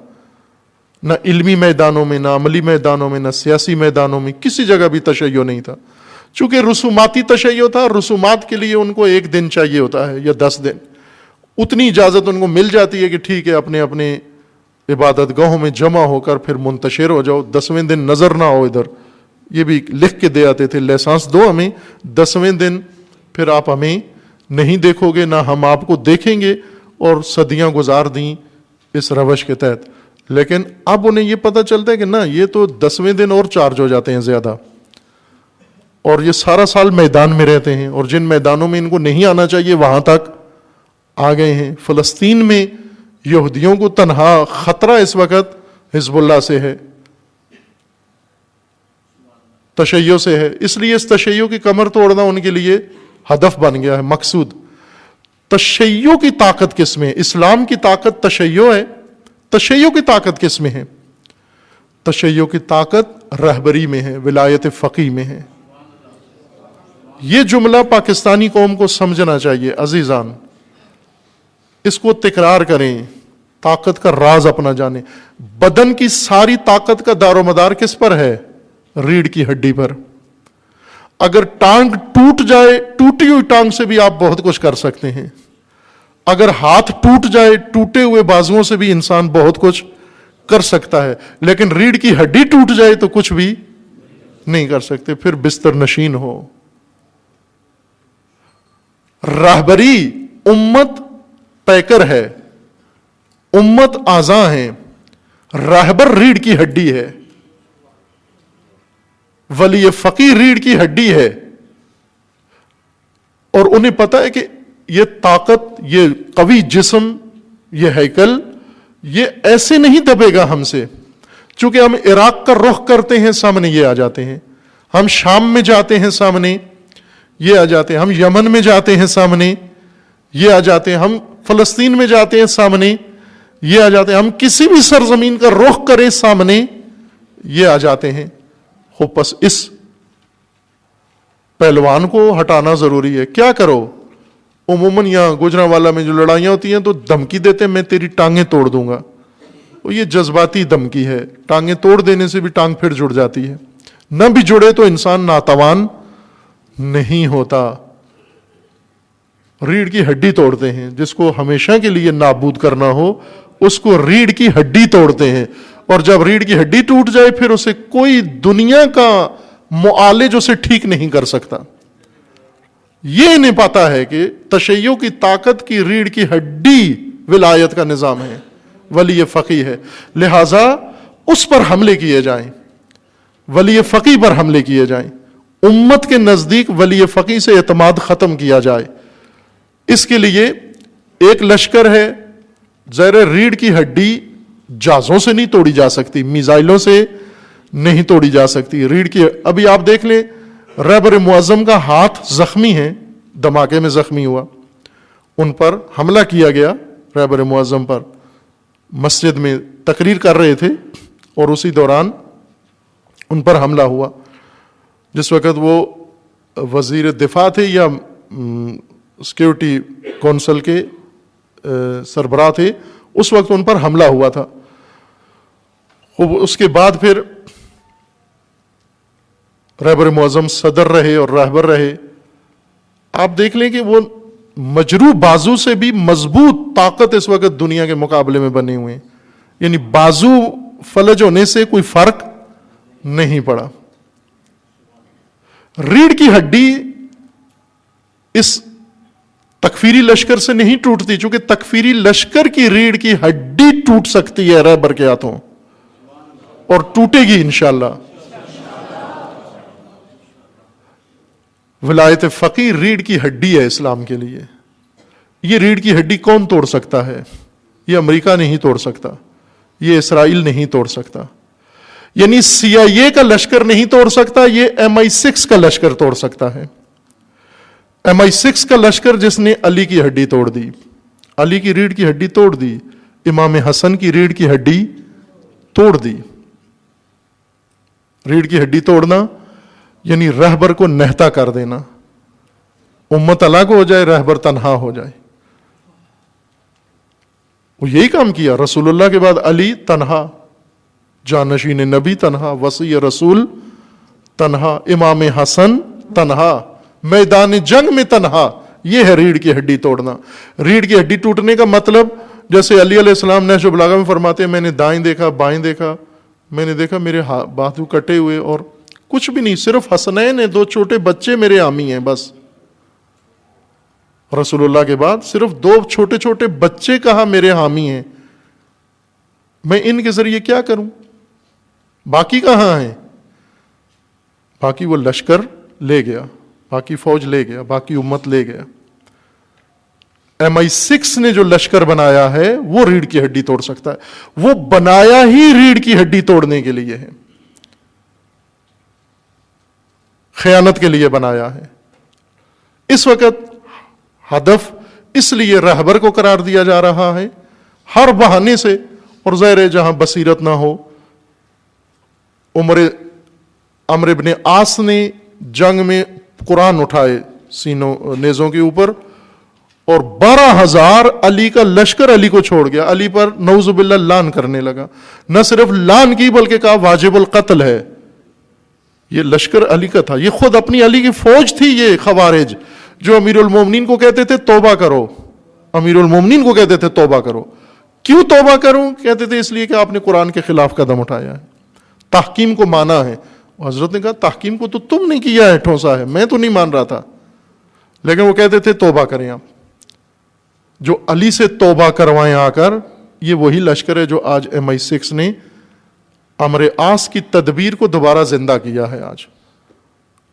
نہ علمی میدانوں میں، نہ عملی میدانوں میں، نہ سیاسی میدانوں میں، کسی جگہ بھی تشیع نہیں تھا. چونکہ رسوماتی تشیع تھا، رسومات کے لیے ان کو 1 دن چاہیے ہوتا ہے یا 10 دن، اتنی اجازت ان کو مل جاتی ہے کہ ٹھیک ہے اپنے اپنے عبادت گاہوں میں جمع ہو کر پھر منتشر ہو جاؤ، 10ویں دن نظر نہ ہو ادھر. یہ بھی لکھ کے دے آتے تھے لائسنس دو ہمیں، 10ویں دن پھر آپ ہمیں نہیں دیکھو گے، نہ ہم آپ کو دیکھیں گے، اور صدیاں گزار دیں اس روش کے تحت. لیکن اب انہیں یہ پتہ چلتا ہے کہ نہ، یہ تو 10ویں دن اور چارج ہو جاتے ہیں زیادہ، اور یہ سارا سال میدان میں رہتے ہیں، اور جن میدانوں میں ان کو نہیں آنا چاہیے وہاں تک آ گئے ہیں. فلسطین میں یہودیوں کو تنہا خطرہ اس وقت حزب اللہ سے ہے، تشیع سے ہے، اس لیے اس تشیع کی کمر توڑنا ان کے لیے ہدف بن گیا ہے، مقصود. تشیع کی طاقت کس میں؟ اسلام کی طاقت تشیع ہے. تشیع کی طاقت کس میں ہے؟ تشیع کی طاقت رہبری میں ہے، ولایت فقیہ میں ہے. یہ جملہ پاکستانی قوم کو سمجھنا چاہیے عزیزان، اس کو تکرار کریں، طاقت کا راز اپنا جانیں. بدن کی ساری طاقت کا دار و مدار کس پر ہے؟ ریڑھ کی ہڈی پر. اگر ٹانگ ٹوٹ جائے، ٹوٹی ہوئی ٹانگ سے بھی آپ بہت کچھ کر سکتے ہیں. اگر ہاتھ ٹوٹ جائے، ٹوٹے ہوئے بازوؤں سے بھی انسان بہت کچھ کر سکتا ہے، لیکن ریڑھ کی ہڈی ٹوٹ جائے تو کچھ بھی نہیں کر سکتے، پھر بستر نشین ہو. راہبری امت پیکر ہے، امت اعضاء ہیں، راہبر ریڑھ کی ہڈی ہے، ولی فقیہ ریڑھ کی ہڈی ہے. اور انہیں پتا ہے کہ یہ طاقت، یہ قوی جسم، یہ ہیکل، یہ ایسے نہیں دبے گا ہم سے. چونکہ ہم عراق کا رخ کرتے ہیں سامنے یہ آ جاتے ہیں، ہم شام میں جاتے ہیں سامنے یہ آ جاتے ہیں، ہم یمن میں جاتے ہیں سامنے یہ آ جاتے ہیں، ہم فلسطین میں جاتے ہیں سامنے یہ آ جاتے ہیں، ہم کسی بھی سرزمین کا رخ کریں سامنے یہ آ جاتے ہیں. ہو پس اس پہلوان کو ہٹانا ضروری ہے. کیا کرو؟ عموماً یہاں گوجرانوالا میں جو لڑائیاں ہوتی ہیں تو دھمکی دیتے ہیں میں تیری ٹانگیں توڑ دوں گا. وہ یہ جذباتی دھمکی ہے، ٹانگیں توڑ دینے سے بھی ٹانگ پھر جڑ جاتی ہے، نہ بھی جڑے تو انسان ناتوان نہیں ہوتا. ریڑھ کی ہڈی توڑتے ہیں، جس کو ہمیشہ کے لیے نابود کرنا ہو اس کو ریڑھ کی ہڈی توڑتے ہیں. اور جب ریڑھ کی ہڈی ٹوٹ جائے پھر اسے کوئی دنیا کا معالج اسے ٹھیک نہیں کر سکتا. یہ نہیں پتا ہے کہ تشیع کی طاقت کی ریڑھ کی ہڈی ولایت کا نظام ہے، ولی فقیہ ہے. لہذا اس پر حملے کیے جائیں، ولی فقیہ پر حملے کیے جائیں، امت کے نزدیک ولی فقیہ سے اعتماد ختم کیا جائے. اس کے لیے ایک لشکر ہے. ظاہر ریڑھ کی ہڈی جہازوں سے نہیں توڑی جا سکتی، میزائلوں سے نہیں توڑی جا سکتی. ریڑھ کی ابھی آپ دیکھ لیں رہبر معظم کا ہاتھ زخمی ہے, دھماکے میں زخمی ہوا, ان پر حملہ کیا گیا رہبر معظم پر, مسجد میں تقریر کر رہے تھے اور اسی دوران ان پر حملہ ہوا. جس وقت وہ وزیر دفاع تھے یا سیکیورٹی کونسل کے سربراہ تھے, اس وقت ان پر حملہ ہوا تھا. اس کے بعد پھر رہبر معظم صدر رہے اور راہبر رہے. آپ دیکھ لیں کہ وہ مجروح بازو سے بھی مضبوط طاقت اس وقت دنیا کے مقابلے میں بنے ہوئے ہیں, یعنی بازو فلج ہونے سے کوئی فرق نہیں پڑا. ریڑھ کی ہڈی اس تکفیری لشکر سے نہیں ٹوٹتی, چونکہ تکفیری لشکر کی ریڑھ کی ہڈی ٹوٹ سکتی ہے رہبر کے ہاتھوں, اور ٹوٹے گی انشاءاللہ. ولایت فقیہ ریڑھ کی ہڈی ہے اسلام کے لیے. یہ ریڑھ کی ہڈی کون توڑ سکتا ہے؟ یہ امریکہ نہیں توڑ سکتا, یہ اسرائیل نہیں توڑ سکتا, یعنی CIA کا لشکر نہیں توڑ سکتا, یہ MI6 کا لشکر توڑ سکتا ہے. MI6 کا لشکر جس نے علی کی ہڈی توڑ دی, علی کی ریڑھ کی ہڈی توڑ دی, امام حسن کی ریڑھ کی ہڈی توڑ دی. ریڑھ کی ہڈی توڑنا یعنی رہبر کو نہتا کر دینا, امت الگ ہو جائے, رہبر تنہا ہو جائے. وہ یہی کام کیا. رسول اللہ کے بعد علی تنہا, جانشین نبی تنہا, وصی رسول تنہا, امام حسن تنہا, میدان جنگ میں تنہا. یہ ہے ریڑھ کی ہڈی توڑنا. ریڑھ کی ہڈی ٹوٹنے کا مطلب جیسے علی علیہ السلام نہج البلاغہ میں فرماتے ہیں, میں نے دائیں دیکھا بائیں دیکھا, میں نے دیکھا میرے بازو کٹے ہوئے اور کچھ بھی نہیں, صرف حسنین ہیں, 2 چھوٹے بچے میرے حامی ہیں بس. رسول اللہ کے بعد صرف 2 چھوٹے چھوٹے بچے کہا میرے حامی ہیں, میں ان کے ذریعے کیا کروں؟ باقی کہاں ہیں؟ باقی وہ لشکر لے گیا, باقی فوج لے گیا, باقی امت لے گیا. MI6 نے جو لشکر بنایا ہے وہ ریڑھ کی ہڈی توڑ سکتا ہے. وہ بنایا ہی ریڑھ کی ہڈی توڑنے کے لیے ہے, خیانت کے لیے بنایا ہے. اس وقت ہدف اس لیے رہبر کو قرار دیا جا رہا ہے ہر بہانے سے, اور ظاہر ہے جہاں بصیرت نہ ہو. عمرو ابن عاص نے جنگ میں قرآن اٹھائے سینوں نیزوں کے اوپر, اور 12,000 علی کا لشکر علی کو چھوڑ گیا. علی پر نعوذ باللہ لعن کرنے لگا. نہ صرف لعن کی بلکہ کہا واجب القتل ہے. یہ لشکر علی کا تھا, یہ خود اپنی علی کی فوج تھی. یہ خوارج جو امیر المومنین کو کہتے تھے توبہ کرو, امیر المومنین کو کہتے تھے توبہ کرو. کیوں توبہ کروں؟ کہتے تھے اس لیے کہ آپ نے قرآن کے خلاف قدم اٹھایا ہے, تحکیم کو مانا ہے. حضرت نے کہا تحکیم کو تو تم نے کیا ہے, ٹھونسا ہے, میں تو نہیں مان رہا تھا. لیکن وہ کہتے تھے توبہ کریں آپ. جو علی سے توبہ کروائیں آ کر, یہ وہی لشکر ہے جو آج MI6 نے عمرو عاص کی تدبیر کو دوبارہ زندہ کیا ہے. آج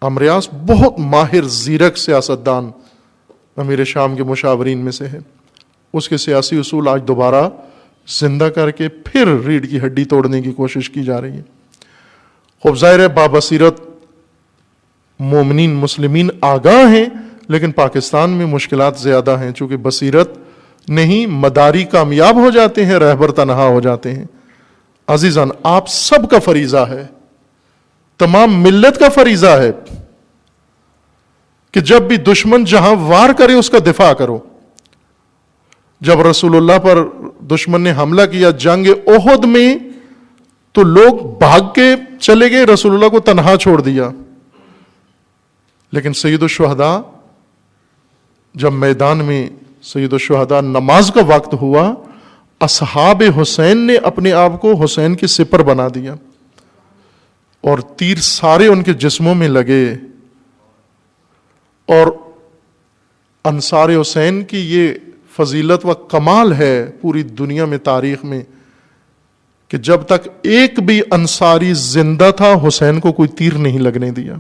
عمرو عاص بہت ماہر زیرک سیاستدان امیر شام کے مشاورین میں سے ہے. اس کے سیاسی اصول آج دوبارہ زندہ کر کے پھر ریڑھ کی ہڈی توڑنے کی کوشش کی جا رہی ہے. خوب ظاہر ہے بابصیرت مومنین مسلمین آگاہ ہیں, لیکن پاکستان میں مشکلات زیادہ ہیں, چونکہ بصیرت نہیں, مداری کامیاب ہو جاتے ہیں, رہبر تنہا ہو جاتے ہیں. عزیزان, آپ سب کا فریضہ ہے, تمام ملت کا فریضہ ہے کہ جب بھی دشمن جہاں وار کرے اس کا دفاع کرو. جب رسول اللہ پر دشمن نے حملہ کیا جنگ احد میں, تو لوگ بھاگ کے چلے گئے, رسول اللہ کو تنہا چھوڑ دیا. لیکن سید الشہداء جب میدان میں سید الشہداء نماز کا وقت ہوا, اصحاب حسین نے اپنے آپ کو حسین کی سپر بنا دیا, اور تیر سارے ان کے جسموں میں لگے. اور انصار حسین کی یہ فضیلت و کمال ہے پوری دنیا میں, تاریخ میں, کہ جب تک ایک بھی انصاری زندہ تھا حسین کو کوئی تیر نہیں لگنے دیا.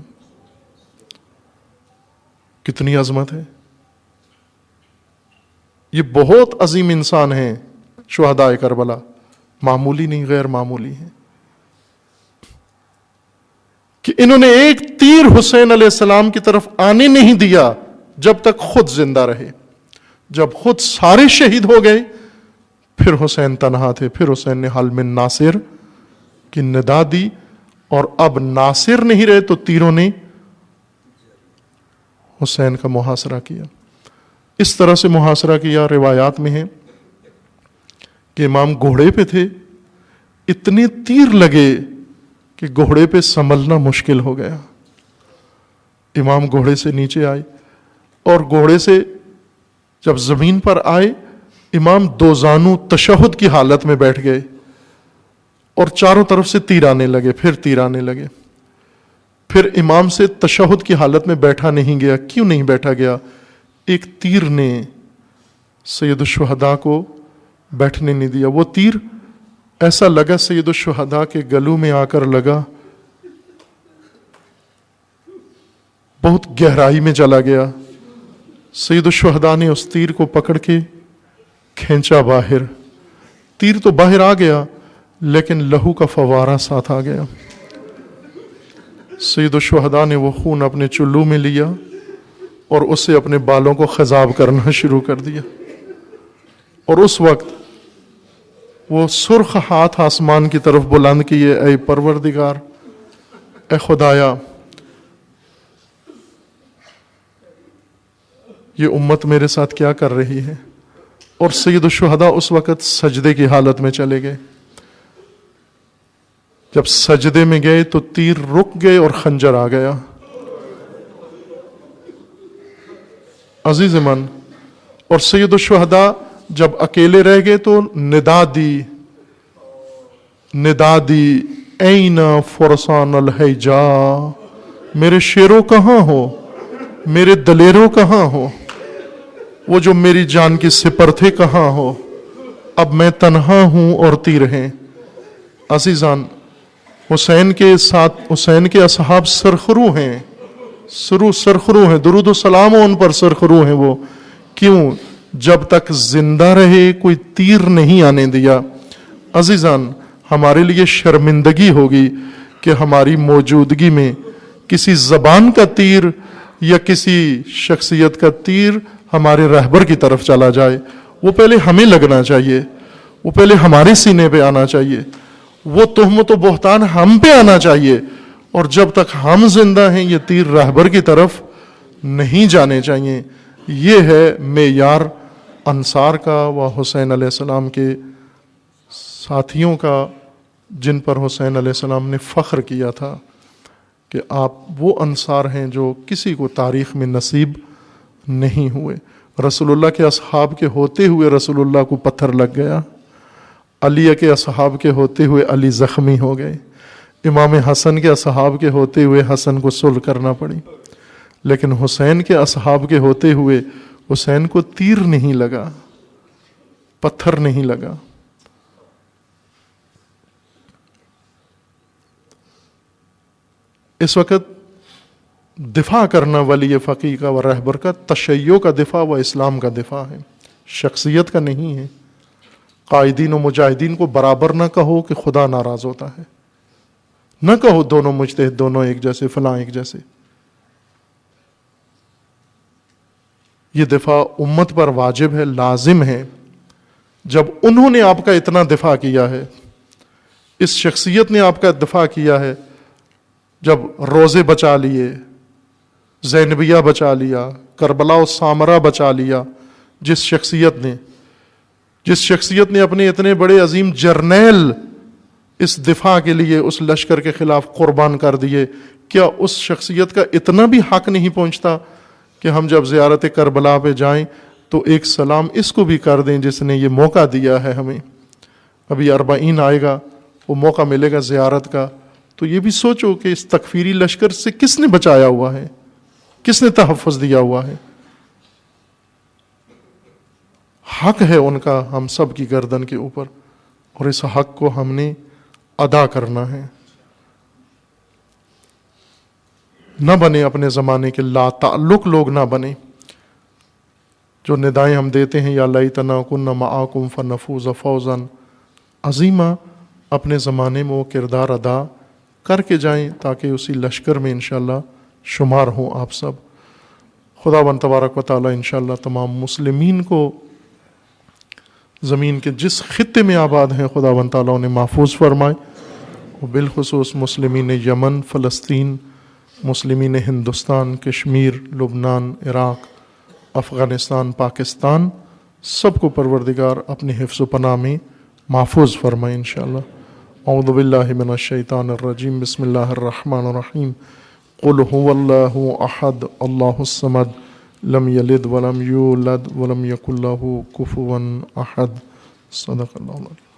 کتنی عظمت ہے. یہ بہت عظیم انسان ہیں شہداء کربلا, معمولی نہیں, غیر معمولی ہیں. انہوں نے ایک تیر حسین علیہ السلام کی طرف آنے نہیں دیا جب تک خود زندہ رہے. جب خود سارے شہید ہو گئے پھر حسین تنہا تھے. پھر حسین نے حل من ناصر کی ندا دی، اور اب ناصر نہیں رہے تو تیروں نے حسین کا محاصرہ کیا. اس طرح سے محاصرہ کیا. روایات میں ہے کہ امام گھوڑے پہ تھے، اتنے تیر لگے کہ گھوڑے پہ سنبھلنا مشکل ہو گیا. امام گھوڑے سے نیچے آئے اور گھوڑے سے جب زمین پر آئے امام دو زانو تشہد کی حالت میں بیٹھ گئے اور چاروں طرف سے تیر آنے لگے. پھر تیر آنے لگے. پھر امام سے تشہد کی حالت میں بیٹھا نہیں گیا. کیوں نہیں بیٹھا گیا؟ ایک تیر نے سید الشہداء کو بیٹھنے نہیں دیا. وہ تیر ایسا لگا سید الشہداء کے گلو میں آ کر لگا، بہت گہرائی میں چلا گیا. سید الشہداء نے اس تیر کو پکڑ کے کھینچا باہر. تیر تو باہر آ گیا لیکن لہو کا فوارہ ساتھ آ گیا. سید الشہداء نے وہ خون اپنے چلو میں لیا اور اس سے اپنے بالوں کو خضاب کرنا شروع کر دیا. اور اس وقت وہ سرخ ہاتھ آسمان کی طرف بلند کیے، اے پروردگار، اے خدایا، یہ امت میرے ساتھ کیا کر رہی ہے. اور سید الشہداء اس وقت سجدے کی حالت میں چلے گئے. جب سجدے میں گئے تو تیر رک گئے اور خنجر آ گیا. عزیز من، اور سید الشہداء جب اکیلے رہ گئے تو ندا دی این فرسان الحجا، میرے شیروں کہاں ہو، میرے دلیروں کہاں ہو، وہ جو میری جان کی سپر تھے کہاں ہو، اب میں تنہا ہوں اور تیر ہیں. عزیزان، حسین کے ساتھ حسین کے اصحاب سرخرو ہیں، سرخرو ہیں، درود و سلام ان پر سرخرو ہیں. وہ کیوں؟ جب تک زندہ رہے کوئی تیر نہیں آنے دیا. عزیزان، ہمارے لیے شرمندگی ہوگی کہ ہماری موجودگی میں کسی زبان کا تیر یا کسی شخصیت کا تیر ہمارے رہبر کی طرف چلا جائے. وہ پہلے ہمیں لگنا چاہیے، وہ پہلے ہمارے سینے پہ آنا چاہیے، وہ تہمت و بہتان ہم پہ آنا چاہیے. اور جب تک ہم زندہ ہیں یہ تیر رہبر کی طرف نہیں جانے چاہیے. یہ ہے معیار انصار کا و حسین علیہ السلام کے ساتھیوں کا، جن پر حسین علیہ السلام نے فخر کیا تھا کہ آپ وہ انصار ہیں جو کسی کو تاریخ میں نصیب نہیں ہوئے. رسول اللہ کے اصحاب کے ہوتے ہوئے رسول اللہ کو پتھر لگ گیا، علی کے اصحاب کے ہوتے ہوئے علی زخمی ہو گئے، امام حسن کے اصحاب کے ہوتے ہوئے حسن کو صلح کرنا پڑی، لیکن حسین کے اصحاب کے ہوتے ہوئے حسین کو تیر نہیں لگا، پتھر نہیں لگا. اس وقت دفاع کرنا ولی فقیہ کا و رہبر کا تشیع کا دفاع و اسلام کا دفاع ہے، شخصیت کا نہیں ہے. قائدین و مجاہدین کو برابر نہ کہو کہ خدا ناراض ہوتا ہے، نہ کہو دونوں مجتہد، دونوں ایک جیسے، فلاں ایک جیسے. یہ دفاع امت پر واجب ہے، لازم ہے. جب انہوں نے آپ کا اتنا دفاع کیا ہے، اس شخصیت نے آپ کا دفاع کیا ہے، جب روزے بچا لیے، زینبیہ بچا لیا، کربلا و سامرا بچا لیا، جس شخصیت نے اپنے اتنے بڑے عظیم جرنیل اس دفاع کے لیے اس لشکر کے خلاف قربان کر دیے، کیا اس شخصیت کا اتنا بھی حق نہیں پہنچتا کہ ہم جب زیارت کربلا پہ جائیں تو ایک سلام اس کو بھی کر دیں جس نے یہ موقع دیا ہے ہمیں. ابھی 40 آئے گا، وہ موقع ملے گا زیارت کا، تو یہ بھی سوچو کہ اس تکفیری لشکر سے کس نے بچایا ہوا ہے، کس نے تحفظ دیا ہوا ہے. حق ہے ان کا ہم سب کی گردن کے اوپر، اور اس حق کو ہم نے ادا کرنا ہے. نہ بنے اپنے زمانے کے لا تعلق لوگ، نہ بنے جو ندائیں ہم دیتے ہیں، یا لیتنا کنا معاکم فنفوز فوزا عظیما. اپنے زمانے میں وہ کردار ادا کر کے جائیں تاکہ اسی لشکر میں انشاءاللہ شمار ہوں آپ سب۔ خداوند تبارک و تعالیٰ انشاءاللہ تمام مسلمین کو زمین کے جس خطے میں آباد ہیں خداوند تعالیٰ انہیں محفوظ فرمائے، اور بالخصوص مسلمین یمن، فلسطین، مسلمین ہندوستان، کشمیر، لبنان، عراق، افغانستان، پاکستان، سب کو پروردگار اپنی حفظ و پناہ میں محفوظ فرمائے انشاءاللہ۔ اعوذ باللہ من الشیطان الرجیم، بسم اللہ الرحمن الرحیم۔ قل هو اللہ احد اللہ الصمد لم یلد ولم یولد ولم یکن لہ کفوا احد۔ صدق اللہ العظیم۔